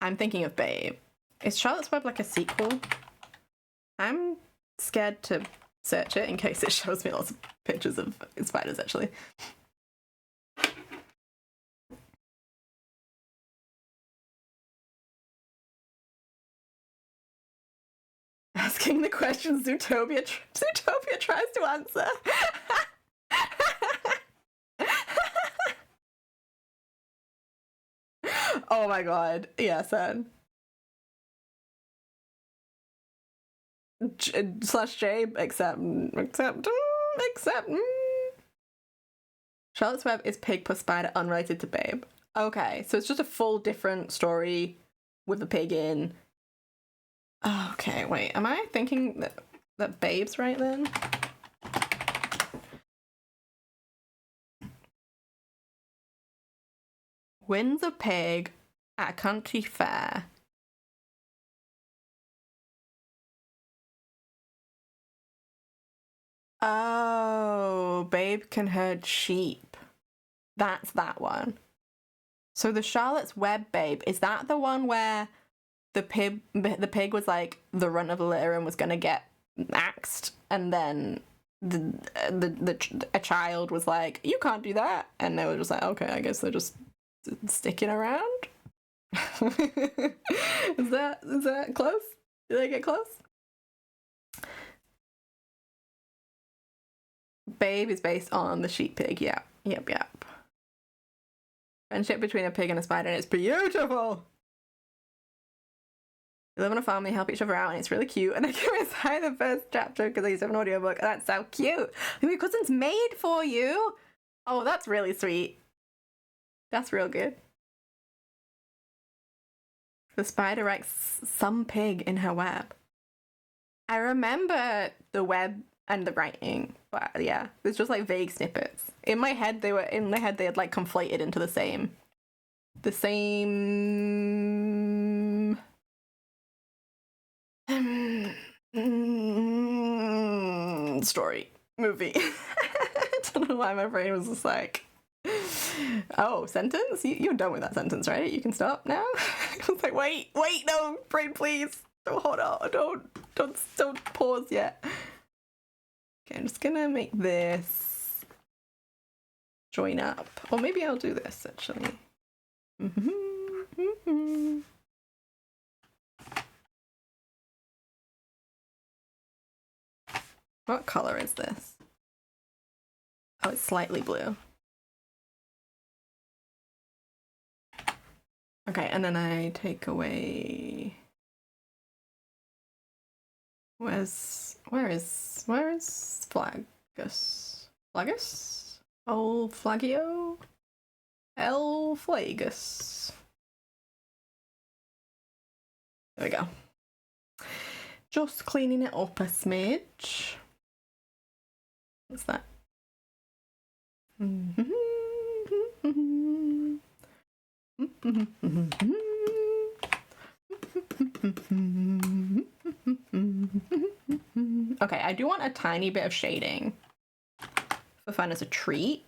I'm thinking of Babe. Is Charlotte's Web like a sequel? I'm scared to search it in case it shows me lots of pictures of spiders, actually. Asking the question Zootopia tries to answer. Oh my god. Yeah, son. /J, except. Charlotte's Web is pig plus spider unrelated to Babe. Okay, so it's just a full different story with the pig in. Okay, wait, am I thinking that Babe's right then? Wins a pig at a country fair. Oh, Babe can herd sheep. That's that one. So the Charlotte's Web babe, is that the one where the pig was like the runt of the litter and was gonna get axed, and then a child was like, you can't do that, and they were just like, okay, I guess they're just sticking around. Is that close? Did I get close? Babe is based on the sheep pig. Yeah. Yep. Friendship between a pig and a spider, and it's beautiful. They live on a farm, they help each other out, and it's really cute. And I came inside the first chapter because I used to have an audiobook, and that's so cute. Your cousin's made for you. Oh, that's really sweet. That's real good. The spider writes some pig in her web. I remember the web and the writing, but yeah, there's just like vague snippets. In my head they had like conflated into the same story movie. I don't know why my brain was just like, oh, sentence? You're done with that sentence, right? You can stop now? I was like, wait, no, brain, please. Don't hold on. Don't pause yet. Okay, I'm just gonna make this join up. Or maybe I'll do this, actually. What color is this? Oh, it's slightly blue. Okay, and then I take away... Where is Flagus? Flagus? Oh, Flagio? El Flagus. There we go. Just cleaning it up a smidge. What's that? Okay, I do want a tiny bit of shading for fun as a treat.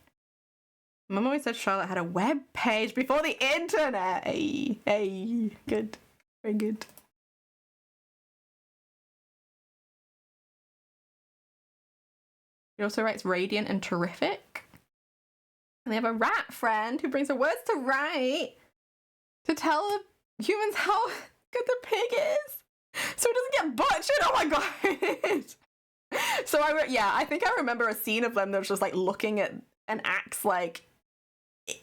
Mum always said Charlotte had a web page before the internet. Hey, good. Very good. She also writes radiant and terrific. And they have a rat friend who brings her words to write to tell humans how good the pig is, so it doesn't get butchered. Oh my god! So I think I remember a scene of them that was just like looking at an axe like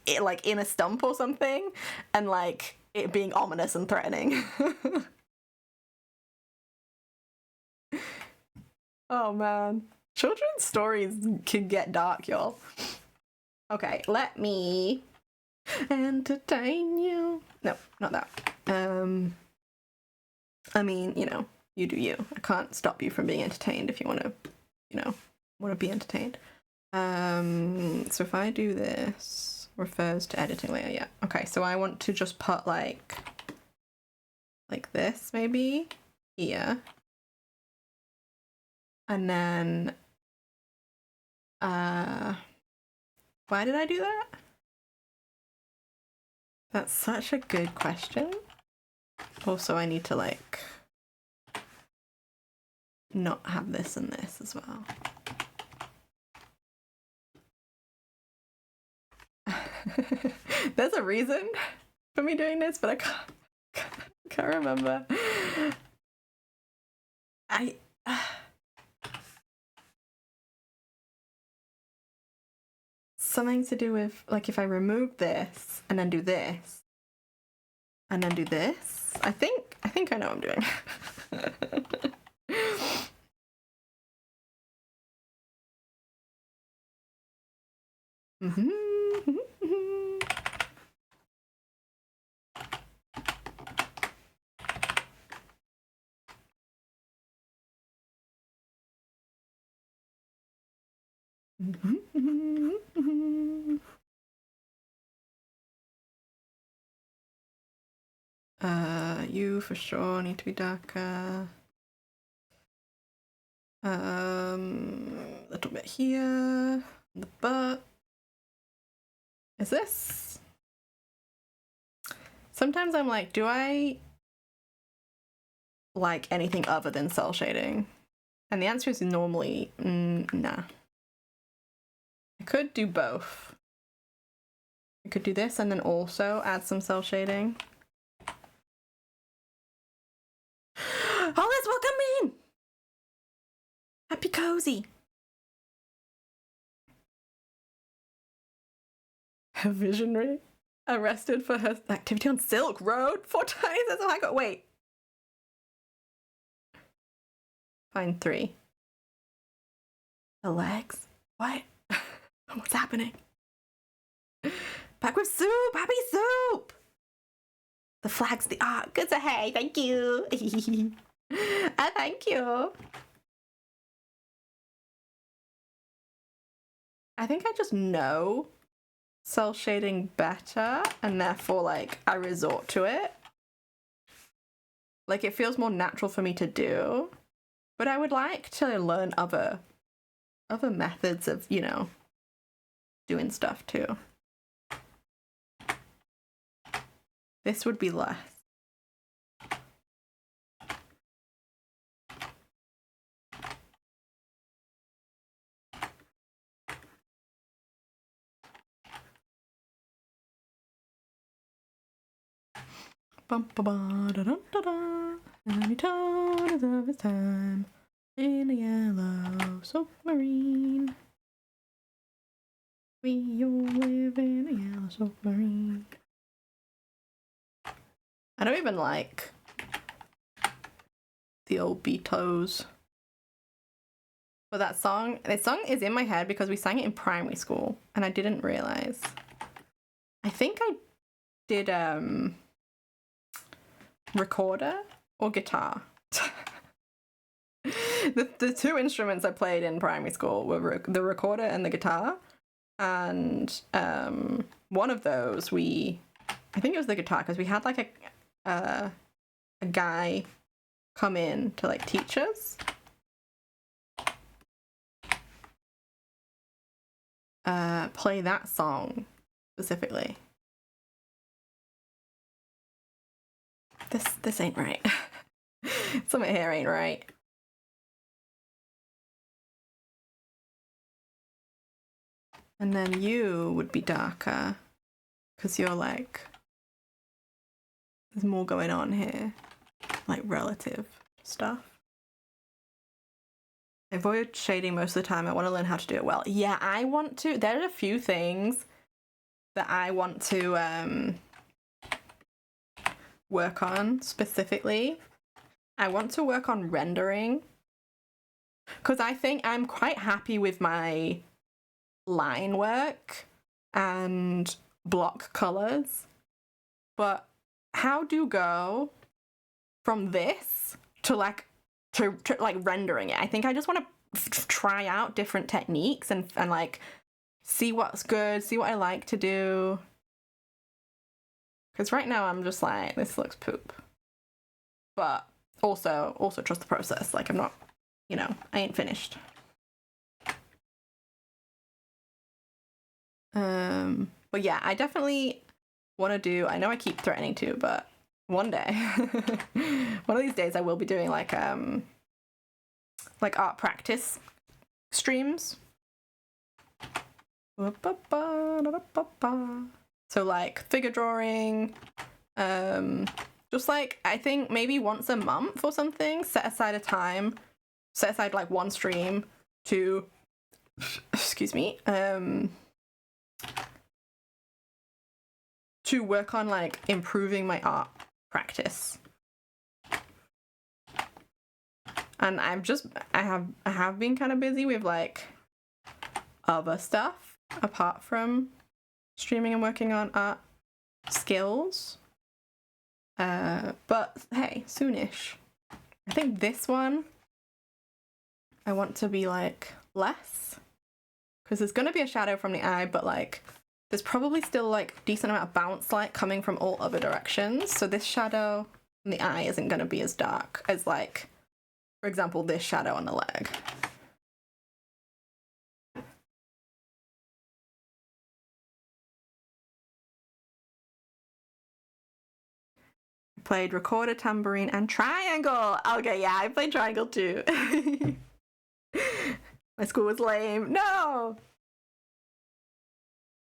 in a stump or something, and like it being ominous and threatening. Oh man, children's stories can get dark, y'all. Okay, let me entertain you. No, not that. I mean, you do you. I can't stop you from being entertained if you want to, be entertained. So if I do this, refers to editing layer, yeah. Okay, so I want to just put like this maybe here. And then, why did I do that? That's such a good question. Also, I need to like not have this and this as well. There's a reason for me doing this, but I can't remember. Something to do with like if I remove this and then do this and then do this. I think I know what I'm doing. You for sure need to be darker. A little bit here, the butt. Is this? Sometimes I'm like, do I like anything other than cell shading? And the answer is normally nah. I could do both. I could do this and then also add some cell shading. Oh, let's welcome in! Happy cozy. Her visionary arrested for her activity on Silk Road 4 times as a high court. Wait. Fine 3. The legs? What? What's happening? Back with soup! Happy soup! The flag's the art. Good to hey, thank you. Thank you. I think I just know cell shading better and therefore like I resort to it. Like it feels more natural for me to do. But I would like to learn other methods of, you know, doing stuff too. This would be less. Bum ba ba da da da da. Every tone is of its time in a yellow submarine. We all live in a yellow submarine. I don't even like the old Beatles. But this song is in my head because we sang it in primary school and I didn't realize. I think I did recorder or guitar. the 2 instruments I played in primary school were the recorder and the guitar. And one of those I think it was the guitar because we had like a guy come in to like teach us. Play that song specifically. This ain't right. Something here ain't right. And then you would be darker because you're like, there's more going on here, like relative stuff. I avoid shading most of the time. I want to learn how to do it well. Yeah, I want to. There are a few things that I want to work on specifically. I want to work on rendering because I think I'm quite happy with my line work and block colors. But how do you go from this to like rendering it? I think I just want to try out different techniques and like see what's good, see what I like to do. Because right now I'm just like, this looks poop. But also trust the process. Like I'm not, you know, I ain't finished. But yeah, I definitely want to do, I know I keep threatening to, but one day, one of these days I will be doing like art practice streams. So like figure drawing, just like I think maybe once a month or something, set aside like one stream to, excuse me, to work on like improving my art practice. And I have been kind of busy with like other stuff apart from streaming and working on art skills. But hey, soonish. I think this one I want to be like less because there's gonna be a shadow from the eye, but like there's probably still like decent amount of bounce light coming from all other directions. So this shadow in the eye isn't gonna be as dark as like, for example, this shadow on the leg. played recorder, tambourine, and triangle. Okay, yeah, I played triangle too. My school was lame. No!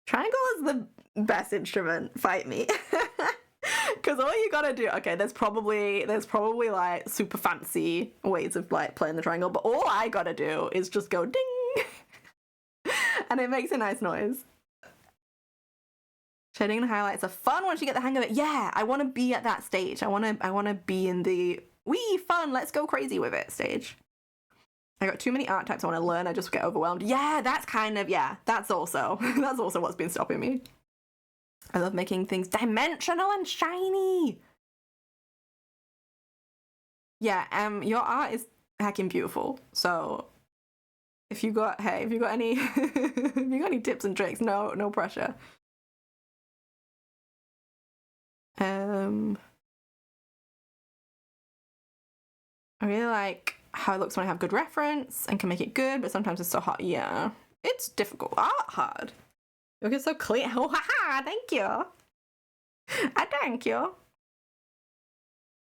Triangle is the best instrument. Fight me. Because all you gotta do, okay, there's probably like super fancy ways of like playing the triangle, but all I gotta do is just go ding, and it makes a nice noise. Shading and highlights are fun once you get the hang of it. Yeah, I want to be at that stage. I want to be in the wee fun, let's go crazy with it stage. I got too many art types I want to learn. I just get overwhelmed. Yeah, that's kind of, yeah, that's also what's been stopping me. I love making things dimensional and shiny. Yeah, your art is heckin' beautiful. So if you got any if you got any tips and tricks, no pressure. I really like how it looks when I have good reference and can make it good, but sometimes it's so hard. Yeah, it's difficult. Hard. Look, it's so clear. Oh, haha, thank you. Thank you.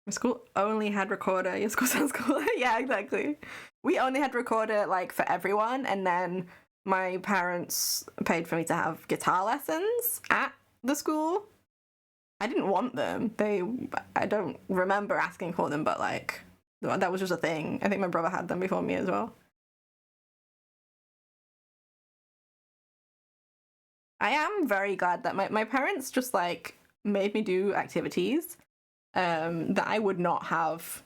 My school only had recorder. Your school sounds cool. Yeah, exactly. We only had recorder like for everyone, and then my parents paid for me to have guitar lessons at the school. I didn't want them. I don't remember asking for them, but like that was just a thing. I think my brother had them before me as well. I am very glad that my parents just like made me do activities that I would not have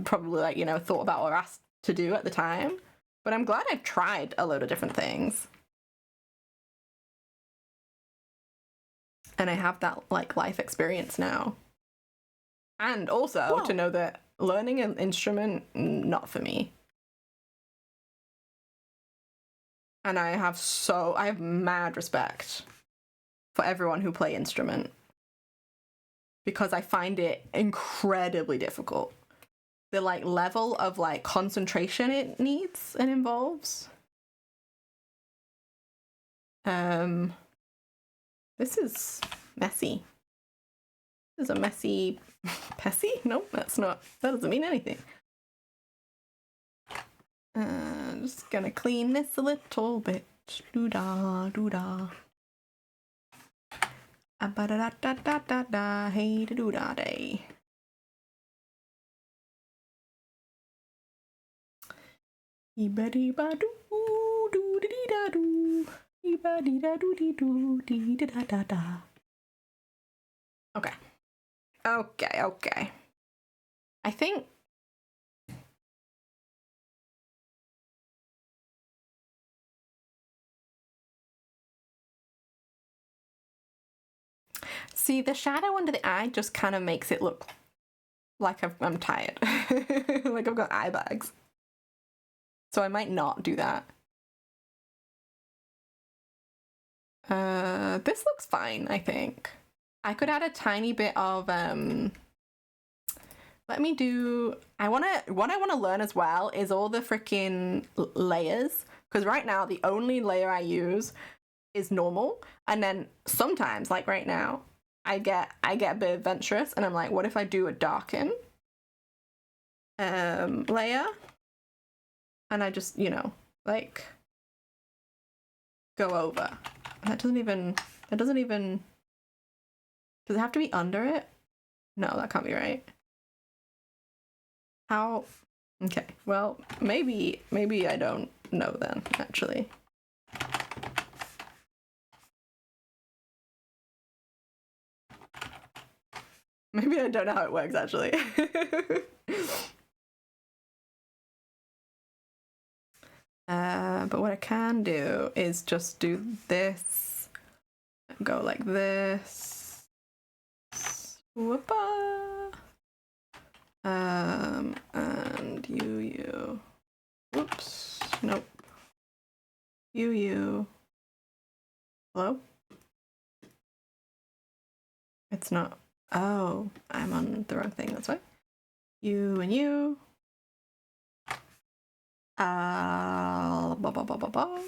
probably like, thought about or asked to do at the time. But I'm glad I've tried a load of different things. And I have that like life experience now. And also to know that learning an instrument, not for me. And I have mad respect for everyone who play instrument. Because I find it incredibly difficult. The like level of like concentration it needs and involves. This is messy. This is a messy Pessy? No, that's not. That doesn't mean anything. Just gonna clean this a little bit. Doo-da, doo-da. Ba-da-da-da-da-da, hey da-doo-da day. Ee-ba-dee-ba-doo, doo-dee-da-doo. Ee-ba-dee-da-doo-dee-doo, dee-da-da-da-da. Okay. I think see, the shadow under the eye just kind of makes it look like I'm tired. Like I've got eye bags. So I might not do that. This looks fine, I think. I could add a tiny bit of let me do what I want to learn as well is all the freaking layers, because right now the only layer I use is normal, and then sometimes like right now I get a bit adventurous and I'm like, what if I do a darken layer, and I just like go over. That doesn't even does it have to be under it? No, that can't be right. How? Okay, well, maybe I don't know then, actually. Maybe I don't know how it works, actually. But what I can do is just do this, go like this, whoopa, and you, whoops, nope, you, hello? It's not, oh, I'm on the wrong thing, that's why. You and you. Ba ba ba ba ba.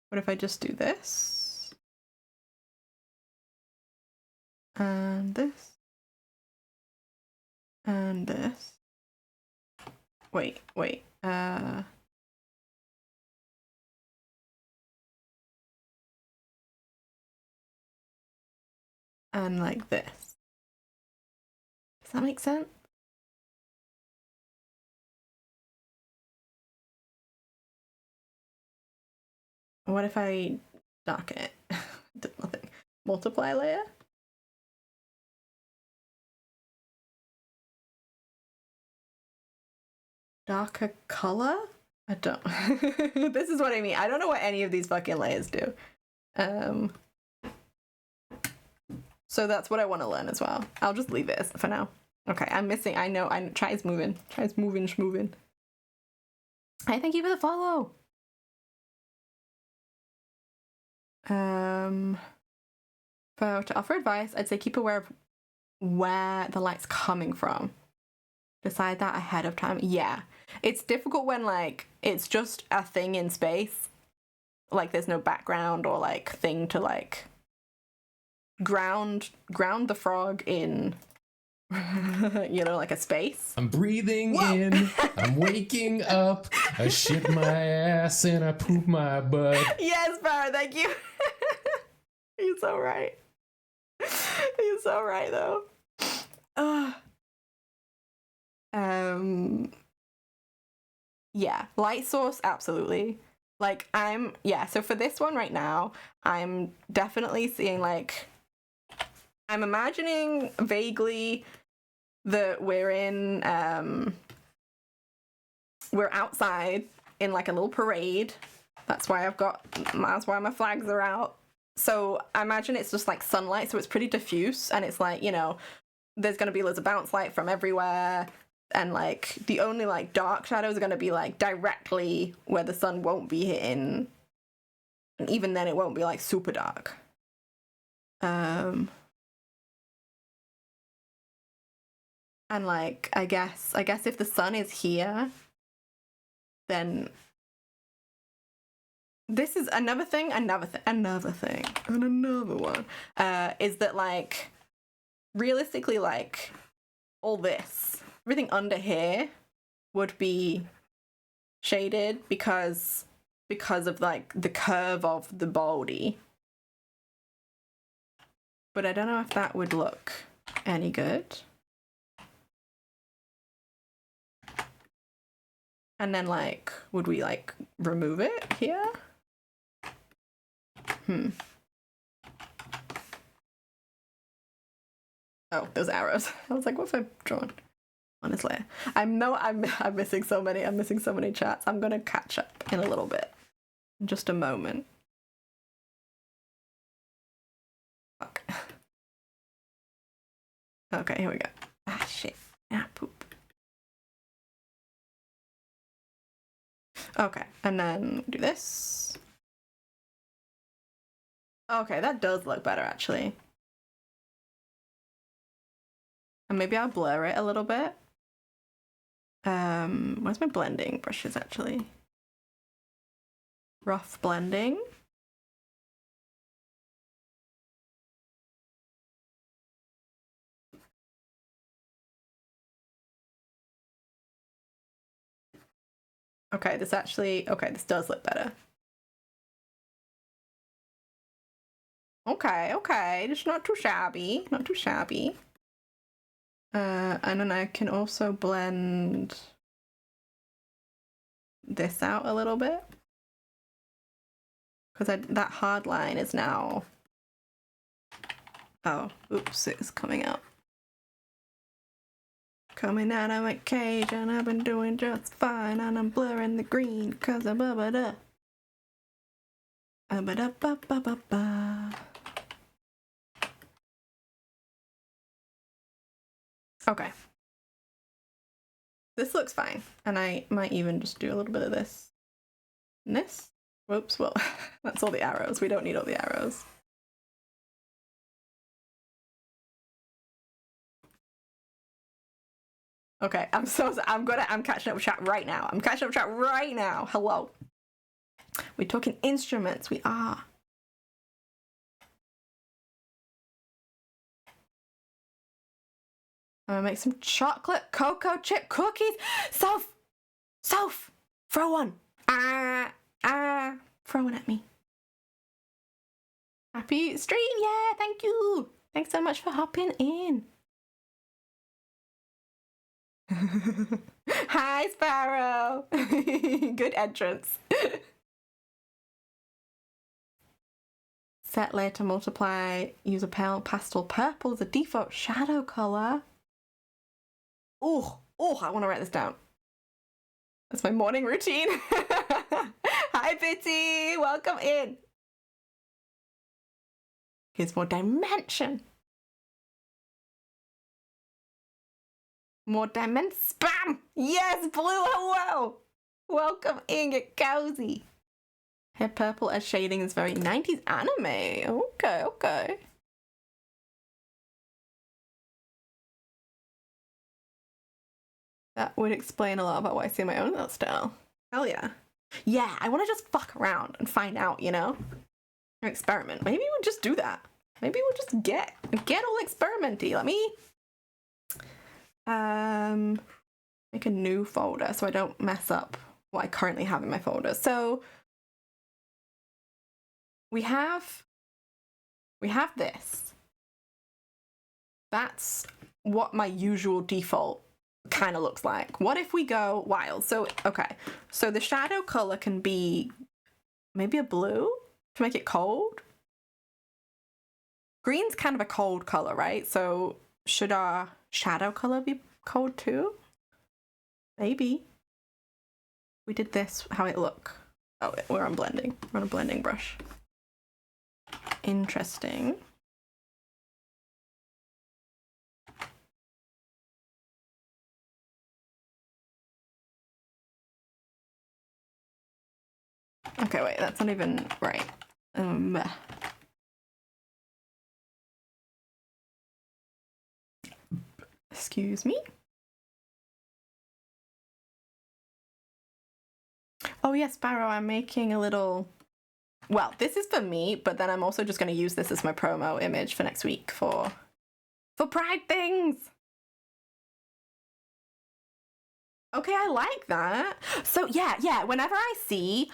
What if I just do this? And this. And this. Wait. And like this. Does that make sense? What if I darken it? Did nothing. Multiply layer? Darker color? I don't. This is what I mean. I don't know what any of these fucking layers do. So that's what I want to learn as well. I'll just leave it for now. Okay, I'm missing. I know. Try's moving. Try's moving, schmoving. Hey, thank you for the follow. To offer advice, I'd say keep aware of where the light's coming from. Decide that ahead of time. Yeah. It's difficult when, like, it's just a thing in space. Like, there's no background or, like, thing to, like, ground the frog in, you know, like a space. I'm breathing in, I'm waking up, I shit my ass and I poop my butt. Yes, Barra, thank you. You're so right. You're so right, though. Yeah, light source, absolutely. Like, so for this one right now, I'm definitely seeing, like, I'm imagining vaguely that we're outside in, like, a little parade. That's why my flags are out. So I imagine it's just, like, sunlight, so it's pretty diffuse, and it's, like, you know, there's going to be loads of bounce light from everywhere. And, like, the only, like, dark shadows are going to be, like, directly where the sun won't be hitting. And even then, it won't be, like, super dark. And, like, I guess if the sun is here, then this is another thing, and another one, is that, like, realistically, like, all this, everything under here would be shaded because of, like, the curve of the body. But I don't know if that would look any good. And then, like, would we, like, remove it here? Oh, those arrows. I was like, what have I drawn? Honestly, I'm missing so many. I'm missing so many chats. I'm gonna catch up in a little bit. In just a moment. Fuck. Okay, here we go. Ah, shit. Ah, poop. Okay, and then do this. Okay, that does look better, actually. And maybe I'll blur it a little bit. Where's my blending brushes, actually? Rough blending. Okay, this does look better. Okay, it's not too shabby, and then I can also blend this out a little bit, because that hard line is now, oh, oops, it's coming out. Coming out of my cage, and I've been doing just fine, and I'm blurring the green, because I'm ba-ba-da. Ba-ba-da-ba-ba-ba-ba. Okay. This looks fine, and I might even just do a little bit of this. And this? Whoops, well, that's all the arrows. We don't need all the arrows. Okay, I'm catching up with chat right now. Hello. We're talking instruments. We are. I'm gonna make some chocolate cocoa chip cookies. Soph, throw one. Throw one at me. Happy stream, yeah, thank you. Thanks so much for hopping in. Hi, Sparrow. Good entrance. Set layer to multiply. Use a pale pastel purple as a default shadow color. Oh, I want to write this down. That's my morning routine. Hi, Bitty. Welcome in. Here's more dimension. More diamond spam! Yes, Blue, hello! Welcome in, get cozy. Hair purple as shading is very 90s anime. Okay. That would explain a lot about why I see my own art style. Hell yeah. Yeah, I want to just fuck around and find out, you know? Or experiment. Maybe we'll just do that. Maybe we'll just get all experimenty. Let me make a new folder so I don't mess up what I currently have in my folder. So we have this. That's what my usual default kind of looks like. What if we go wild? So okay, so the shadow color can be maybe a blue to make it cold. Green's kind of a cold color, right? So should our shadow color be cold too? Maybe. We did this, how it look? Oh, we're on blending. We're on a blending brush. Interesting. Okay, wait, that's not even right. Excuse me? Oh yes, Sparrow, I'm making a little... Well, this is for me, but then I'm also just going to use this as my promo image for next week for Pride things. Okay, I like that. So yeah, whenever I see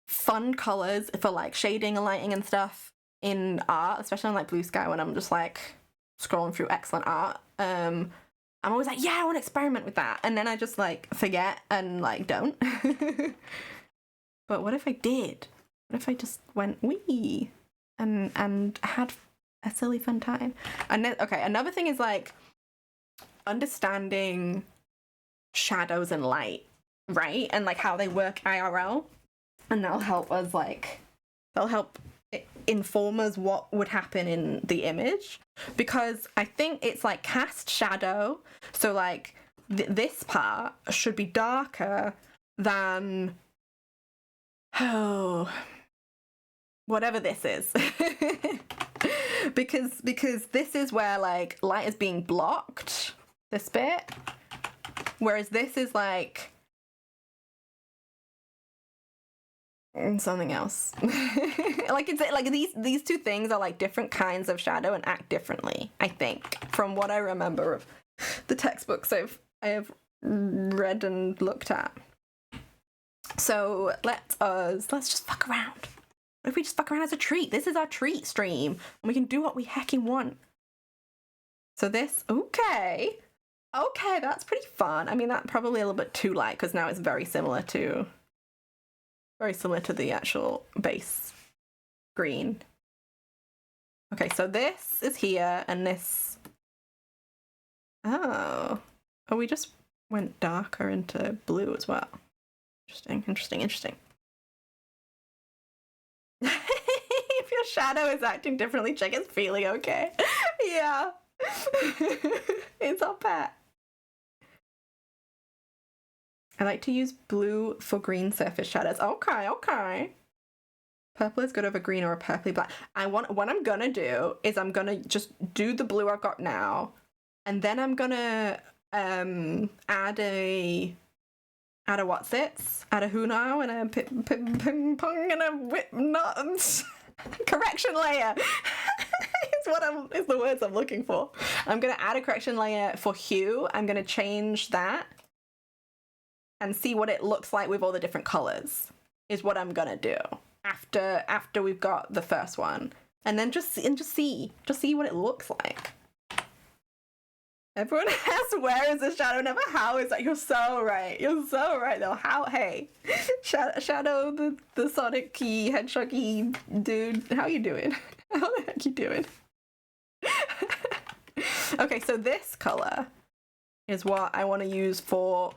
fun colors for like shading and lighting and stuff in art, especially on like Blue Sky when I'm just like scrolling through excellent art, I'm always like, yeah, I want to experiment with that. And then I just like forget and like don't. But what if I did? What if I just went wee and had a silly fun time? And then, okay, another thing is like understanding shadows and light, right? And like how they work IRL. And that'll help inform us what would happen in the image, because I think it's like cast shadow, so like this part should be darker than whatever this is. because this is where like light is being blocked, this bit, whereas this is like something else. Like it's like these two things are like different kinds of shadow and act differently, I think, from what I remember of the textbooks I have read and looked at. So let's just fuck around. What if we just fuck around as a treat? This is our treat stream and we can do what we hecking want. So this, okay, that's pretty fun. I mean, that's probably a little bit too light because now it's very similar to the actual base green. Okay, so this is here, and this... Oh, we just went darker into blue as well. Interesting. If your shadow is acting differently, check it's feeling okay. Yeah. It's all pet. I like to use blue for green surface shadows. Okay. Purple is good over green or a purpley black. What I'm gonna do is I'm gonna just do the blue I've got now, and then I'm gonna add a what's-its, add a who now, and a ping pong, and a whip not correction layer. Is the words I'm looking for. I'm gonna add a correction layer for hue. I'm gonna change that and see what it looks like with all the different colors. Is what I'm gonna do after we've got the first one, and then just see what it looks like. Everyone asks, where is the shadow? Never how is that? You're so right. You're so right though. How? Hey, Shadow, the Sonic-y, Hedgehog-y dude. How you doing? How the heck you doing? Okay, so this color is what I want to use for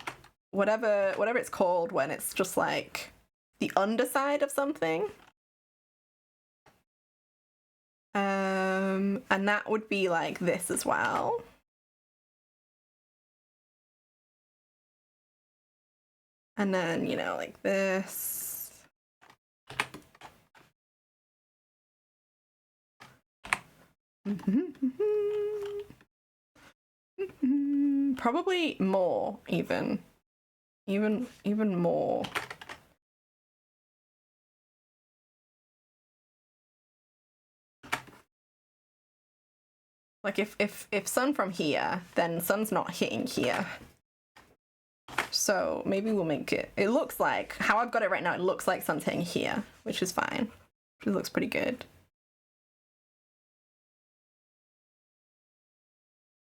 whatever it's called when it's just like the underside of something. And that would be like this as well. And then, you know, like this. Probably more, even more. Like if sun from here, then sun's not hitting here. So maybe we'll make it. It looks like how I've got it right now. It looks like sun's hitting here, which is fine. It looks pretty good.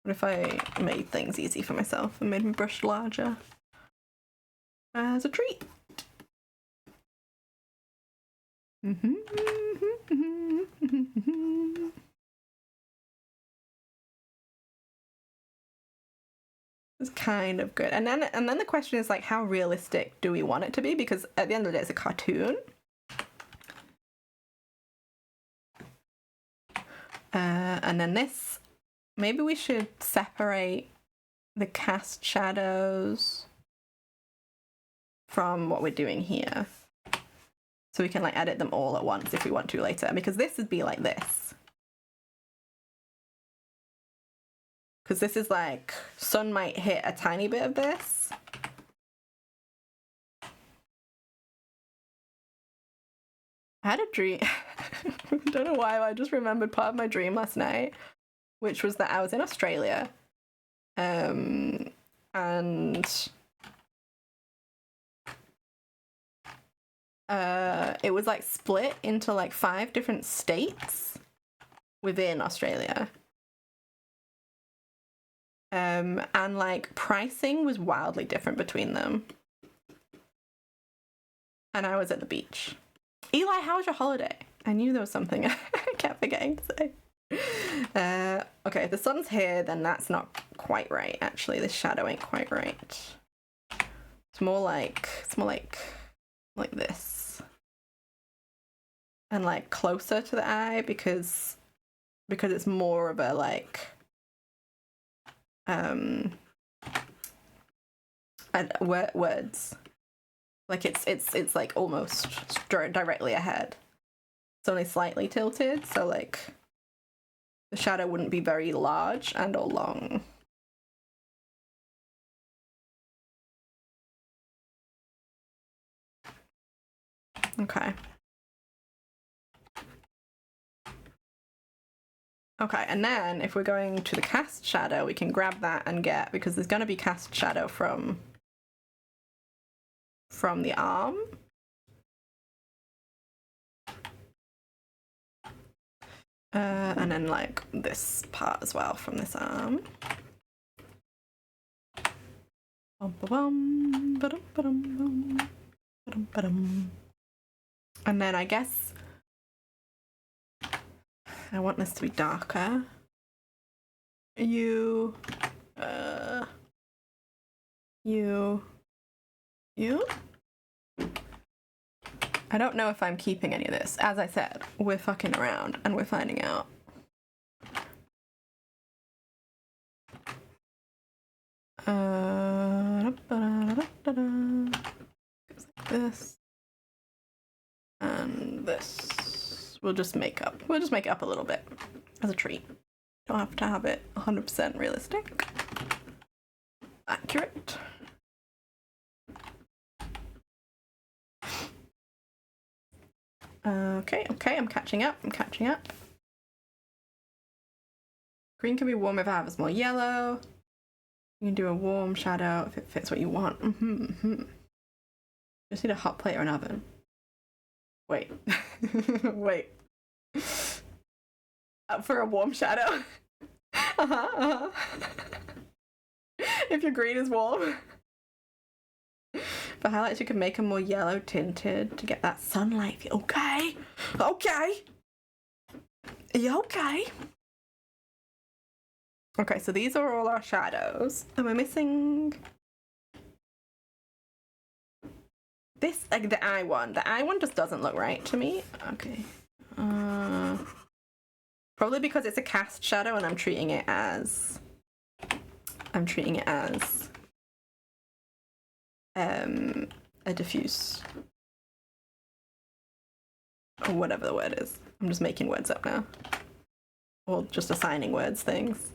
What if I made things easy for myself and made my brush larger as a treat? It's kind of good. And then the question is like, how realistic do we want it to be? Because at the end of the day, it's a cartoon. And then this, maybe we should separate the cast shadows from what we're doing here. So we can like edit them all at once if we want to later, because this would be like this. Because this is like, sun might hit a tiny bit of this. I had a dream. I don't know why, I just remembered part of my dream last night, which was that I was in Australia. And it was like split into like 5 different states within Australia. And like pricing was wildly different between them. And I was at the beach. Eli, how was your holiday? I knew there was something I kept forgetting to say. Okay, if the sun's here, then that's not quite right. Actually, the shadow ain't quite right. It's more like this. And like closer to the eye because it's more of a like words. Like it's like almost directly ahead. It's only slightly tilted, so like the shadow wouldn't be very large and or long. Okay. Okay, and then if we're going to the cast shadow, we can grab that and get, because there's going to be cast shadow from the arm. And then like this part as well from this arm. And then I guess I want this to be darker. You. I don't know if I'm keeping any of this. As I said, we're fucking around and we're finding out. Goes like this. And this. We'll just make up a little bit as a treat. Don't have to have it 100% realistic. accurate. Okay, I'm catching up. Green can be warm if it has more yellow. You can do a warm shadow if it fits what you want. Just need a hot plate or an oven. Wait. Wait. For a warm shadow? If your green is warm. For highlights, you can make them more yellow tinted to get that sunlight. Okay. Okay. Are you okay? Okay, so these are all our shadows. Am I missing this? Like the eye one. The eye one just doesn't look right to me. Okay. Probably because it's a cast shadow and I'm treating it as a diffuse, or whatever the word is. I'm just making words up now, or just assigning words things.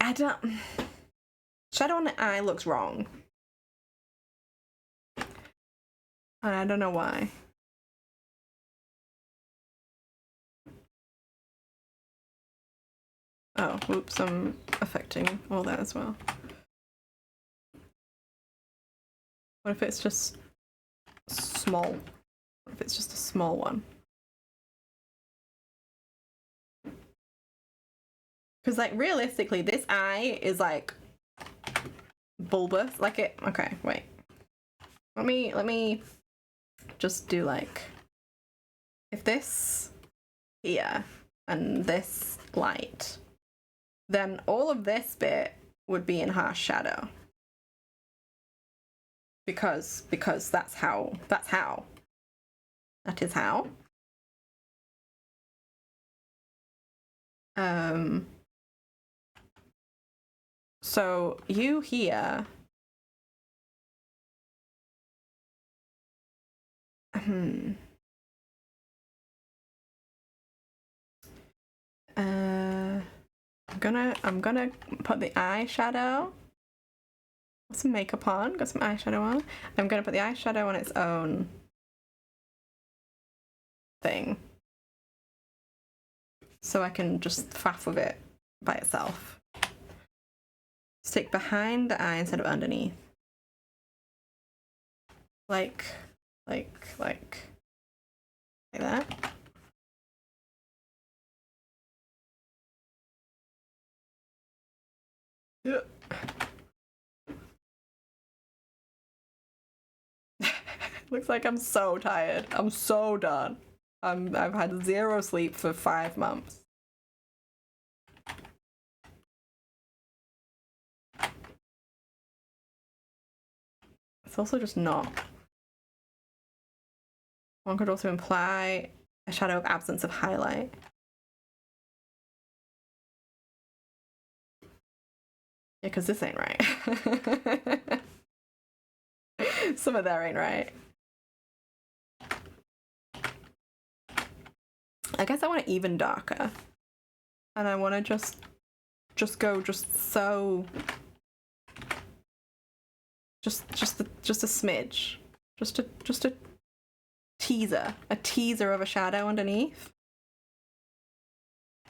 I don't. Shadow on the eye looks wrong, and I don't know why. Oh, whoops, I'm affecting all that as well. What if it's just small? What if it's just a small one? Because, like, realistically, this eye is, like, bulbous. Like it... Okay, wait. Let me just do, like... If this here and this light, then all of this bit would be in harsh shadow. Because that's how. That is how. So you here. I'm gonna put the eyeshadow. Got some makeup on, got some eyeshadow on. I'm gonna put the eyeshadow on its own thing. So I can just faff with it by itself. Stick behind the eye instead of underneath. Like that. Yeah. Looks like I'm so tired. I'm so done. I've had 0 sleep for 5 months. It's also just not. One could also imply a shadow of absence of highlight. Yeah, because this ain't right. Some of that ain't right. I guess I want it even darker. And I want to just go so... Just a smidge. Just a teaser of a shadow underneath.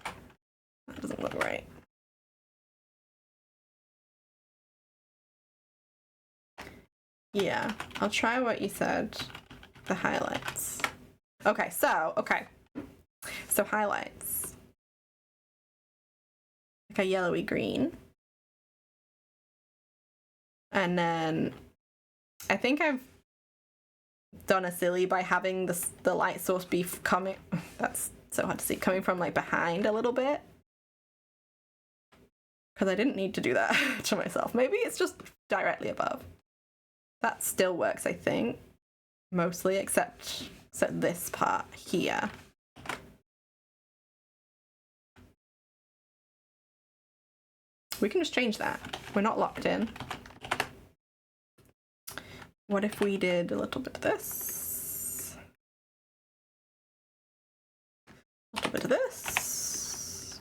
That doesn't look right. Yeah, I'll try what you said. The highlights. Okay, so highlights. Like a yellowy green. And then I think I've done a silly by having the light source be coming... That's so hard to see. Coming from, like, behind a little bit. Because I didn't need to do that to myself. Maybe it's just directly above. That still works, I think. Mostly, except this part here. We can just change that. We're not locked in. What if we did a little bit of this? little bit of this.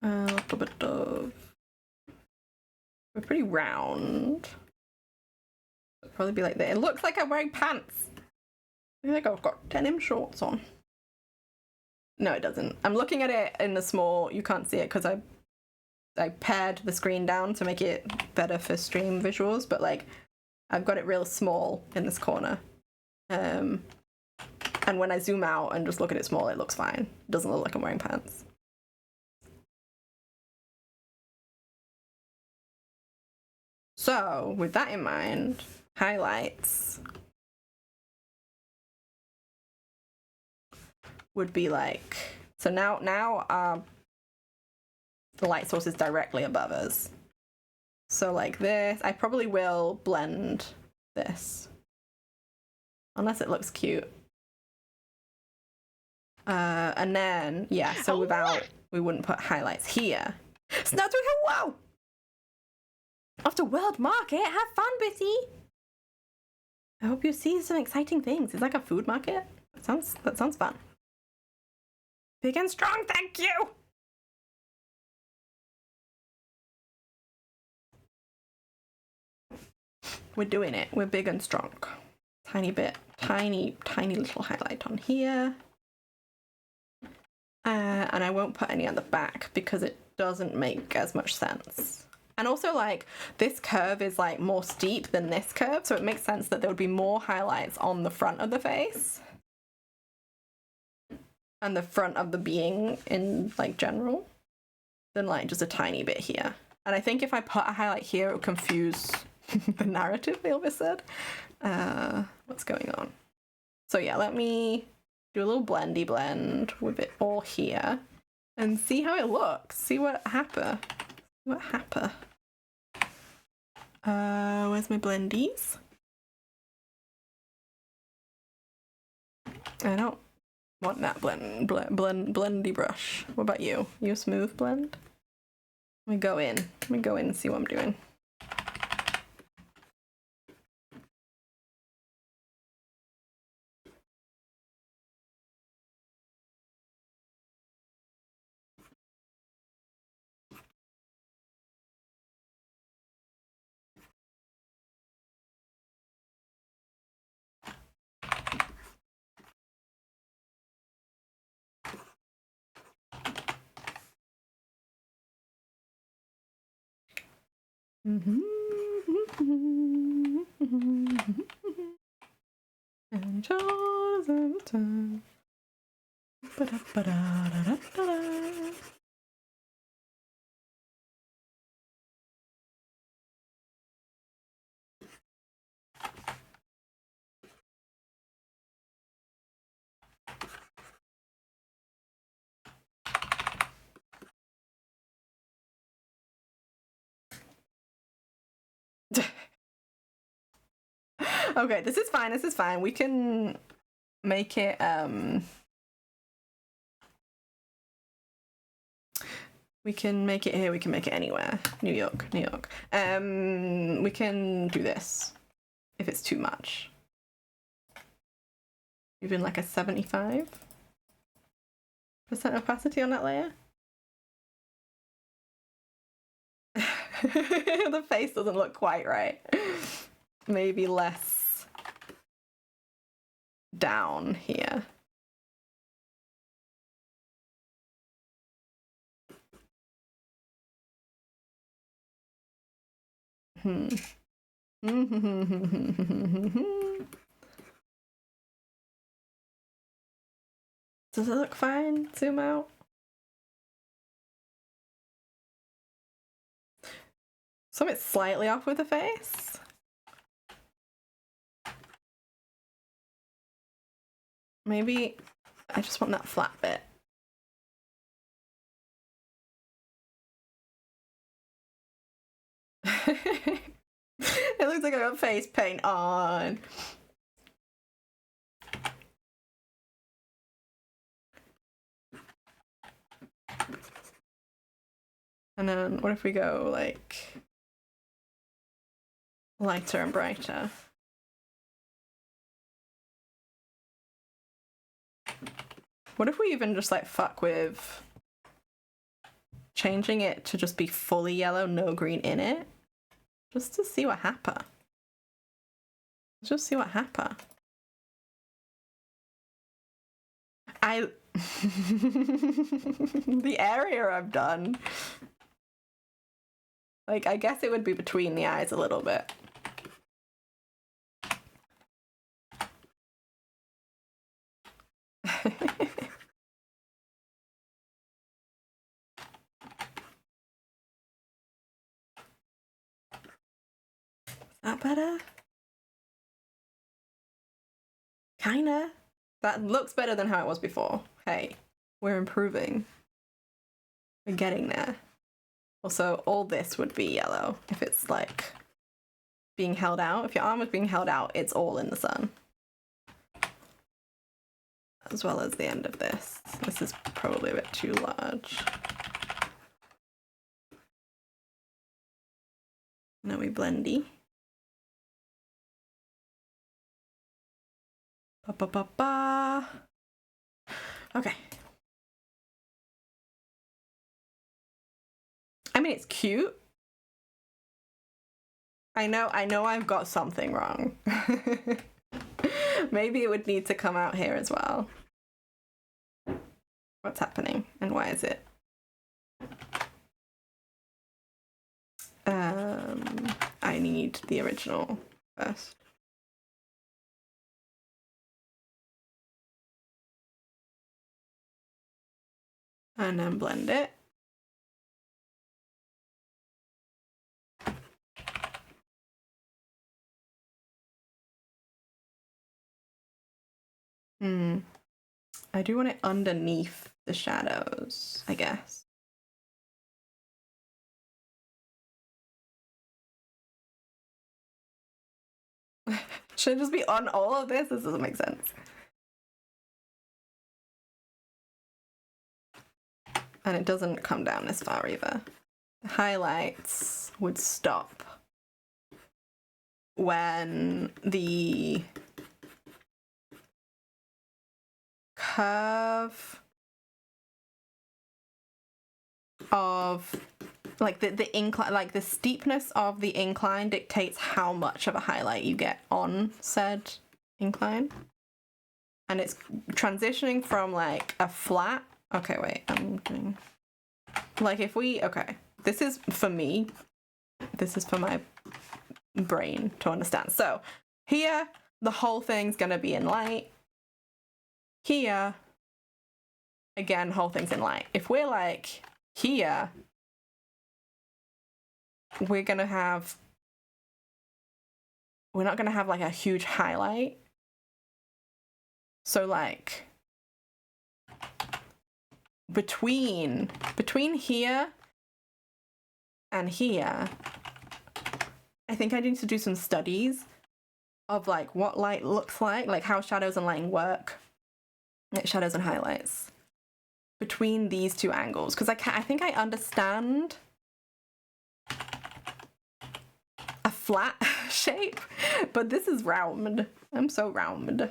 A little bit of... We're pretty round. It'll probably be like that. It looks like I'm wearing pants. I feel like I've got denim shorts on. No, it doesn't. I'm looking at it in the small. You can't see it because I pared the screen down to make it better for stream visuals, but like I've got it real small in this corner. And when I zoom out and just look at it small, it looks fine. It doesn't look like I'm wearing pants. So, with that in mind, highlights would be like, so now the light source is directly above us. So like this, I probably will blend this. Unless it looks cute. And then, yeah, so we wouldn't put highlights here. Snow through hello! After World Market, have fun, Bitty! I hope you see some exciting things. It's like a food market. That sounds fun. Big and strong, thank you! We're doing it. We're big and strong. Tiny bit, tiny little highlight on here. And I won't put any on the back because it doesn't make as much sense. And also, like, this curve is, like, more steep than this curve, so it makes sense that there would be more highlights on the front of the face. And the front of the being in, like, general. Than, like, just a tiny bit here. And I think if I put a highlight here, it would confuse the narrative, Elvis said. What's going on? So, yeah, let me do a little blendy blend with it all here. And see how it looks. See what happens. What happened? Where's my blendies? I don't want that blendy brush. What about you? You a smooth blend? Let me go in and see what I'm doing. And all the time. Okay, this is fine. We can make it, we can make it here, we can make it anywhere. New York. We can do this if it's too much. Even like a 75% opacity on that layer. The face doesn't look quite right. Maybe less down here. Does it look fine? Zoom out. Something slightly off with the face. Maybe I just want that flat bit. It looks like I got face paint on. And then what if we go like lighter and brighter? What if we even just like fuck with changing it to just be fully yellow, no green in it? Just to see what happens. Just see what happens. The area I've done. Like, I guess it would be between the eyes a little bit. Is that better? Kinda. That looks better than how it was before. Hey, we're improving. We're getting there. Also, all this would be yellow if it's like being held out. If your arm is being held out, it's all in the sun. As well as the end of this. This is probably a bit too large. Now we blendy. Ba ba ba ba. Okay. I mean, it's cute. I know I've got something wrong. Maybe it would need to come out here as well. What's happening and why is it? I need the original first. And then blend it. I do want it underneath the shadows, I guess. Should it just be on all of this? This doesn't make sense. And it doesn't come down this far either. The highlights would stop when the curve of like the incline, like the steepness of the incline dictates how much of a highlight you get on said incline. And it's transitioning from like a flat. Okay, wait, I'm doing like if we, okay, this is for me, this is for my brain to understand. So here, the whole thing's gonna be in light. Here, again, whole thing's in light. If we're like here, we're not gonna have like a huge highlight. So like between here and here, I think I need to do some studies of like what light looks like how shadows and lighting work, like shadows and highlights between these two angles, because I think I understand a flat shape, but this is round. I'm so round.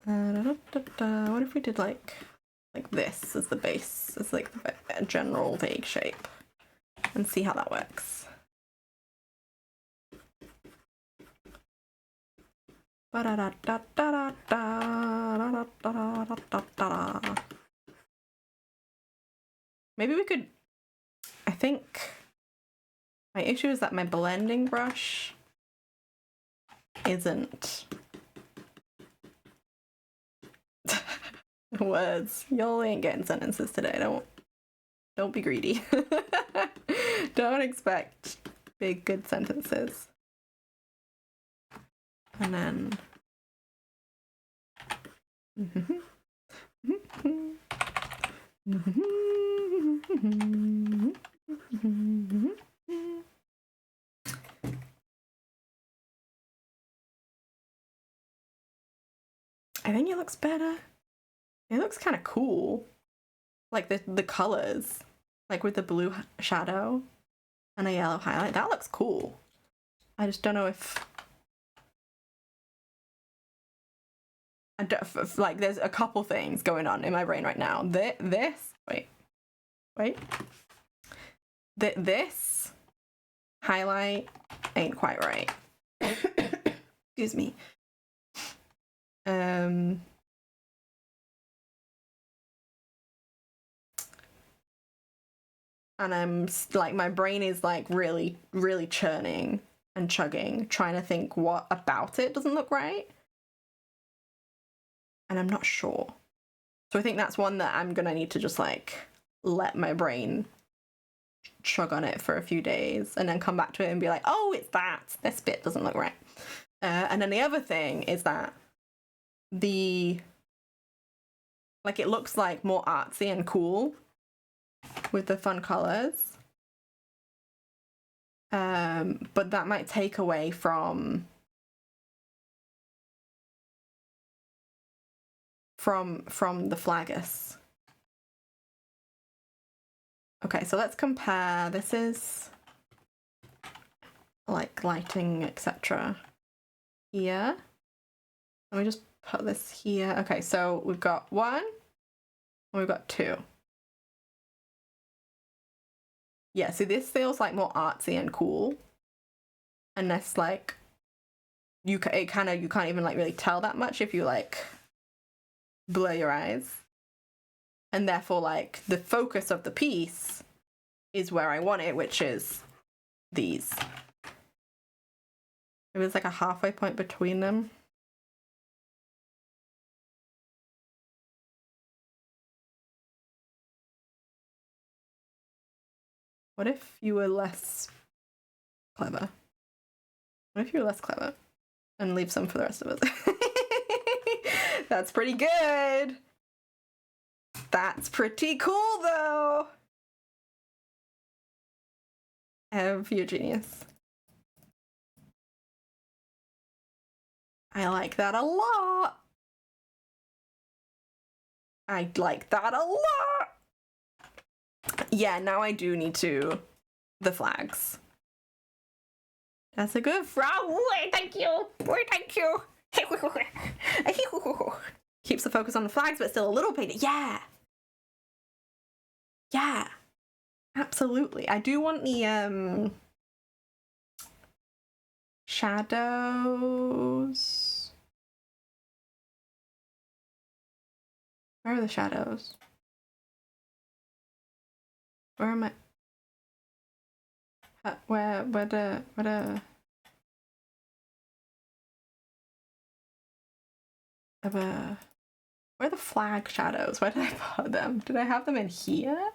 What if we did like this as the base, as like a general vague shape, and see how that works. Maybe we could, I think my issue is that my blending brush isn't words. Y'all ain't getting sentences today. Don't be greedy. Don't expect big good sentences. And then I think it looks better. It looks kind of cool. Like the colors, like with the blue shadow and a yellow highlight. That looks cool. I just don't know if like there's a couple things going on in my brain right now. This highlight ain't quite right. Excuse me. And I'm like, my brain is like really churning and chugging, trying to think what about it doesn't look right. And I'm not sure. So I think that's one that I'm gonna need to just like let my brain chug on it for a few days and then come back to it and be like, oh, it's that. This bit doesn't look right. And then the other thing is that it looks like more artsy and cool with the fun colors. But that might take away from the flagus. Okay, so let's compare. This is like lighting, etc. Here. Let me just put this here. Okay, so we've got 1 and we've got 2. Yeah, so this feels like more artsy and cool. And that's like you can't even like really tell that much if you like blur your eyes. And therefore, like, the focus of the piece is where I want it, which is these. It was like a halfway point between them. What if you were less clever? What if you were less clever and leave some for the rest of us? That's pretty good. That's pretty cool, though. You're a genius. I like that a lot. I like that a lot. Yeah, now I do need the flags. That's a good frog. Thank you. Thank you. Keeps the focus on the flags, but still a little painted. Yeah. Yeah. Absolutely. I do want the shadows. Where are the shadows? Where am I? Where are the flag shadows? Where did I put them? Did I have them in here?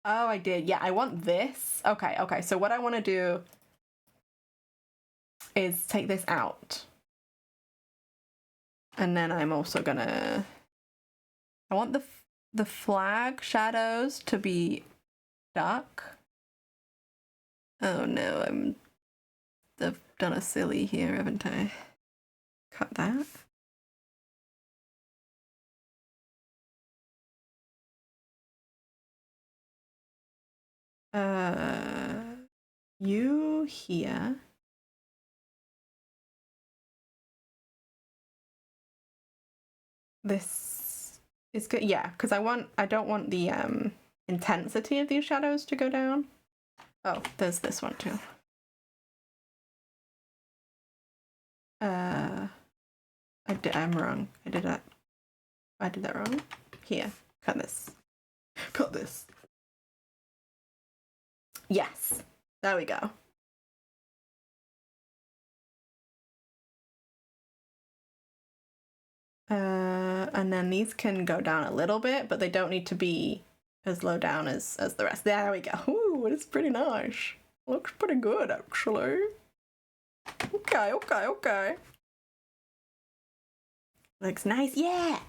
Oh, I did. Yeah, I want this. Okay. So what I want to do is take this out. And then I'm also gonna... I want the flag shadows to be dark. Oh no, I've done a silly here, haven't I? Cut that. You here. This is good. Yeah, because I don't want the intensity of these shadows to go down. Oh, there's this one too. I'm wrong. I did that wrong. Here, cut this. Cut this. Yes, there we go. And then these can go down a little bit, but they don't need to be as low down as the rest. There we go. Ooh, it's pretty nice. Looks pretty good, actually. Okay. Looks nice. Yeah,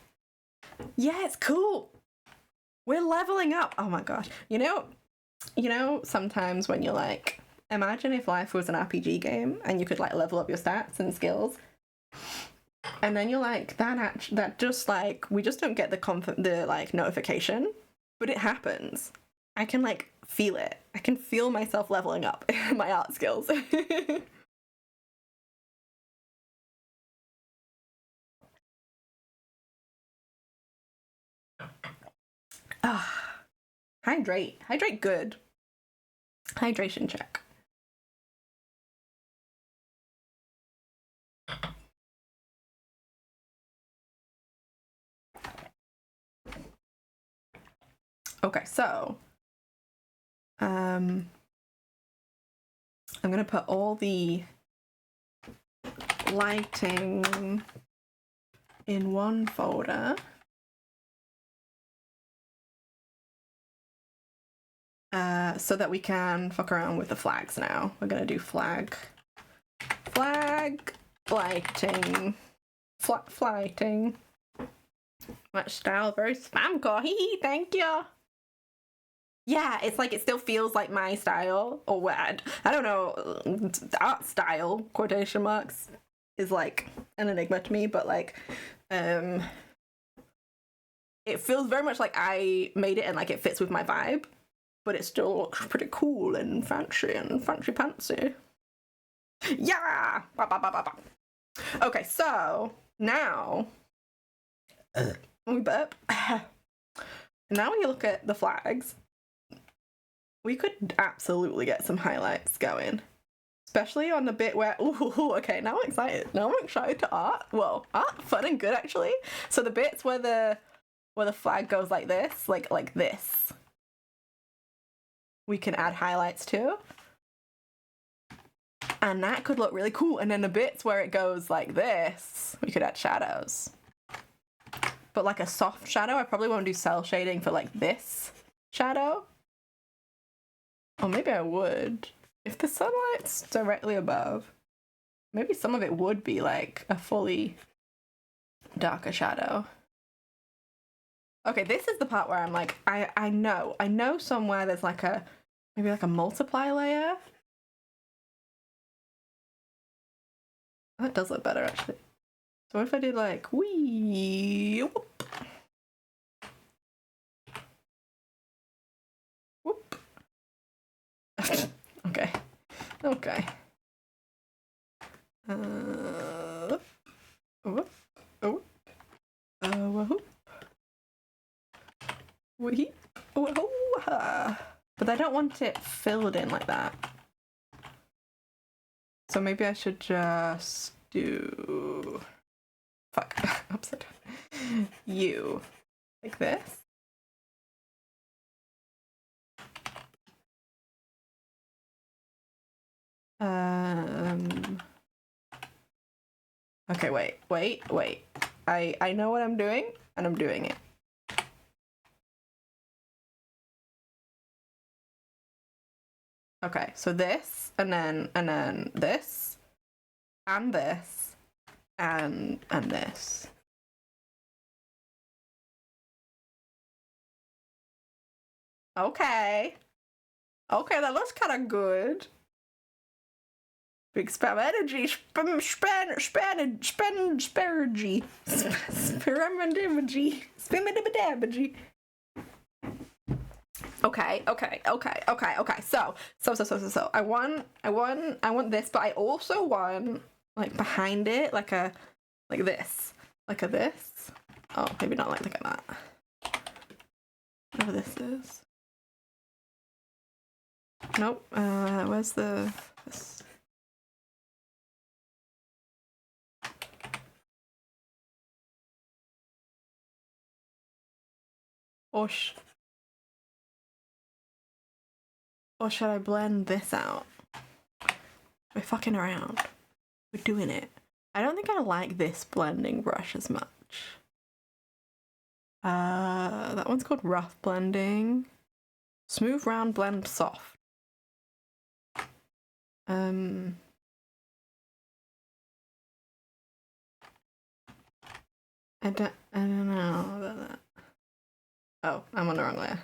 it's cool. We're leveling up. Oh my gosh. You know, sometimes when you're like, imagine if life was an RPG game and you could like level up your stats and skills. And then you're like, that just like, we just don't get the like notification, but it happens. I can like feel it. I can feel myself leveling up in my art skills. Hydrate. Hydrate good. Hydration check. Okay, so I'm gonna put all the lighting in one folder. So that we can fuck around with the flags now. We're gonna do flag lighting, flighting. Much style, very spamcore. Hee, thank you. Yeah, it's like it still feels like my style, or what? I don't know. Art style, quotation marks, is like an enigma to me, but like, it feels very much like I made it and like it fits with my vibe, but it still looks pretty cool and fancy pantsy. Yeah! Okay, so now we burp. Now when you look at the flags, we could absolutely get some highlights going. Especially on the bit where, ooh, okay, now I'm excited. Now I'm excited to art. Well, art, fun and good actually. So the bits where the flag goes like this, like this, we can add highlights to. And that could look really cool. And then the bits where it goes like this, we could add shadows. But like a soft shadow, I probably won't do cell shading for like this shadow. Or maybe I would. If the sunlight's directly above, maybe some of it would be like a fully darker shadow. Okay, this is the part where I'm like, I know somewhere there's like maybe like a multiply layer. That does look better actually. So what if I did like wee whoop, whoop. Okay. Whoop, whoop, whoop, whoop. Wee, but I don't want it filled in like that. So maybe I should just do upside down. You like this. Okay, wait. I know what I'm doing, and I'm doing it. Okay, so this, and then this, and this, and this. Okay, that looks kind of good. Big spam energy, spargy. Okay. So I want this, but I also want like behind it, like this. Oh, maybe not like that. Whatever this is. Nope. Where's this? Or should I blend this out? We're fucking around. We're doing it. I don't think I like this blending brush as much. That one's called rough blending. Smooth, round, blend, soft. I don't know about that. Oh, I'm on the wrong layer.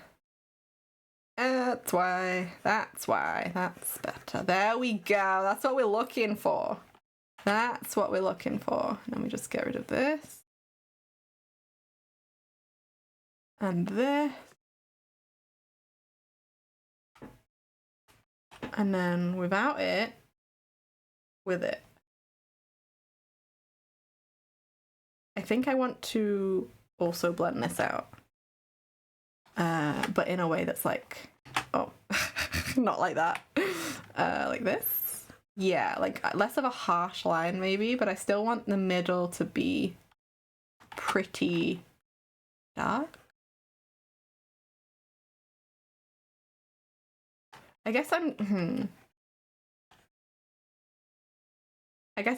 That's why. That's better. There we go. That's what we're looking for. And then we just get rid of this. And this. And then without it, with it. I think I want to also blend this out. But in a way that's like, oh, not like that. Like this. Yeah, like less of a harsh line maybe, but I still want the middle to be pretty dark. I guess I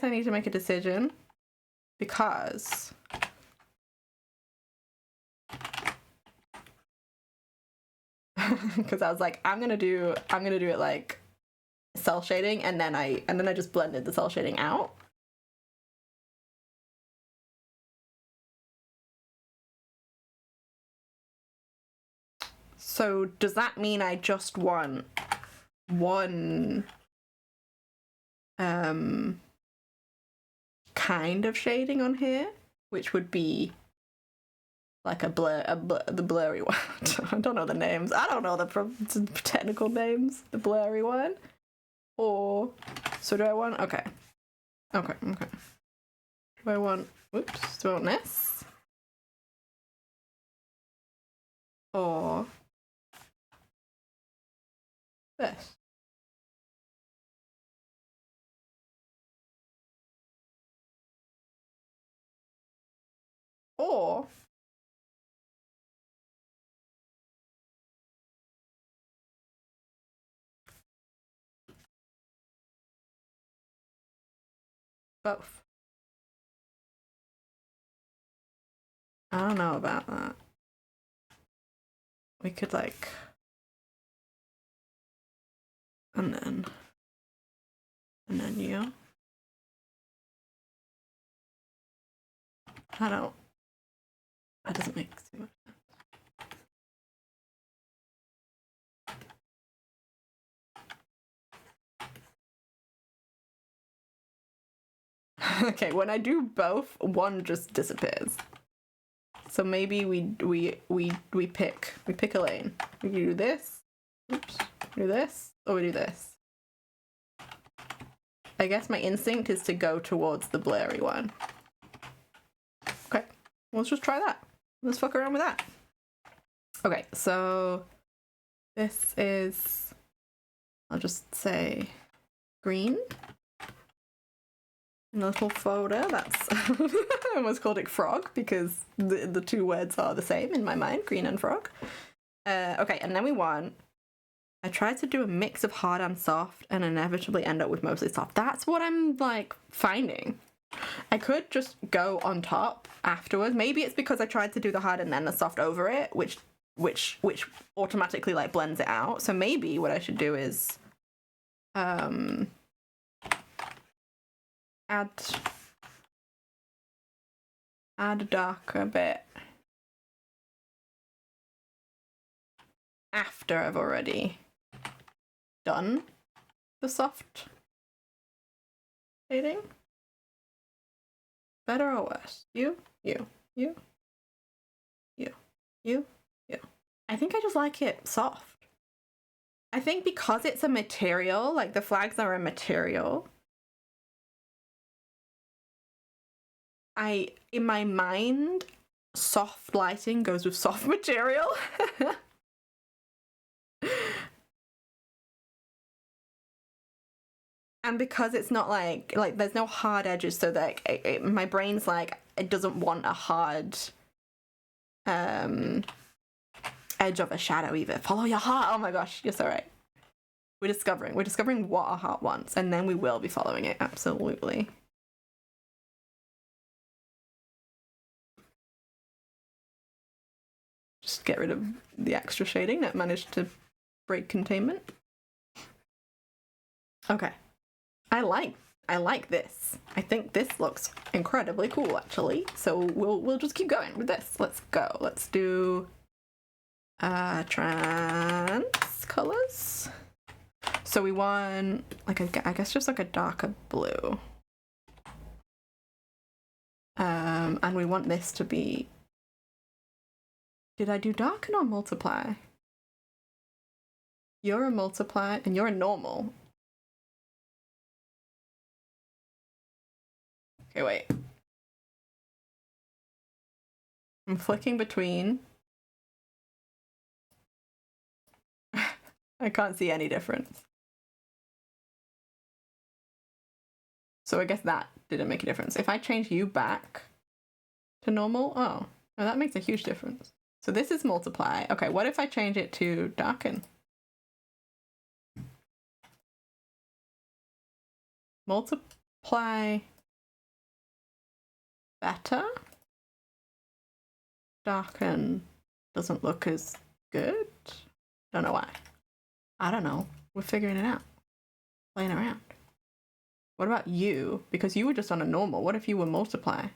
need to make a decision because because I was like, I'm gonna do it like cell shading, and then I just blended the cell shading out. So does that mean I just want one kind of shading on here, which would be like the blurry one? I don't know the names. I don't know the technical names. The blurry one, or so do I want? Okay. Do I want? Oops. Do I want this? Or this? Or both? I don't know about that. We could like, and then you. I don't. That doesn't make too much sense. Okay, when I do both, one just disappears. So maybe we pick a lane. We can do this. Oops. Do this, or we do this. I guess my instinct is to go towards the blurry one. Okay, let's just try that. Let's fuck around with that. Okay, so this is, I'll just say green. In a little folder, that's, I almost called it frog because the two words are the same in my mind, green and frog. Okay, and then I tried to do a mix of hard and soft and inevitably end up with mostly soft. That's what I'm like finding. I could just go on top afterwards. Maybe it's because I tried to do the hard and then the soft over it, which automatically like blends it out. So maybe what I should do is add dark a bit after I've already done the soft shading. Better or worse? You. I think I just like it soft. I think because it's a material, like the flags are a material, in my mind, soft lighting goes with soft material. And because it's not like there's no hard edges, so that my brain's like, it doesn't want a hard edge of a shadow either. Follow your heart. Oh my gosh, you're so right. We're discovering what our heart wants, and then we will be following it. Absolutely. Just get rid of the extra shading that managed to break containment. Okay. I like this. I think this looks incredibly cool actually. So we'll just keep going with this. Let's go. Let's do trans colors. So we want like I guess just like a darker blue. And we want this to be, did I do darken or multiply? You're a multiply and you're a normal. Okay, wait. I'm flicking between. I can't see any difference. So I guess that didn't make a difference. If I change you back to normal, oh, no, that makes a huge difference. So this is multiply. Okay, what if I change it to darken? Multiply better? Darken doesn't look as good? Don't know why. I don't know. We're figuring it out. Playing around. What about you? Because you were just on a normal. What if you were multiply?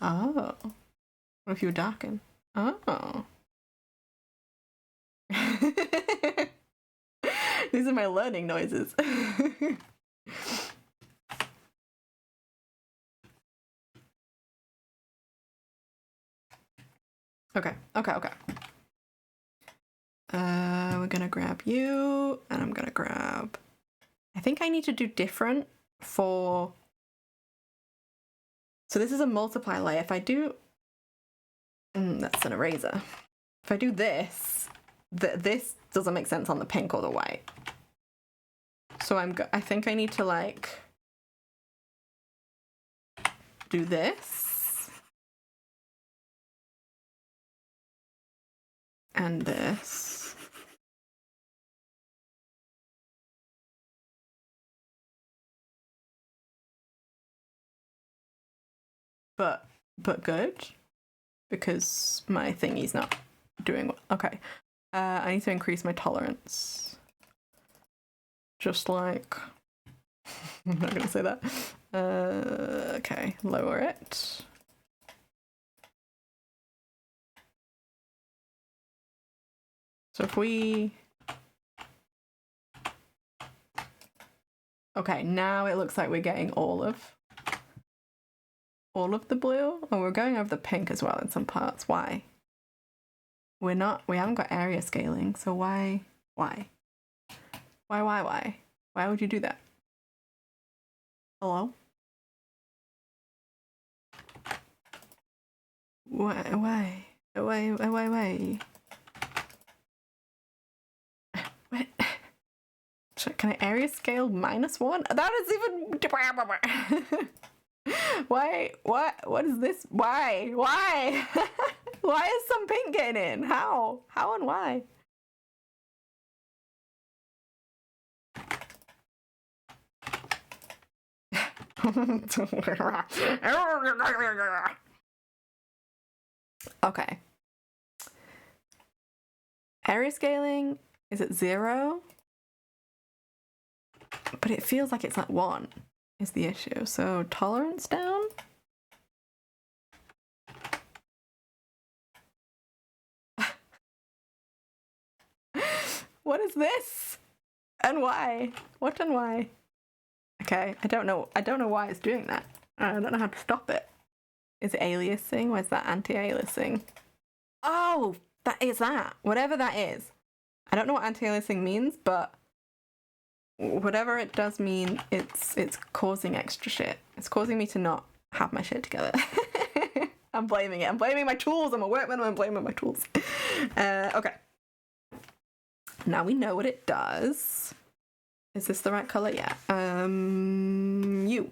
Oh. What if you were darken? Oh. These are my learning noises. Okay. We're gonna grab you, and I'm gonna grab... I think I need to do different for... So this is a multiply layer. If I do... that's an eraser. If I do this, this doesn't make sense on the pink or the white. So I think I need to, like, do this. And this. But good, because my thingy's not doing well. Okay. I need to increase my tolerance. Just like... I'm not gonna say that. Okay, lower it. So if we... Okay, now it looks like we're getting all of the blue. Oh, we're going over the pink as well in some parts. Why? We haven't got area scaling, so why? Why would you do that? Hello? Why? What? Can I area scale -1? That is even... Why? What is this? Why? Why is some pink getting in? How and why? Okay. Area scaling is at 0, but it feels like it's at 1 is the issue. So tolerance down. What is this? And why? What and why? Okay, I don't know why it's doing that. I don't know how to stop it. Is it aliasing? Where's that anti-aliasing? Oh, that is that. Whatever that is. I don't know what anti-aliasing means, but whatever it does mean, it's causing extra shit. It's causing me to not have my shit together. I'm blaming it. I'm blaming my tools. I'm a workman. I'm blaming my tools. Okay. Now we know what it does. Is this the right color? Yeah. You.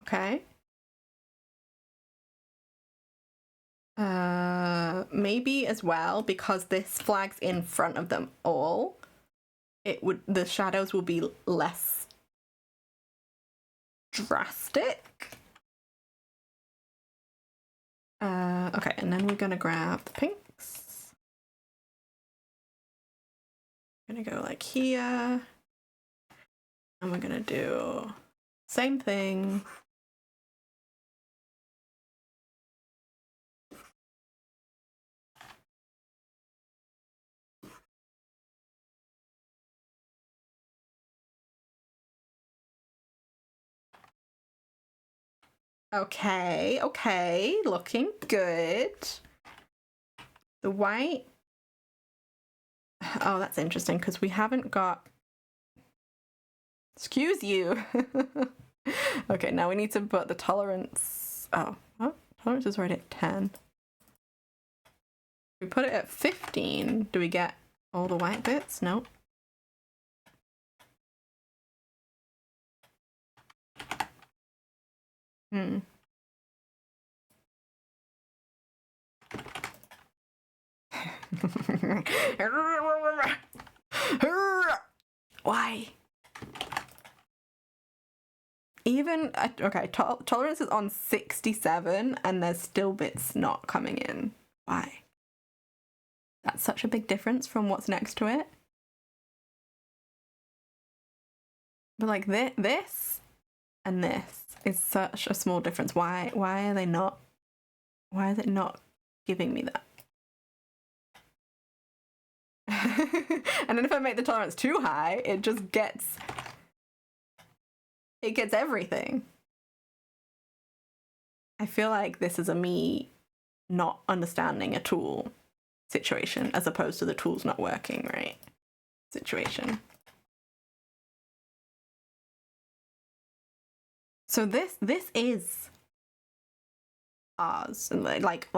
Okay. Maybe as well, because this flag's in front of them all, the shadows will be less drastic. Okay, and then we're gonna grab the pinks. I'm gonna go like here, and we're gonna do same thing. Okay, okay, looking good. The white. Oh, that's interesting because we haven't got. Excuse you. Okay, now we need to put the tolerance. Oh, what? Tolerance is right at 10. We put it at 15. Do we get all the white bits? No. Hmm. Why? Even okay, tolerance is on 67 and there's still bits not coming in. Why? That's such a big difference from what's next to it. But like this and this is such a small difference. Why are they not? Why is it not giving me that? And then if I make the tolerance too high, it just gets everything. I feel like this is a me not understanding a tool situation as opposed to the tools not working, right? Situation. So this is ours, and like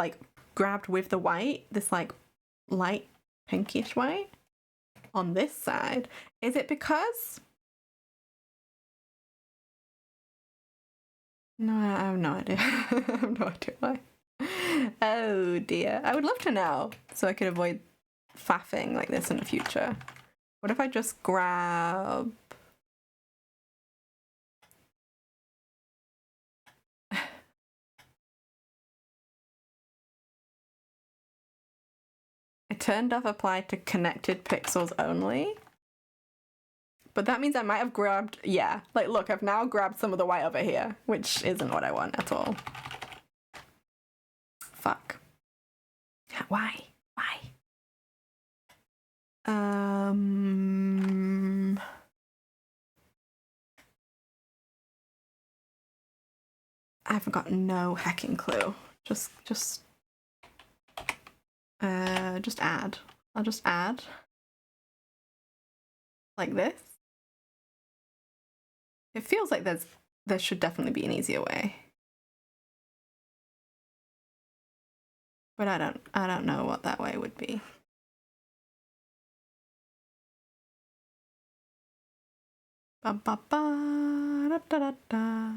grabbed with the white, this like light pinkish white on this side. Is it because? No, I have no idea. I have no idea why. Oh dear. I would love to know so I could avoid faffing like this in the future. What if I just grab... I turned off apply to connected pixels only. But that means I might have grabbed... Yeah, like look, I've now grabbed some of the white over here, which isn't what I want at all. Fuck. Why? Why? I've got no hecking clue. Just add. I'll just add. Like this. It feels like there should definitely be an easier way. But I don't know what that way would be. Ba ba ba da da da da.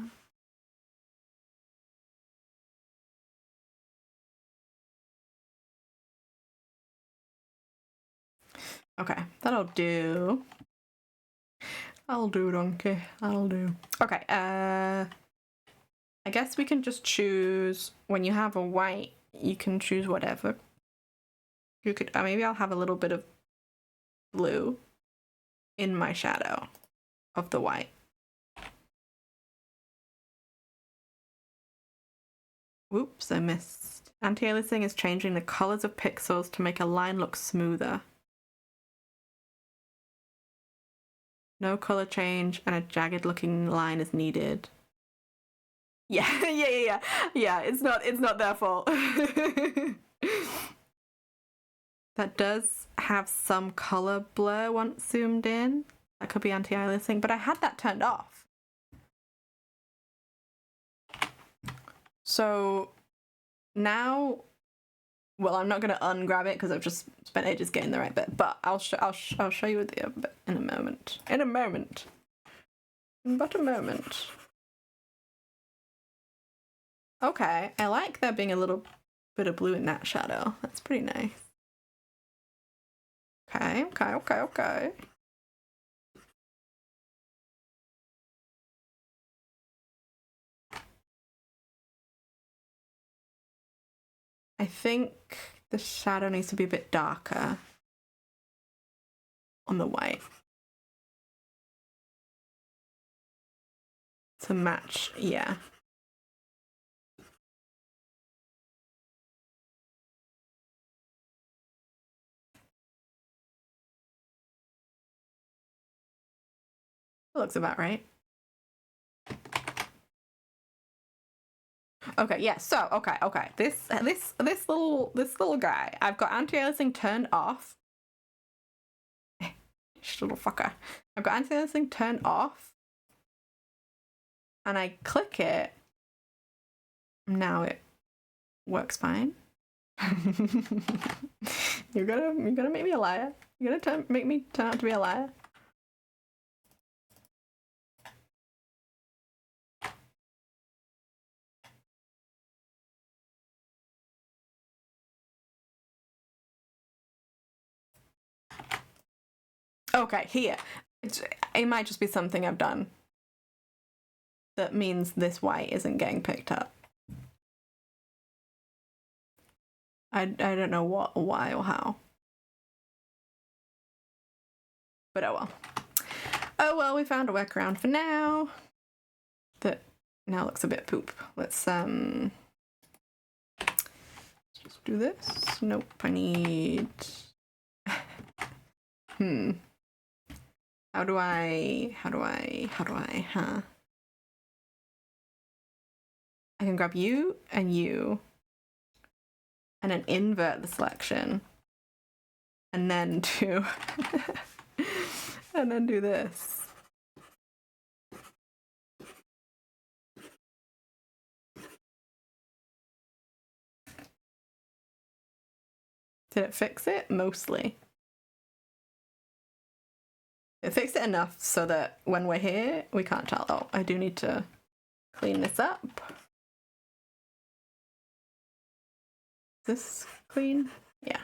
Okay, that'll do. I'll do, donkey. I'll do. Okay, I guess we can just choose, when you have a white, you can choose whatever. You could, maybe I'll have a little bit of blue in my shadow of the white. Whoops, I missed. Anti-aliasing is changing the colors of pixels to make a line look smoother. No color change and a jagged looking line is needed. Yeah, yeah. It's not their fault. That does have some color blur once zoomed in. That could be anti-aliasing, but I had that turned off. So now, well, I'm not going to ungrab it because I've just spent ages getting the right bit, but I'll show you the other bit in a moment. In a moment. But a moment. Okay, I like there being a little bit of blue in that shadow. That's pretty nice. Okay. I think the shadow needs to be a bit darker on the white to match, yeah. Looks about right. Okay, yeah. So, okay. This little guy. I've got anti-aliasing turned off. Shh, little fucker. I've got anti-aliasing turned off, and I click it. Now it works fine. You're gonna make me a liar. You're gonna make me turn out to be a liar. Okay, here. It might just be something I've done that means this white isn't getting picked up. I don't know why or how. But oh well. Oh well, we found a workaround for now. That now looks a bit poop. Let's just do this. Nope, I need How do I, huh? I can grab you, and then invert the selection, and then do, and then do this. Did it fix it? Mostly. It fixed it enough so that when we're here, we can't tell. Oh, I do need to clean this up. Is this clean? Yeah.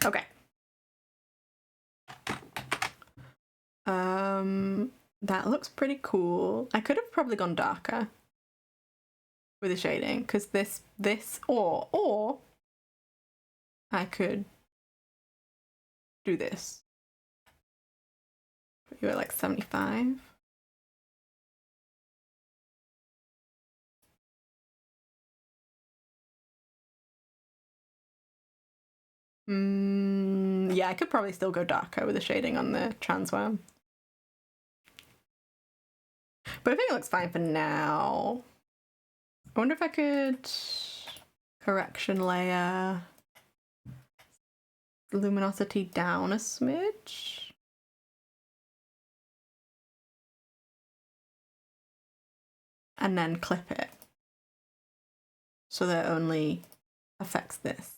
Okay. That looks pretty cool. I could have probably gone darker with the shading, because this or I could do this. You were like 75. Yeah, I could probably still go darker with the shading on the transworm. But I think it looks fine for now. I wonder if I could correction layer luminosity down a smidge. And then clip it so that it only affects this.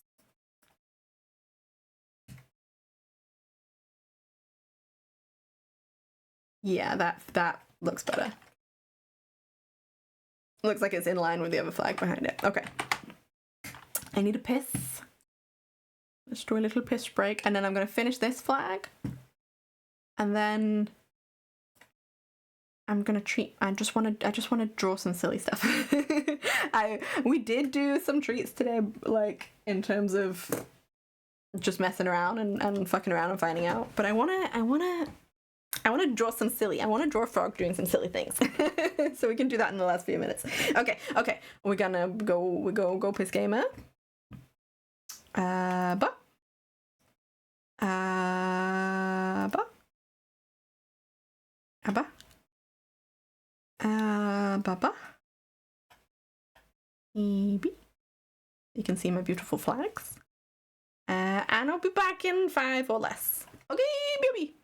Yeah, that looks better. Looks like it's in line with the other flag behind it. Okay. I need a piss. Let's do a little piss break, and then I'm gonna finish this flag. And then I'm gonna treat. I just want to draw some silly stuff. We did do some treats today, like in terms of just messing around and fucking around and finding out. But I wanna draw some silly. I want to draw a frog doing some silly things. So we can do that in the last few minutes. Okay. We're gonna go piss gamer. Ba. Ba. Abba. Baba. Maybe. You can see my beautiful flags. And I'll be back in 5 or less. Okay, baby.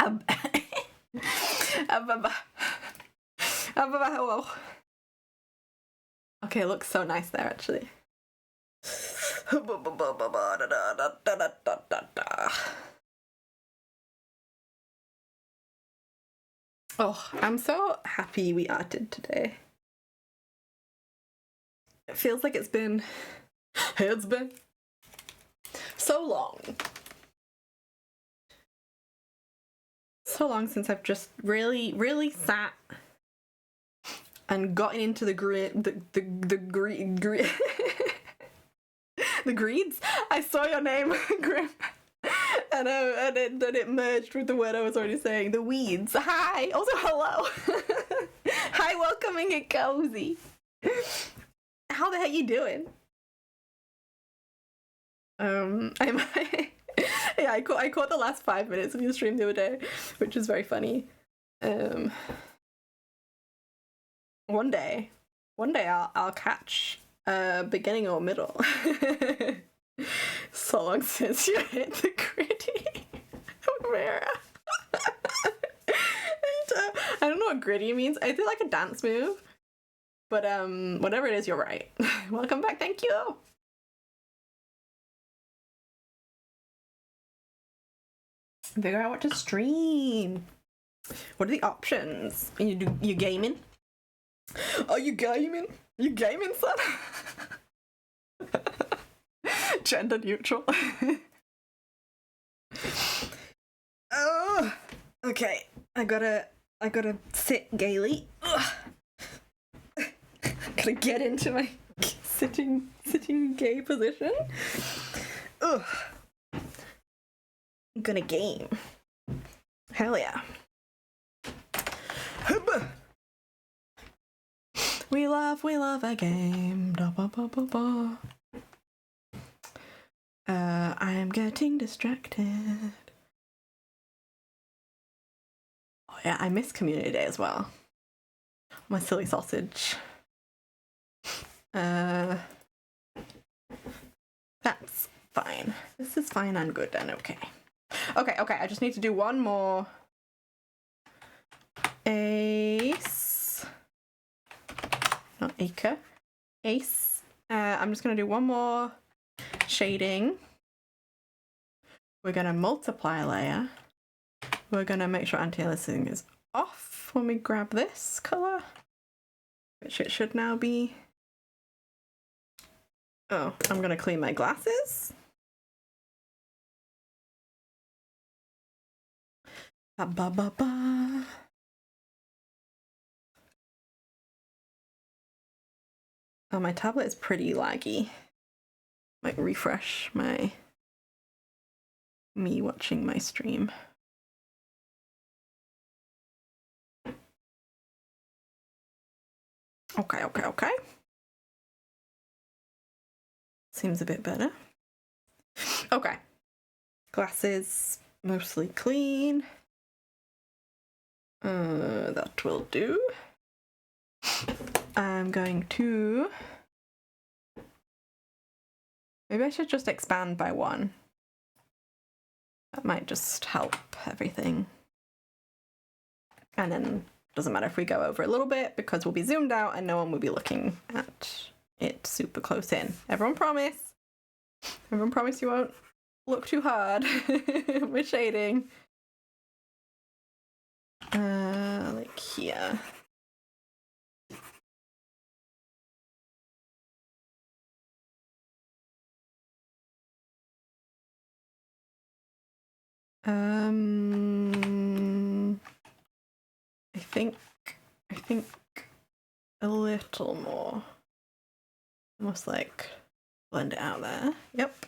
Ab- Ab- Okay, it looks so nice there, actually. Oh, I'm so happy we arted today. It feels like it's been so long. So long since I've just really sat and gotten into the greeds. I saw your name, Grim. And then it merged with the word I was already saying, the weeds. Hi. Also, hello. Hi, welcoming it cozy. How the heck you doing? Yeah, I caught the last 5 minutes of your stream the other day, which was very funny. One day I'll catch beginning or middle. So long since you hit the gritty. Mara. I don't know what gritty means. I did like a dance move. But whatever it is, you're right. Welcome back, thank you. Figure out what to stream. What are the options? You gaming? Are you gaming? You gaming, son? Gender neutral. Oh, okay. I gotta sit gaily. Ugh. Gotta get into my sitting gay position. Ugh. I'm gonna game. Hell yeah. We love a game. Da, ba, ba, ba, ba. I am getting distracted. Oh yeah, I miss community day as well. My silly sausage. That's fine. This is fine and good and okay. Okay, I just need to do one more ace. Not acre. Ace. I'm just gonna do one more shading. We're gonna multiply a layer. We're gonna make sure anti-aliasing is off when we grab this color, which it should now be. Oh, I'm gonna clean my glasses. Ba ba ba ba. Oh, my tablet is pretty laggy. Might refresh me watching my stream. Okay. Seems a bit better. Okay. Glasses mostly clean. That will do. I'm going to... Maybe I should just expand by 1. That might just help everything. And then doesn't matter if we go over a little bit because we'll be zoomed out and no one will be looking at it super close in. Everyone promise? Everyone promise you won't look too hard. We're shading. Like here. I think a little more. Almost like blend it out there. Yep.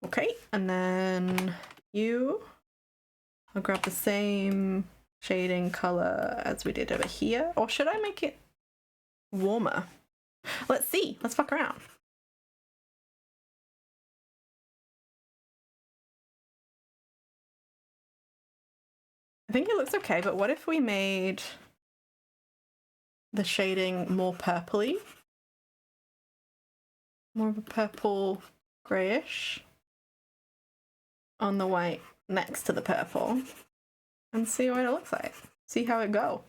Okay, and then I'll grab the same shading color as we did over here. Or should I make it warmer? Let's see. Let's fuck around. I think it looks okay, but what if we made the shading more purpley? More of a purple grayish on the white next to the purple. and see what it looks like. See how it go.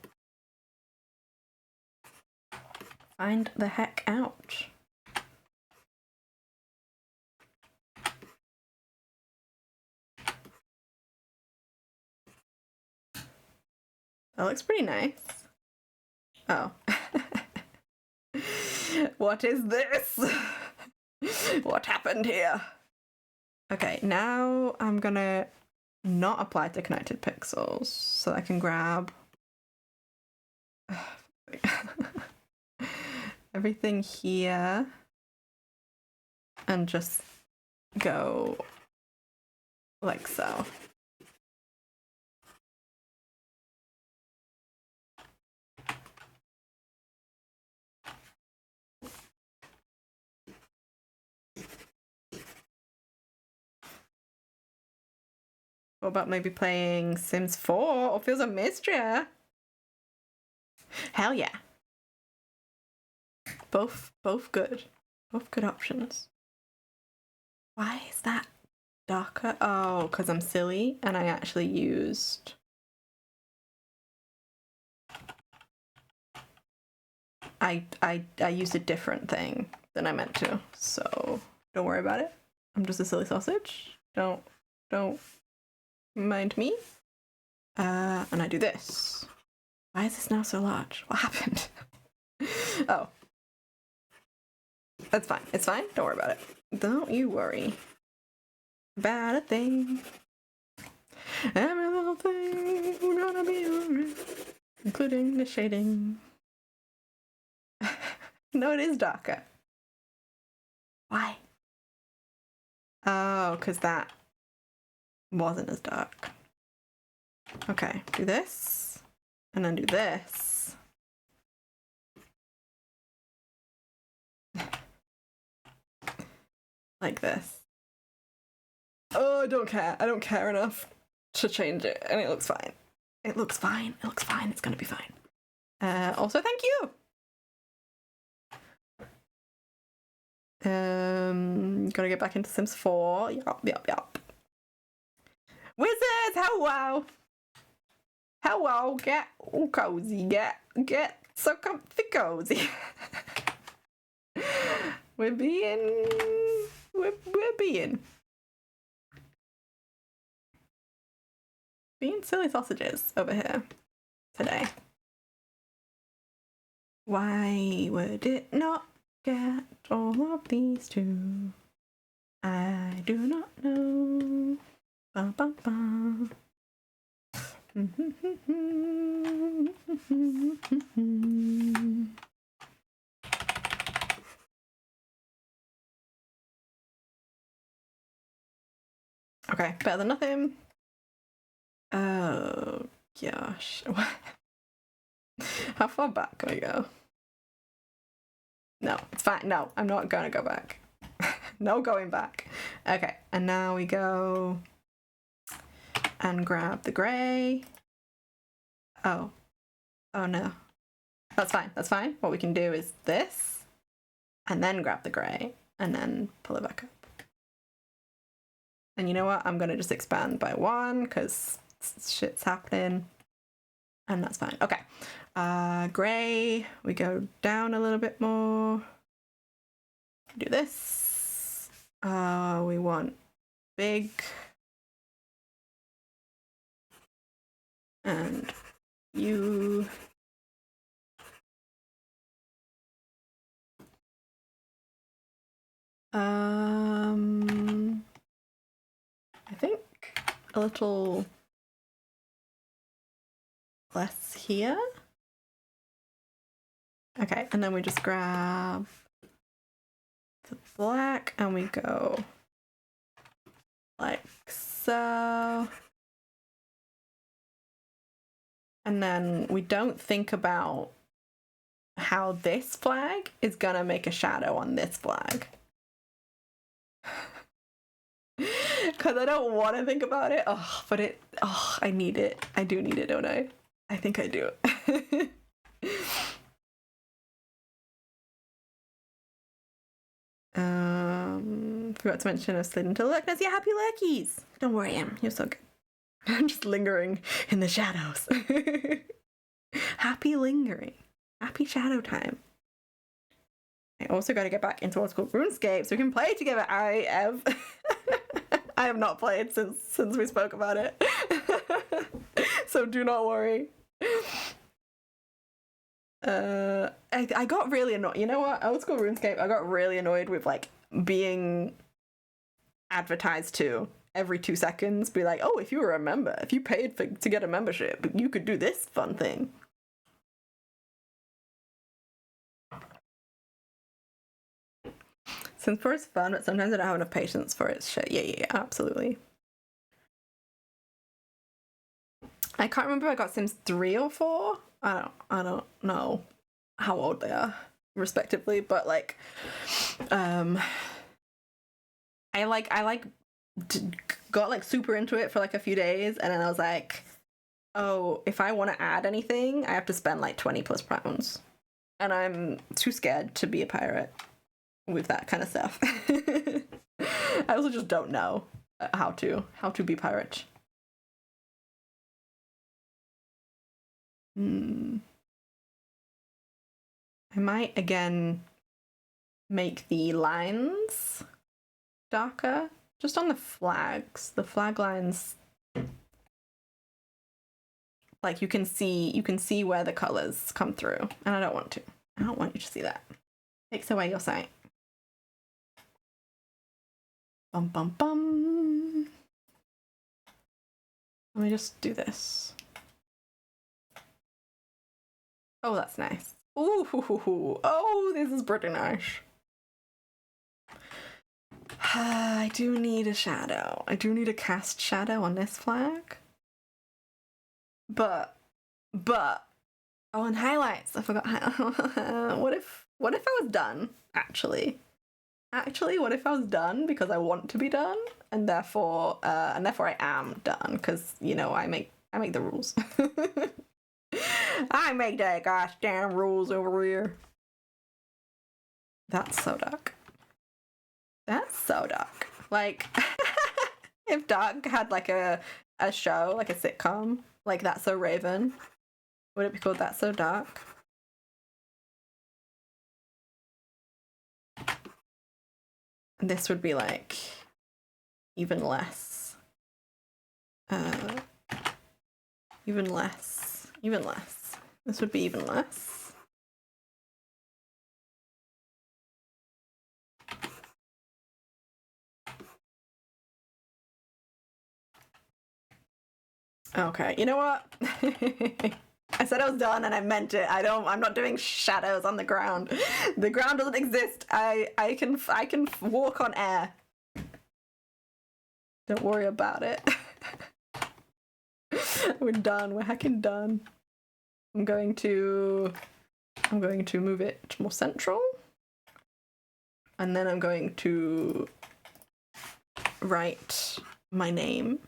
Find the heck out. That looks pretty nice. Oh. What is this? What happened here? Okay, now I'm gonna not apply to connected pixels so I can grab everything here and just go like so. What about maybe playing Sims 4 or Fields of Mistria? Hell yeah. Both good. Both good options. Why is that darker? Oh, because I'm silly and I actually used... I used a different thing than I meant to, so don't worry about it. I'm just a silly sausage. Don't mind me. And I do this. Why is this now so large? What happened? Oh. That's fine. It's fine. Don't worry about it. Don't you worry about a thing. Every little thing we're gonna be alright, including the shading. No, it is darker. Why? Oh, because that wasn't as dark. Okay, do this, and then do this. Like this. Oh, I don't care. I don't care enough to change it, and it looks fine. It looks fine. It looks fine. It's gonna be fine. Also, thank you. Gotta get back into Sims 4. Yup. Wizards, hello. Hello, get cozy. Get so comfy cozy. We're being silly sausages over here today. Why would it not get all of these two? I do not know. Ba, ba, ba. Okay, better than nothing. Oh gosh. How far back can I go? No, it's fine. No, I'm not gonna go back. No going back. Okay, and now we go and grab the gray. Oh no. That's fine. What we can do is this, and then grab the gray, and then pull it back up. And you know what? I'm gonna just expand by 1, because shit's happening. And that's fine. Okay. Gray, we go down a little bit more. Do this. We want big. And you. I think a little less here. Okay, and then we just grab the black and we go like so. And then we don't think about how this flag is gonna make a shadow on this flag. Because I don't want to think about it. But I need it. I do need it, don't I? I think I do. Forgot to mention I slid into lurkness. Yeah, happy lurkies. Don't worry, Em. You're so good. I'm just lingering in the shadows. Happy lingering. Happy shadow time. I also got to get back into what's called RuneScape so we can play together. I have not played since we spoke about it. So do not worry. I got really annoyed. You know what? Old school RuneScape, I got really annoyed with like being advertised to every 2 seconds. Be like, oh, if you were a member, if you paid to get a membership, you could do this fun thing. Since it's fun, but sometimes I don't have enough patience for its shit. Yeah, absolutely. I can't remember if I got Sims 3 or 4. I don't know how old they are, respectively, but like, I got like super into it for like a few days, and then I was like, oh, if I want to add anything, I have to spend like 20 plus pounds, and I'm too scared to be a pirate with that kind of stuff. I also just don't know how to be pirate. I might again make the lines darker, just on the flags. The flag lines, like you can see where the colors come through, and I don't want you to see that. Takes away your sight. Bum bum bum. Let me just do this. Oh, that's nice. Ooh, oh, this is pretty nice. I do need a shadow. I do need a cast shadow on this flag. But oh, and highlights. I forgot. What if I was done? Actually, what if I was done because I want to be done, and therefore I am done because you know I make the rules. I make the goddamn rules over here. That's so dark. That's so dark. Like, if Dark had like a show, like a sitcom, like That's So Raven, would it be called That's So Dark? And this would be like even less. Even less. This would be even less. Okay, you know what? I said I was done and I meant it. I'm not doing shadows on the ground. The ground doesn't exist. I can walk on air. Don't worry about it. We're done. We're heckin' done. I'm going to move it more central. And then I'm going to write my name.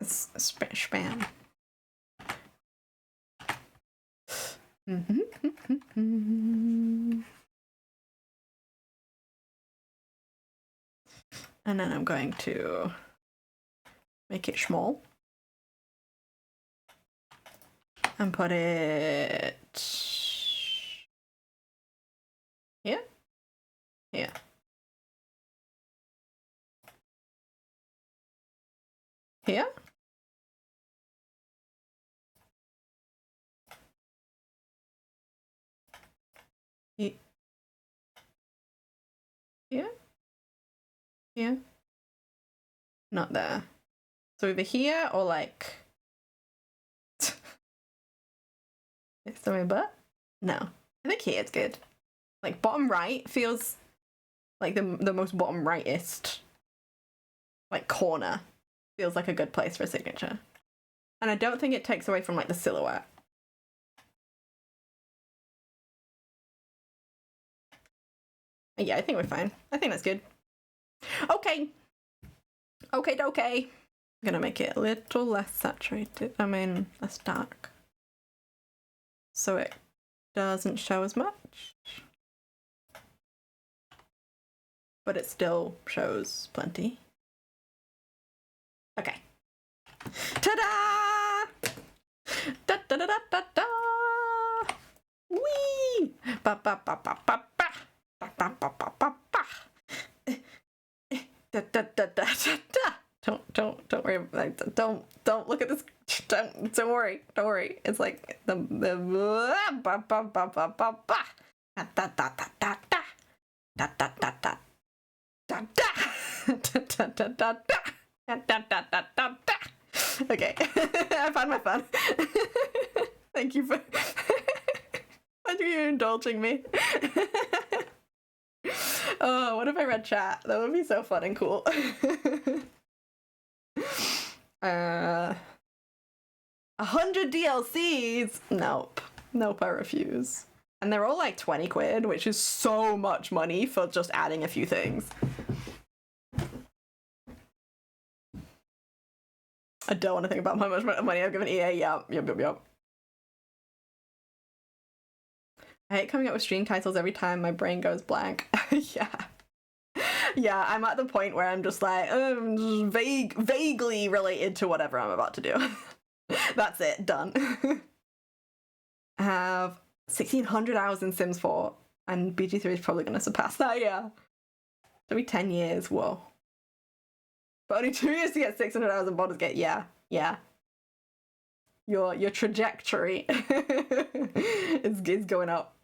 Spam. And then I'm going to make it small and put it here, here. Here? Here? Here? Not there. So over here or like next to my butt? No. I think here it's good. Like bottom right feels like the most bottom rightist like corner feels like a good place for a signature. And I don't think it takes away from like the silhouette. Yeah, I think we're fine. I think that's good. Okay. Okay. I'm gonna make it a little less saturated. I mean, less dark. So it doesn't show as much. but it still shows plenty. Okay. Ta-da! Da da da da da da! Whee! Ba ba ba ba ba ba! Ba ba ba ba ba ba! Da da da da da da! Don't worry. Like, don't look at this. Don't worry. Don't worry. It's like the ba ba ba ba ba ba da da da da da da da da da da da da da da da. Okay, I found my fun. Thank you for indulging me. Oh, what if I read chat? That would be so fun and cool. 100 DLCs? Nope, I refuse. And they're all like 20 quid, which is so much money for just adding a few things. I don't want to think about how much money I've given EA. Yep. I hate coming up with stream titles every time my brain goes blank. Yeah, I'm at the point where I'm just like, vaguely related to whatever I'm about to do. That's it, done. I have 1,600 hours in Sims 4, and BG3 is probably going to surpass that, yeah. It'll be 10 years, whoa. But only 2 years to get 600 hours in Baldur's Gate, yeah. Your trajectory is going up.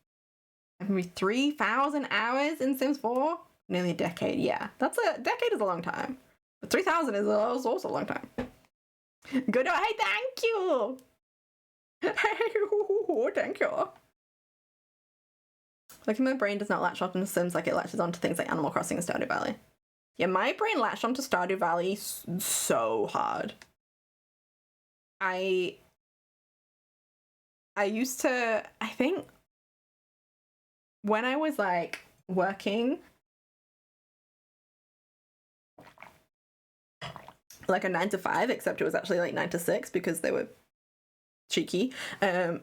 Maybe 3,000 hours in Sims 4? Nearly a decade, yeah. A decade is a long time. But 3,000 is also a long time. Good, hey, thank you! Hey, thank you. Like, my brain does not latch onto Sims like it latches onto things like Animal Crossing and Stardew Valley. Yeah, my brain latched onto Stardew Valley so hard. I used to, I think, when I was, like, working, like a 9 to 5, except it was actually, like, 9 to 6 because they were cheeky. And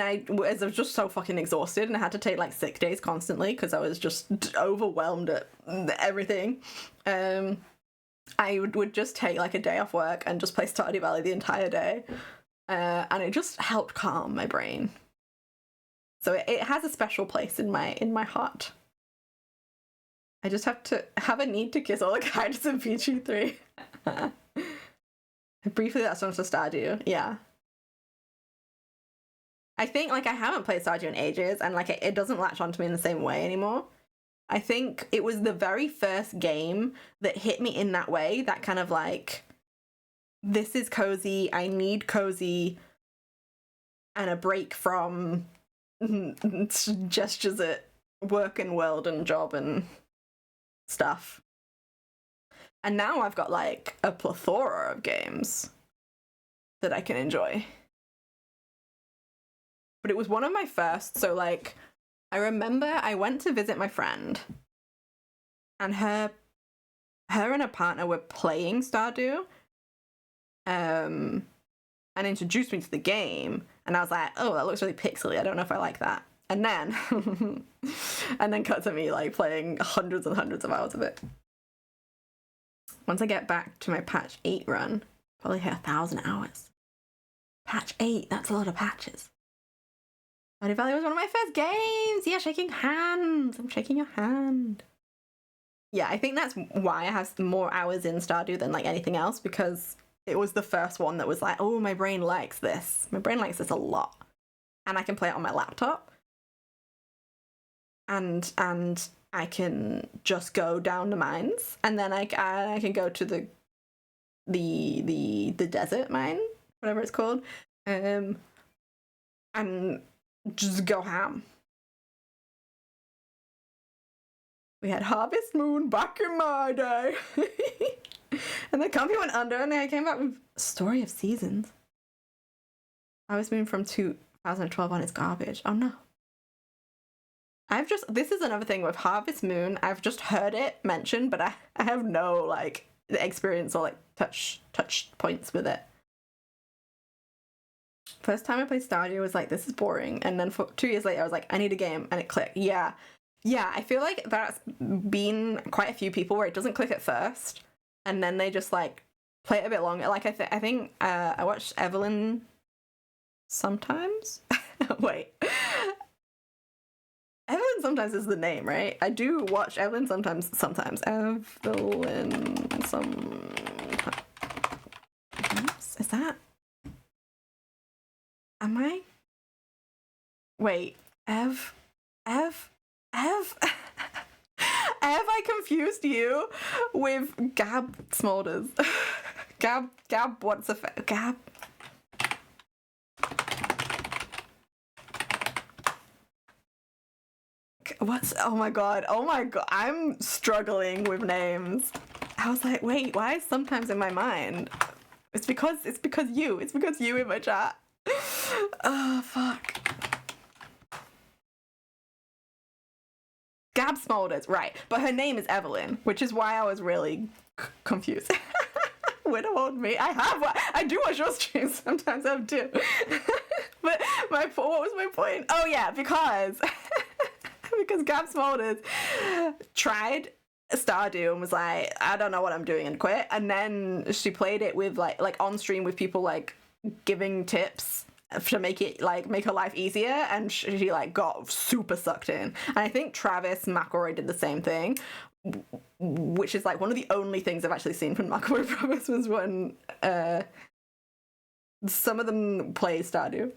I was just so fucking exhausted, and I had to take like sick days constantly because I was just overwhelmed at everything. I would just take like a day off work and just play Stardew Valley the entire day, and it just helped calm my brain. So it has a special place in my heart. I just have a need to kiss all the characters in PG3. Briefly, that's on for Stardew, yeah. I think, like, I haven't played Stardew in ages, and, like, it doesn't latch onto me in the same way anymore. I think it was the very first game that hit me in that way, that kind of, like, this is cozy, I need cozy, and a break from gestures at work and world and job and stuff. And now I've got, like, a plethora of games that I can enjoy. But it was one of my first, so, like, I remember I went to visit my friend, and her and her partner were playing Stardew, and introduced me to the game, and I was like, oh, that looks really pixely, I don't know if I like that. And then, cut to me, like, playing hundreds and hundreds of hours of it. Once I get back to my patch 8 run, probably hit 1,000 hours. Patch 8, that's a lot of patches. Stardew Valley was one of my first games! Yeah, shaking hands! I'm shaking your hand. Yeah, I think that's why I have more hours in Stardew than, like, anything else, because it was the first one that was like, oh, my brain likes this. My brain likes this a lot. And I can play it on my laptop. And I can just go down the mines, and then I can go to the desert mine, whatever it's called, and just go ham. We had Harvest Moon back in my day. And the company went under, and they came back with Story of Seasons. Harvest Moon from 2012 on, it's garbage. Oh no. This is another thing with Harvest Moon, I've just heard it mentioned, but I have no, like, experience or, like, touch points with it. First time I played Stardew, I was like, this is boring. And then for 2 years later, I was like, I need a game, and it clicked. Yeah. Yeah, I feel like that's been quite a few people where it doesn't click at first, and then they just like play it a bit longer. Like I think I watched Evelyn sometimes. Wait, Evelyn sometimes is the name, right? I do watch Evelyn sometimes. Sometimes Evelyn sometimes. Is that? Am I? Wait, Ev. Have I confused you with Gab Smolders? Gab, what's a Gab? What's, oh my god, I'm struggling with names. I was like, wait, why is sometimes in my mind? It's because you in my chat. Oh, fuck. Gab Smolders, right. But her name is Evelyn, which is why I was really confused. Widow old me. I do watch your streams sometimes, I do. But what was my point? Oh yeah, because Gab Smolders tried Stardew and was like, I don't know what I'm doing, and quit. And then she played it with like on stream with people like giving tips to make her life easier, and she like got super sucked in. And I think Travis McElroy did the same thing, which is like one of the only things I've actually seen from McElroy Promise was when some of them play Stardew.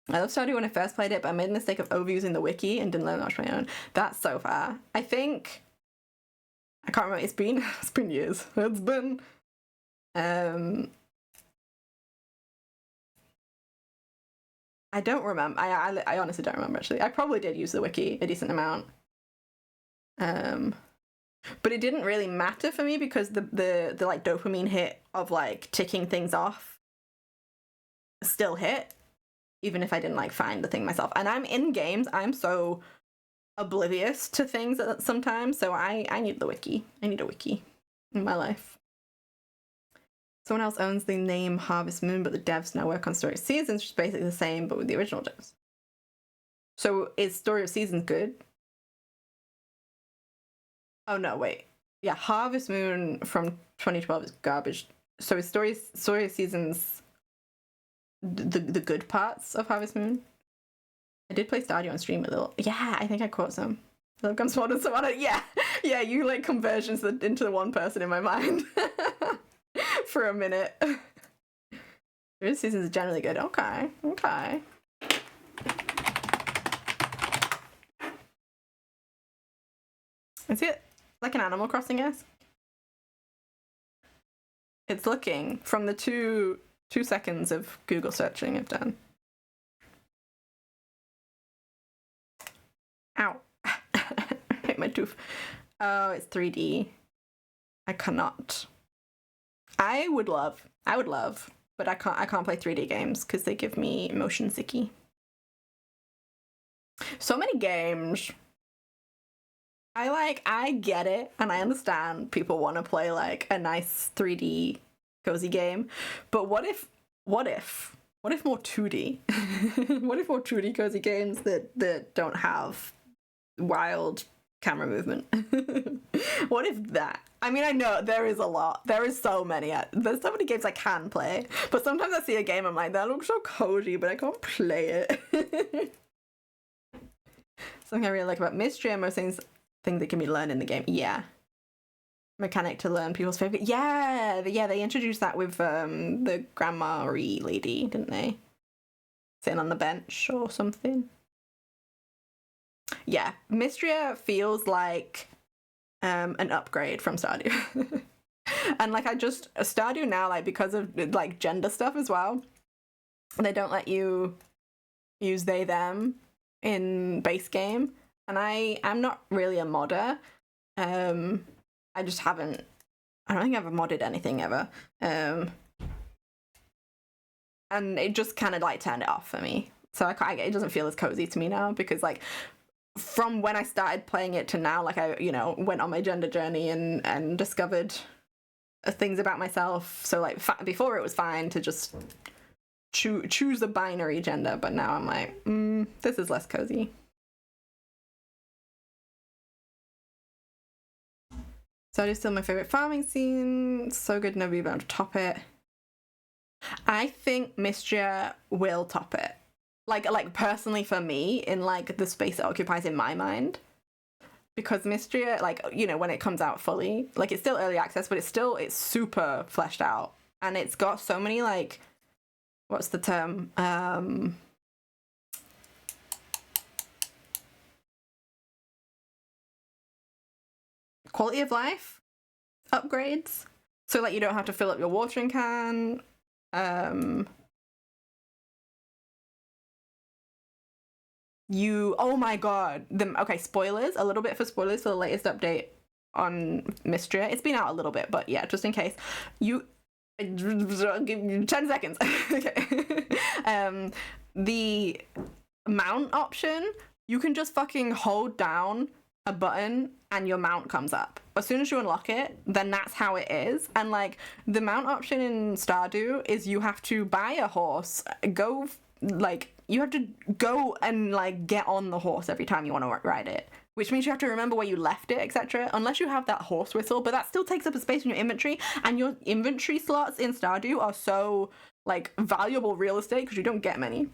I love Stardew when I first played it, but I made the mistake of overusing the wiki and didn't learn much on my own. That's so far. I think I can't remember. It's been years. It's been I don't remember. I honestly don't remember, actually. I probably did use the wiki a decent amount. But it didn't really matter for me because the like dopamine hit of like ticking things off still hit, even if I didn't like find the thing myself. And I'm in games, I'm so oblivious to things sometimes, so I need the wiki. I need a wiki in my life. Someone else owns the name Harvest Moon, but the devs now work on Story of Seasons, which is basically the same, but with the original devs. So is Story of Seasons good? Oh no, wait. Yeah, Harvest Moon from 2012 is garbage. So is Story of Seasons the good parts of Harvest Moon? I did play Stardew on stream a little. Yeah, I think I caught some. Love comes forward and someone. Yeah, you like conversions into the one person in my mind. For a minute. This season is generally good. Okay. Is it like an Animal Crossing-esque? It's looking from the two seconds of Google searching I've done. Ow. Hit my tooth. Oh, it's 3D. I cannot. I would love, but I can't play 3D games because they give me motion sicky. So many games. I get it, and I understand people want to play like a nice 3D cozy game, but what if more 2D? What if more 2D cozy games that don't have wild camera movement? What if that? I mean, I know there is a lot. There is so many. There's so many games I can play, but sometimes I see a game, I'm like, that looks so cozy, but I can't play it. Something I really like about Mystery and most things that can be learned in the game. Yeah. Mechanic to learn people's favorite. Yeah, they introduced that with the grandma-y lady, didn't they? Sitting on the bench or something. Yeah, Mystria feels like an upgrade from Stardew. And like Stardew now, like because of like gender stuff as well, they don't let you use they them in base game, and I'm not really a modder. I don't think I've ever modded anything ever. And it just kind of like turned it off for me. So it doesn't feel as cozy to me now, because like from when I started playing it to now, like I, went on my gender journey and discovered things about myself. So like before it was fine to just choose a binary gender, but now I'm like, this is less cozy. Stardew's still my favorite farming scene. So good, nobody will be able to top it. I think Mystria will top it. Like personally for me, in like the space it occupies in my mind. Because Mystria, like, you know, when it comes out fully, like, it's still early access, but it's super fleshed out. And it's got so many, like, what's the term? Quality of life upgrades. So, like, you don't have to fill up your watering can. Oh my god. Okay, spoilers. A little bit for spoilers for the latest update on Mystria. It's been out a little bit, but yeah, just in case. I'll give you 10 seconds. Okay. The mount option, you can just fucking hold down a button and your mount comes up. As soon as you unlock it, then that's how it is. And like the mount option in Stardew is you have to buy a horse, you have to go and like get on the horse every time you want to ride it, which means you have to remember where you left it, etc. Unless you have that horse whistle, but that still takes up a space in your inventory, and your inventory slots in Stardew are so like valuable real estate because you don't get many.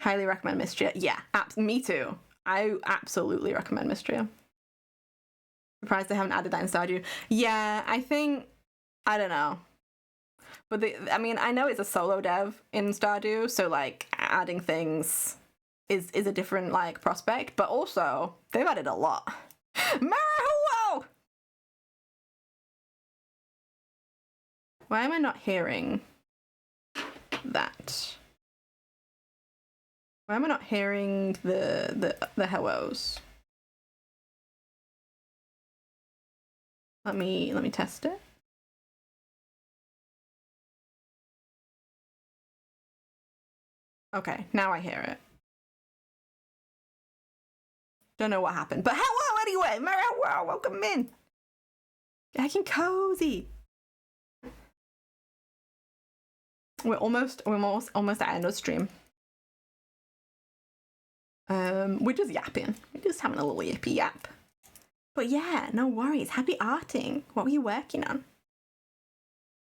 Highly recommend Mystria. Yeah, me too. I absolutely recommend Mystria. Surprised they haven't added that in Stardew. Yeah, I don't know. But I know it's a solo dev in Stardew, so like adding things is a different like prospect, but also they've added a lot. Marihuo! Why am I not hearing that? Why am I not hearing the hellos? Let me test it. Okay, now I hear it. Don't know what happened, but hello anyway. Marihuo, welcome in. Getting cozy. We're almost at end of stream. We're just yapping. We're just having a little yippy yap. But yeah, no worries. Happy arting. What were you working on?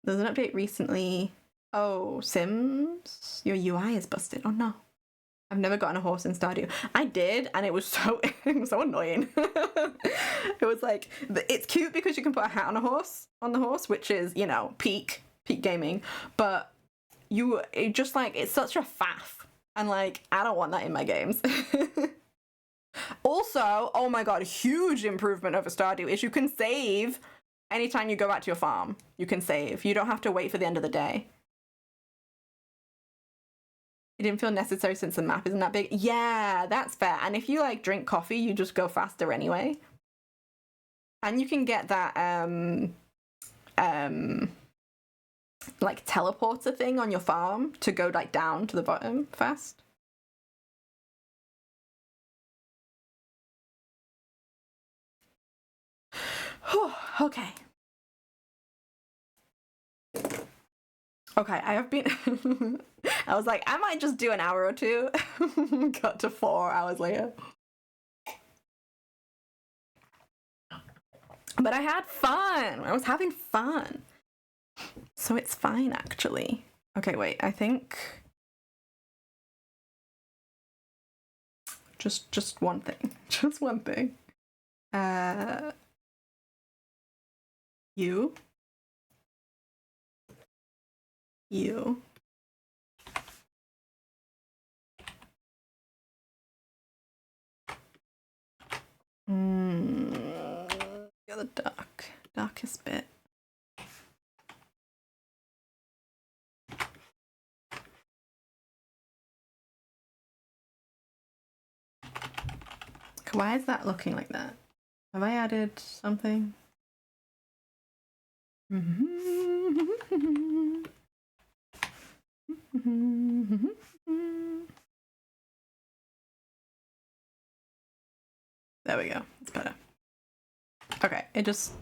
There's an update recently. Oh, Sims, your UI is busted. Oh no. I've never gotten a horse in Stardew. I did, and it was so annoying. It was like, it's cute because you can put a hat on the horse, which is, you know, peak gaming. But it's such a faff. And like, I don't want that in my games. Also, oh my god, a huge improvement over Stardew is you can save anytime you go back to your farm. You can save. You don't have to wait for the end of the day. It didn't feel necessary since the map isn't that big. Yeah, that's fair. And if you like drink coffee, you just go faster anyway. And you can get that like teleporter thing on your farm to go like down to the bottom fast. Okay. Okay, I have been... I was like, I might just do an hour or two. Got to 4 hours later. But I had fun. I was having fun. So it's fine, actually. Okay, wait, I think... Just one thing. Just one thing. You. You're the darkest bit. Why is that looking like that? Have I added something? There we go. It's better. Okay, it just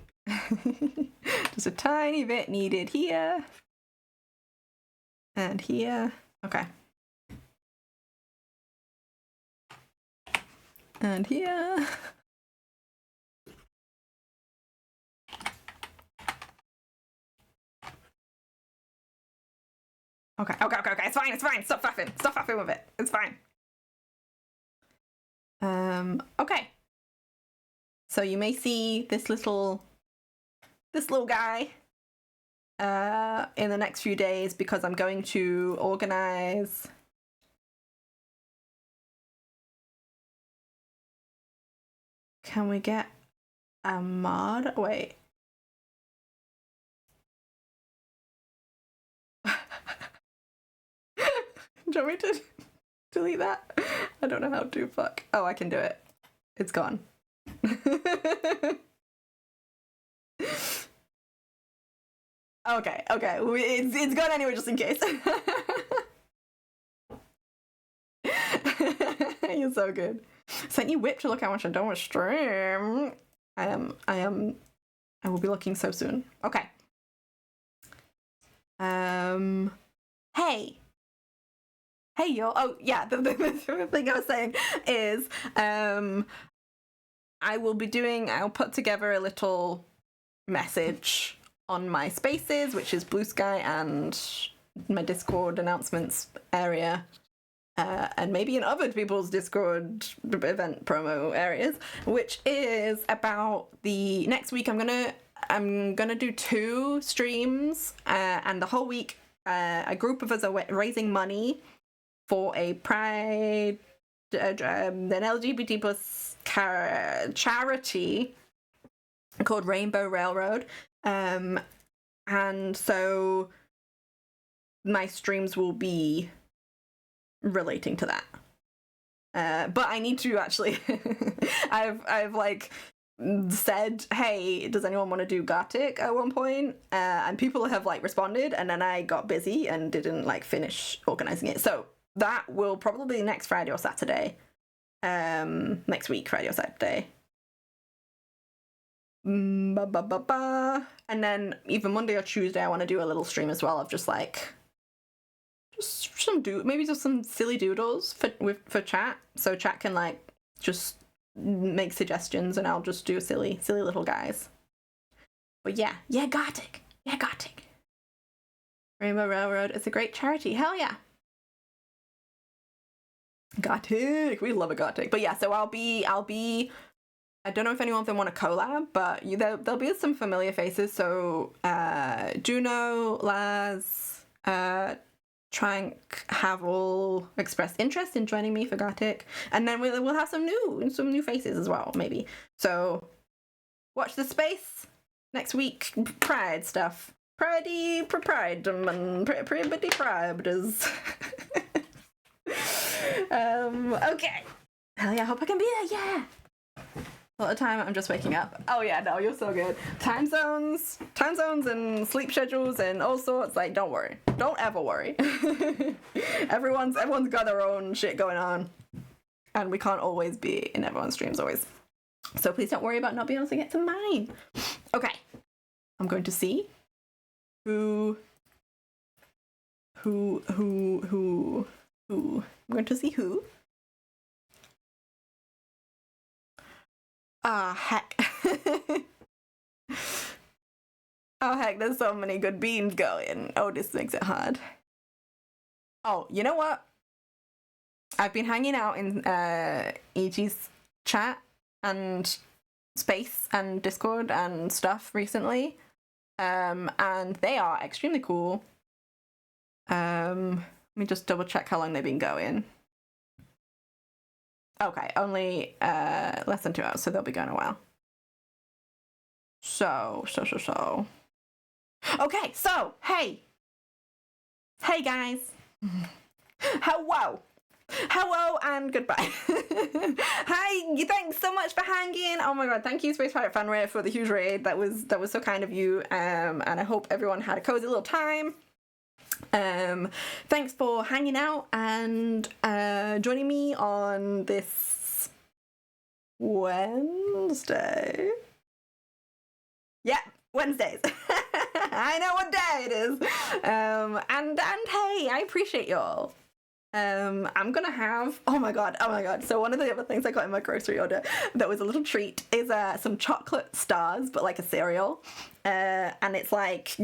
just a tiny bit needed here and here. Okay. And here. Okay. It's fine. Stop faffing with it. It's fine. Okay. So you may see this little guy in the next few days because I'm going to organize Can we get a mod? Wait. Do you want me to delete that? I don't know how to. Fuck. Oh, I can do it. It's gone. Okay. It's gone anyway, just in case. You're so good. Sent you whip to look how much I don't want to stream. I will be looking so soon. Okay. Hey y'all. Oh yeah, the thing I was saying is I'll put together a little message on my spaces, which is Blue Sky and my Discord announcements area. And maybe in other people's Discord event promo areas, which is about the next week. I'm gonna do 2 streams, and the whole week, a group of us are raising money for a Pride, an LGBT plus charity called Rainbow Railroad, and so my streams will be relating to that. But I need to actually I've like said, hey, does anyone want to do Gothic at one point? And people have like responded, and then I got busy and didn't like finish organizing it. So that will probably be next Friday or Saturday. Next week, Friday or Saturday. And then either Monday or Tuesday I want to do a little stream as well of just some silly doodles for chat, so chat can like just make suggestions and I'll just do silly little guys. But yeah, Gothic. Rainbow Railroad is a great charity. Hell yeah. Gothic. We love a Gothic. But yeah, so I'll be I don't know if anyone of them want to collab, but there'll be some familiar faces. So Juno, Laz, Trank have all expressed interest in joining me for Gothic, and then we'll have some new faces as well, maybe. So watch the space next week. Pride stuff. Pride and pretty pride is. Okay. Hell yeah! I hope I can be there. Yeah. A lot of time I'm just waking up. Oh yeah, no, you're so good. Time zones and sleep schedules and all sorts. Like, don't worry. Don't ever worry. Everyone's got their own shit going on. And we can't always be in everyone's streams always. So please don't worry about not being able to get to mine. Okay. I'm going to see who. I'm going to see who. Ah, heck. Oh, heck, there's so many good beans going. Oh, this makes it hard. Oh, you know what? I've been hanging out in EG's chat and space and Discord and stuff recently. And they are extremely cool. Let me just double check how long they've been going. Okay, only less than 2 hours, so they'll be going a while. So. Okay, so, hey guys. Hello and goodbye. Hi, thanks so much for hanging. Oh my god, thank you Space Pirate Fanray for the huge raid. That was so kind of you. And I hope everyone had a cozy little time. Thanks for hanging out and joining me on this Wednesday. Yeah, Wednesdays. I know what day it is. And hey, I appreciate y'all. I'm gonna have, oh my god. So one of the other things I got in my grocery order that was a little treat is some chocolate stars, but like a cereal. And it's like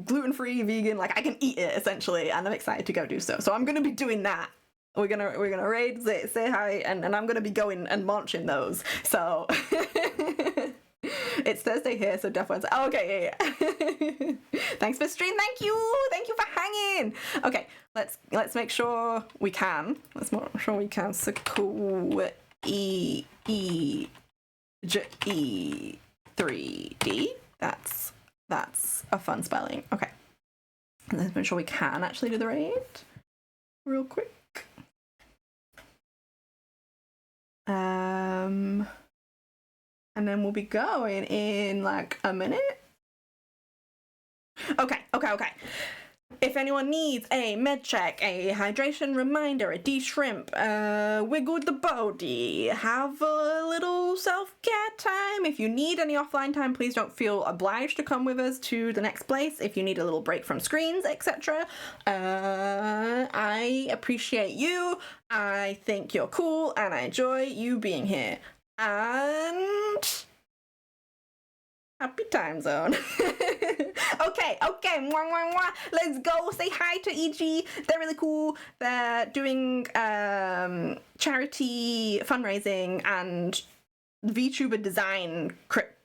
gluten-free, vegan, like I can eat it essentially, and I'm excited to go do so. So I'm gonna be doing that. We're gonna raid, say hi, and I'm gonna be going and launching those. So it's Thursday here, so Def Wednesday. Oh, okay, yeah. Thanks for stream. Thank you for hanging. Okay, let's make sure we can. Let's make sure we can. Sequoia E 3D. That's a fun spelling. Okay, let's make sure we can actually do the raid real quick. And then we'll be going in like a minute. Okay. If anyone needs a med check, a hydration reminder, a de-shrimp, wiggle the body, have a little self-care time. If you need any offline time, please don't feel obliged to come with us to the next place. If you need a little break from screens, etc. I appreciate you. I think you're cool, and I enjoy you being here. And happy time zone. Okay. Mwah. Let's go say hi to EG. They're really cool. They're doing charity fundraising and VTuber design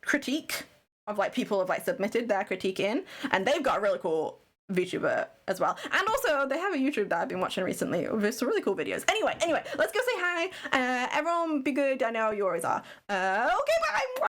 critique of like people have like submitted their critique in, and they've got a really cool VTuber as well. And also they have a YouTube that I've been watching recently with some really cool videos. Anyway, let's go say hi. Everyone be good. I know you always are. Okay, bye.